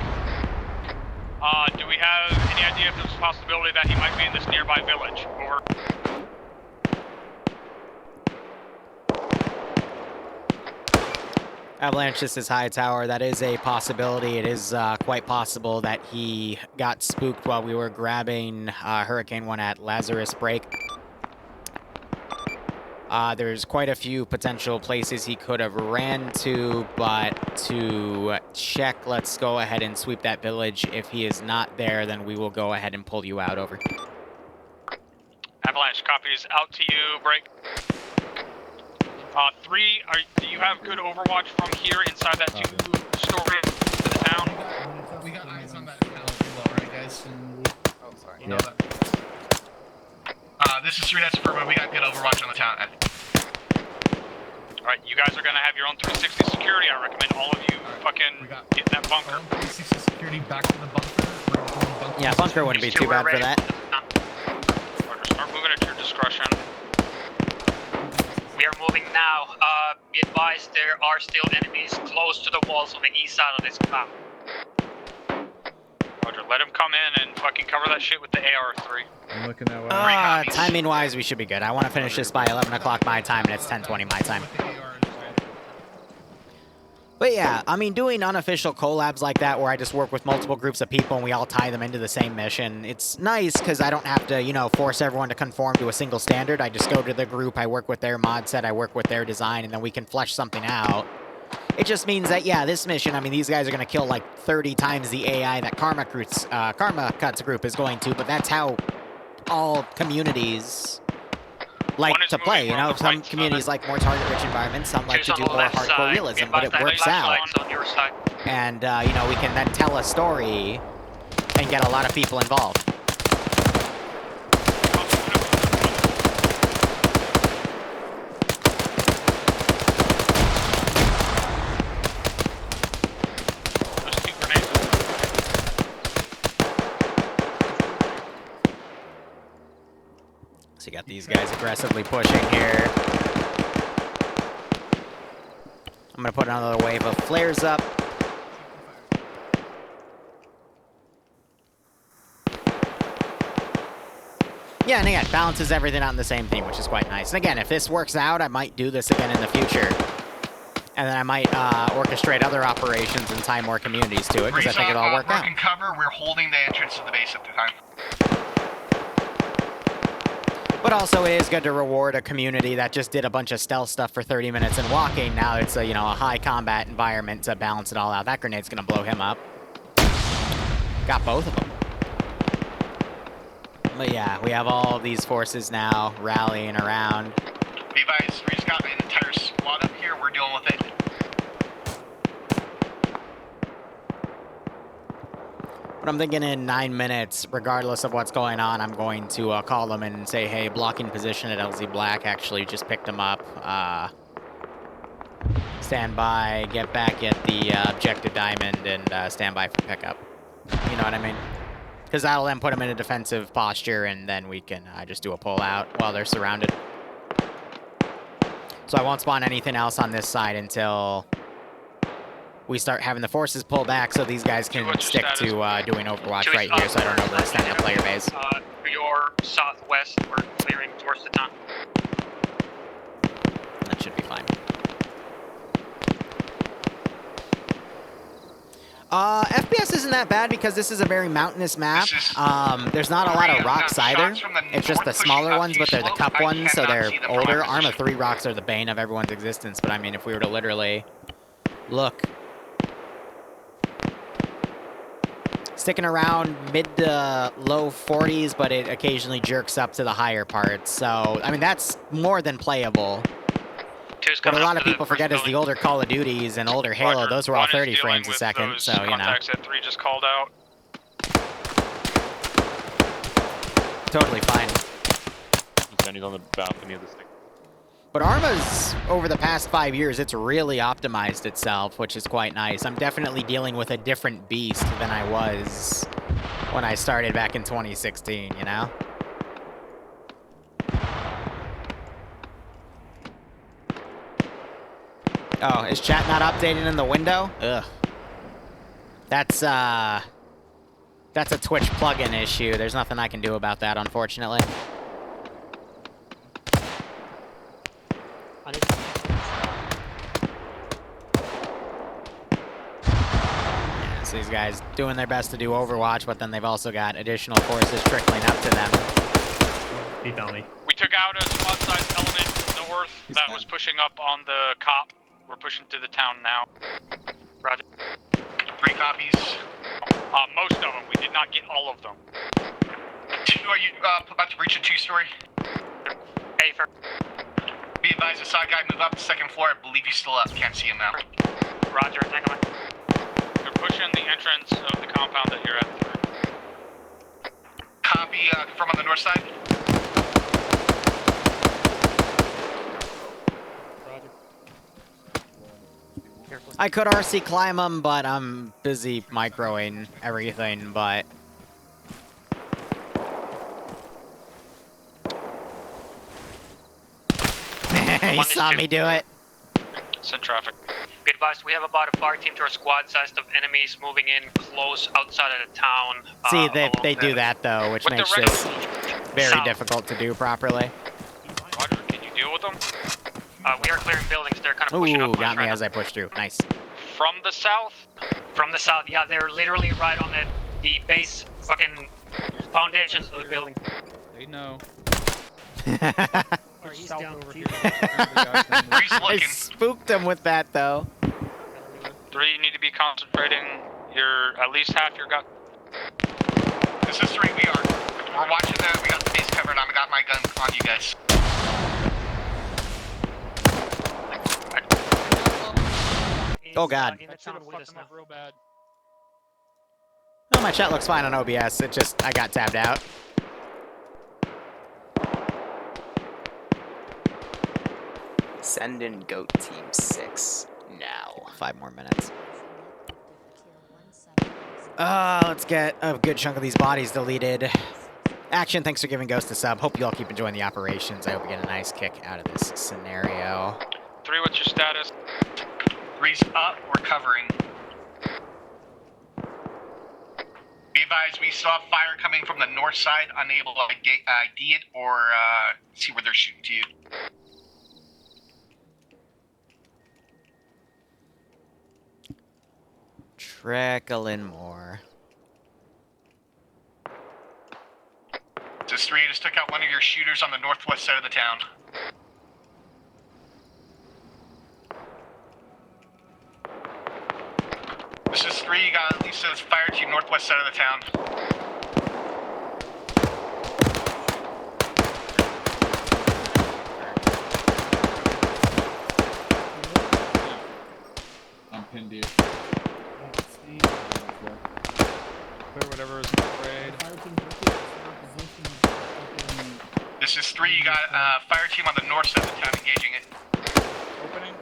Do we have any idea if there's a possibility that he might be in this nearby village? Over. Avalanche, this is High Tower. That is a possibility. It is quite possible that he got spooked while we were grabbing Hurricane 1 at Lazarus Break. There's quite a few potential places he could have ran to, but to check, let's go ahead and sweep that village. If he is not there, then we will go ahead and pull you out, over. Avalanche, copies out to you, break. 3, do you have good overwatch from here inside that 2-story to the town? We got eyes on that hill below, right, guys? Oh, sorry. You know that. This is 3, that's affirmative. We got good overwatch on the town. Alright, you guys are gonna have your own 360 security. I recommend all of you fucking get in that bunker. 360 security back to the bunker. Yeah, bunker wouldn't be too bad for that. Start moving at your discretion. We are moving now. Be advised there are still enemies close to the walls on the east side of this map. Roger, let him come in and fucking cover that shit with the AR-3. I'm looking that way. Timing-wise, we should be good. I want to finish this by 11 o'clock my time, and it's 10:20 my time. But yeah, I mean, doing unofficial collabs like that where I just work with multiple groups of people and we all tie them into the same mission, it's nice because I don't have to, you know, force everyone to conform to a single standard. I just go to the group, I work with their mod set, I work with their design, and then we can flesh something out. It just means that, yeah, this mission, I mean, these guys are going to kill like 30 times the AI that Karma Cuts group is going to, but that's how all communities like to play, you know? Some communities like more target-rich environments, some like to do more hardcore realism, but it works out. And, you know, we can then tell a story and get a lot of people involved. So you got these guys aggressively pushing here. I'm gonna put another wave of flares up. Yeah, and again, balances everything on the same theme, which is quite nice. And again, if this works out, I might do this again in the future. And then I might orchestrate other operations and tie more communities to it, because I think it'll all work out. Working cover, we're holding the entrance to the base at the time. But also, it is good to reward a community that just did a bunch of stealth stuff for 30 minutes and walking. Now it's a, you know, a high combat environment to balance it all out. That grenade's gonna blow him up. Got both of them. But yeah, we have all these forces now rallying around. Be advised, we just got an entire squad up here. We're dealing with it. But I'm thinking in 9 minutes, regardless of what's going on, I'm going to call them and say, hey, blocking position at LZ Black. Actually just picked them up. Stand by, get back at the objective diamond, and stand by for pickup. You know what I mean? Because that'll then put them in a defensive posture, and then we can just do a pull-out while they're surrounded. So I won't spawn anything else on this side until we start having the forces pull back so these guys can stick to doing Overwatch right here so I don't overextend the player base. To your southwest, we're clearing towards the town. That should be fine. FPS isn't that bad because this is a very mountainous map. There's not a lot of rocks either. It's just the smaller ones, but they're the cup ones, so they're older. Arma 3 rocks are the bane of everyone's existence, but I mean, if we were to literally look. Sticking around mid to low 40s, but it occasionally jerks up to the higher parts. So, I mean, that's more than playable. What a lot of people forget is the older Call of Duties and older Halo, those were all 30 frames a second, so, you know. Contacts at 3 just called out. Totally fine. He's on the balcony of the stick. But Arma's, over the past 5 years, it's really optimized itself, which is quite nice. I'm definitely dealing with a different beast than I was when I started back in 2016, you know? Oh, is chat not updated in the window? Ugh. That's a Twitch plugin issue. There's nothing I can do about that, unfortunately. Yeah, so these guys doing their best to do Overwatch, but then they've also got additional forces trickling up to them. He found me. We took out a squad-sized element north that was pushing up on the cop. We're pushing to the town now. Roger. 3 copies. Most of them. We did not get all of them. 2, are you about to breach a 2-story? Hey, for. Be advised, the side guy moved up the 2nd floor. I believe he's still up. Can't see him now. Roger, take him. They're pushing the entrance of the compound that you're at. Copy, confirm on the north side. I could RC climb them, but I'm busy microing everything, but He saw me do it. Send traffic. Be advised, we have about a fire team to our squad sized of enemies moving in close outside of the town. See, they do that though, which makes this very difficult to do properly. Roger, can you deal with them? We are clearing buildings. They're kind of pushing up Ooh, on us got me right as now. I pushed through. Nice. From the south? From the south, yeah, they're literally right on the base fucking foundations of the building. They know. Or he's down over here. I spooked him with that though. 3, you need to be concentrating your at least half your gun. This is 3, we're watching that. We got the base covered. I got my gun on you guys. Oh god. That should have fucked him up real bad. Oh, my chat looks fine on OBS. It just, I got tabbed out. Send in Goat Team 6 now. 5 more minutes. Let's get a good chunk of these bodies deleted. Action, thanks for giving Ghost a sub. Hope you all keep enjoying the operations. I hope you get a nice kick out of this scenario. 3, what's your status? 3's up, we're covering. Be advised, we saw fire coming from the north side, unable to ID it or see where they're shooting to you. Trickling more. This 3, just took out one of your shooters on the northwest side of the town. This is 3, you got at least a fire team northwest side of the town. I'm pinned here. Clear whatever is in the raid. This is 3, you got a fire team on the north side of the town engaging it. Opening.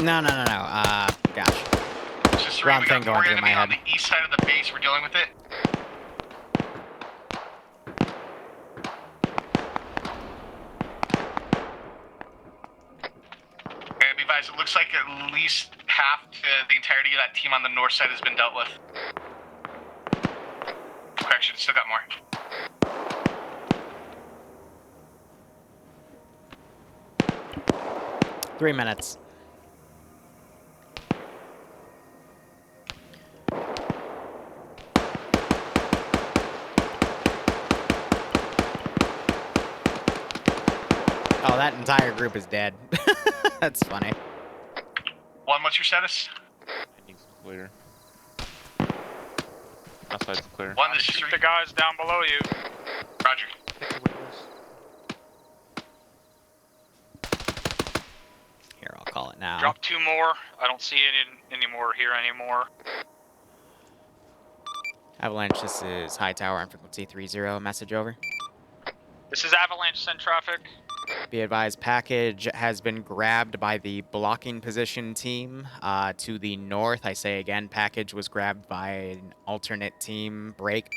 No. Gosh. This is 3, Wrong we thing got going more through my enemy on head. the east side of the base, we're dealing with it. And be advised, it looks like at least half to the entirety of that team on the north side has been dealt with. Correction, still got more. Three minutes. Oh, that entire group is dead. That's funny. 1, what's your status? Ending's clear. Outside's clear. 1, this is Shoot the guys down below you. Roger. Here, I'll call it now. Drop 2 more. I don't see any more here anymore. Avalanche, this is High Tower on frequency 30. Message over. This is Avalanche, send traffic. Be advised, package has been grabbed by the blocking position team to the north. I say again, package was grabbed by an alternate team. Break.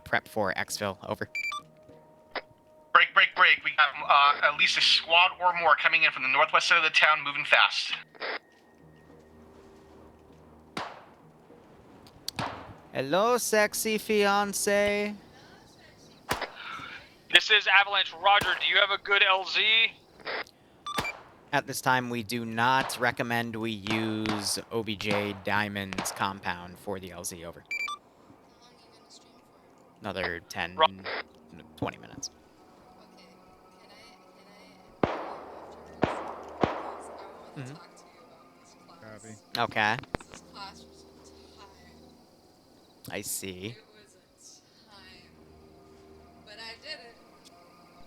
Prep for exfil. Over. Break. We got at least a squad or more coming in from the northwest side of the town, moving fast. Hello, sexy fiance. This is Avalanche. Roger, do you have a good LZ? At this time, we do not recommend we use OBJ Diamond's compound for the LZ. Over. Another 10, 20 minutes. Okay. I see.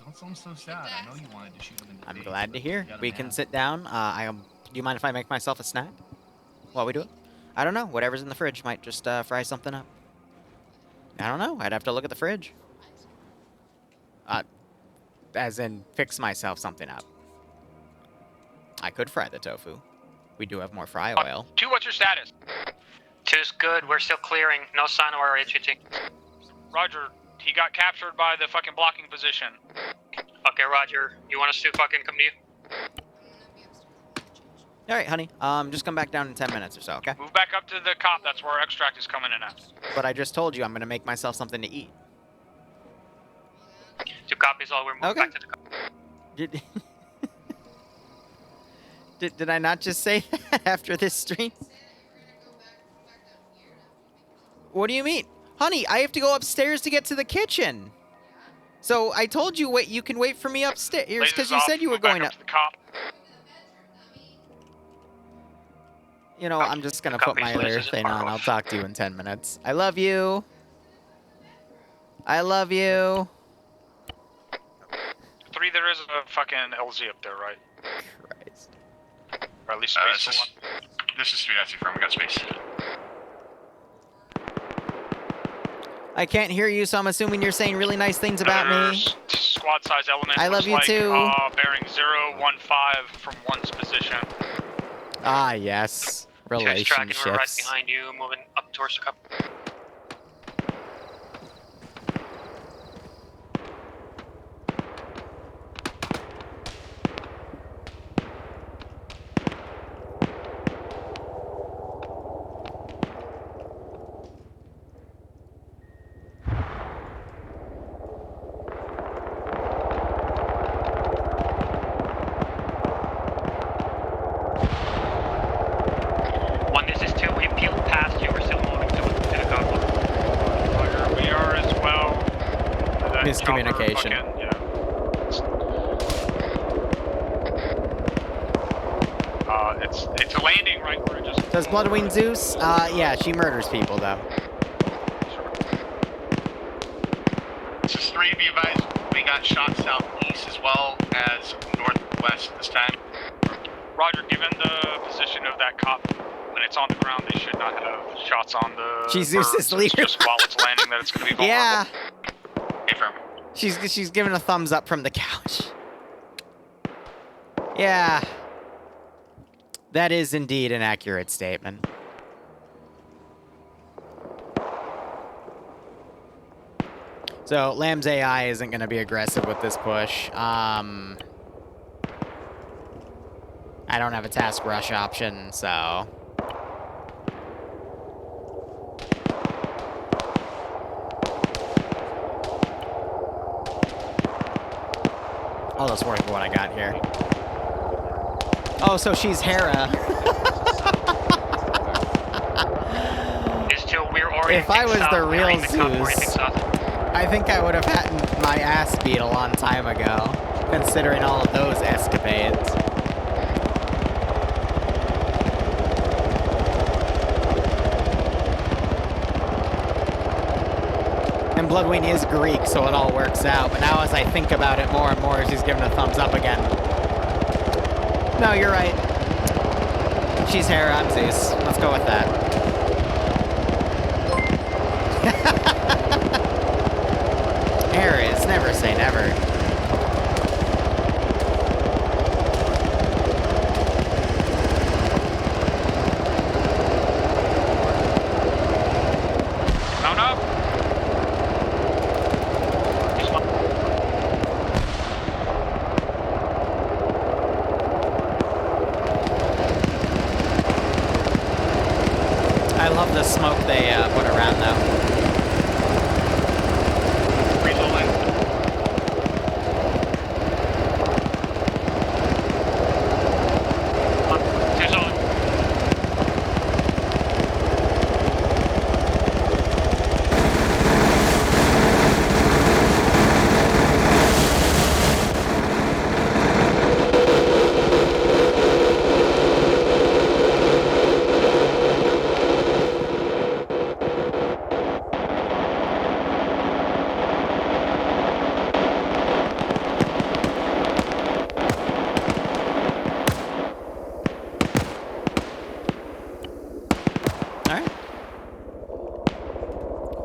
Don't sound so sad. I know you wanted to shoot him in the I'm face, glad to but hear. you got We him can down. sit down. Do you mind if I make myself a snack while we do it? I don't know. Whatever's in the fridge might just fry something up. I don't know. I'd have to look at the fridge. As in, fix myself something up. I could fry the tofu. We do have more fry oil. 2, what's your status? 2's good. We're still clearing. No sign of our HVT. Roger. He got captured by the fucking blocking position. Okay, Roger. You want us to fucking come to you? All right, honey. Just come back down in 10 minutes or so, okay? Move back up to the cop. That's where our extract is coming in at. But I just told you I'm gonna make myself something to eat. 2 copies all. We're moving Okay. back to the cop. Did I not just say that after this stream? What do you mean? Honey, I have to go upstairs to get to the kitchen. So I told you you can wait for me upstairs because you said you were going up. To the cop. You know, I'm just gonna put my other thing on. I'll talk to you in 10 minutes. I love you. I love you. 3, there is a fucking LZ up there, right? Christ. Or at least space for one. This is 3, that's confirmed. We got space. I can't hear you, so I'm assuming you're saying really nice things about me. Squad size element. I love you too. Bearing 015 from 1's position. Ah, yes. Tracking, we're right Relationships. behind you, moving up towards the cup. Miscommunication. It's a landing right where it just... Does Bloodwing Zeus? Yeah, she murders people, though. This is 3, be advised. We got shots southeast as well as northwest this time. Roger, given the position of that cop, when it's on the ground, they should not have shots on the... Zeus's leader. It's just while it's landing that it's going to be vulnerable. Yeah. Confirm. She's giving a thumbs up from the couch. Yeah. That is indeed an accurate statement. So, Lamb's AI isn't going to be aggressive with this push. I don't have a task rush option, so... All this work for what I got here. Oh, so she's Hera. If I was the real Zeus, I think I would have had my ass beat a long time ago, considering all of those escapades. And Bloodwing is Greek, so it all works out. But now as I think about it more and more, she's giving a thumbs up again. No, you're right. She's Hera, I'm Zeus. Let's go with that. Aries, never say never. Mount up. I love the smoke they put around, though.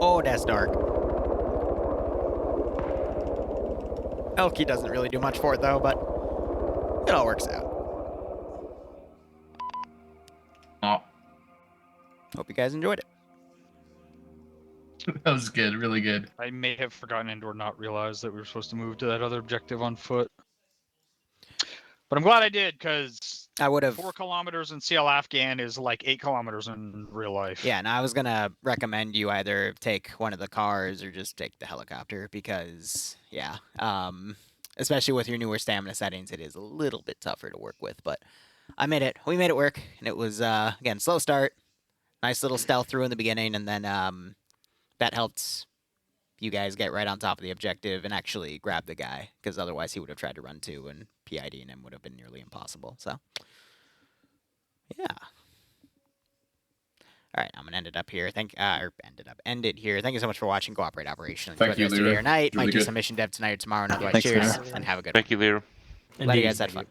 Oh, that's dark. Elky doesn't really do much for it, though, but it all works out. Hope you guys enjoyed it. That was good, really good. I may have forgotten and or not realized that we were supposed to move to that other objective on foot. But I'm glad I did, because I would have 4 kilometers in CL Afghan is like 8 kilometers in real life. Yeah, and I was gonna recommend you either take one of the cars or just take the helicopter because, yeah, especially with your newer stamina settings, it is a little bit tougher to work with. But I made it. We made it work, and it was again slow start, nice little stealth through in the beginning, and then that helped you guys get right on top of the objective and actually grab the guy, because otherwise he would have tried to run too, and PIDing him would have been nearly impossible. So, yeah. All right, I'm gonna end it up here. End it here. Thank you so much for watching. Cooperate Operation. Enjoy the rest of your day or night. Might do some mission dev tonight or tomorrow. And otherwise, cheers and have a good one. Thank you, Liru. Glad you guys had fun.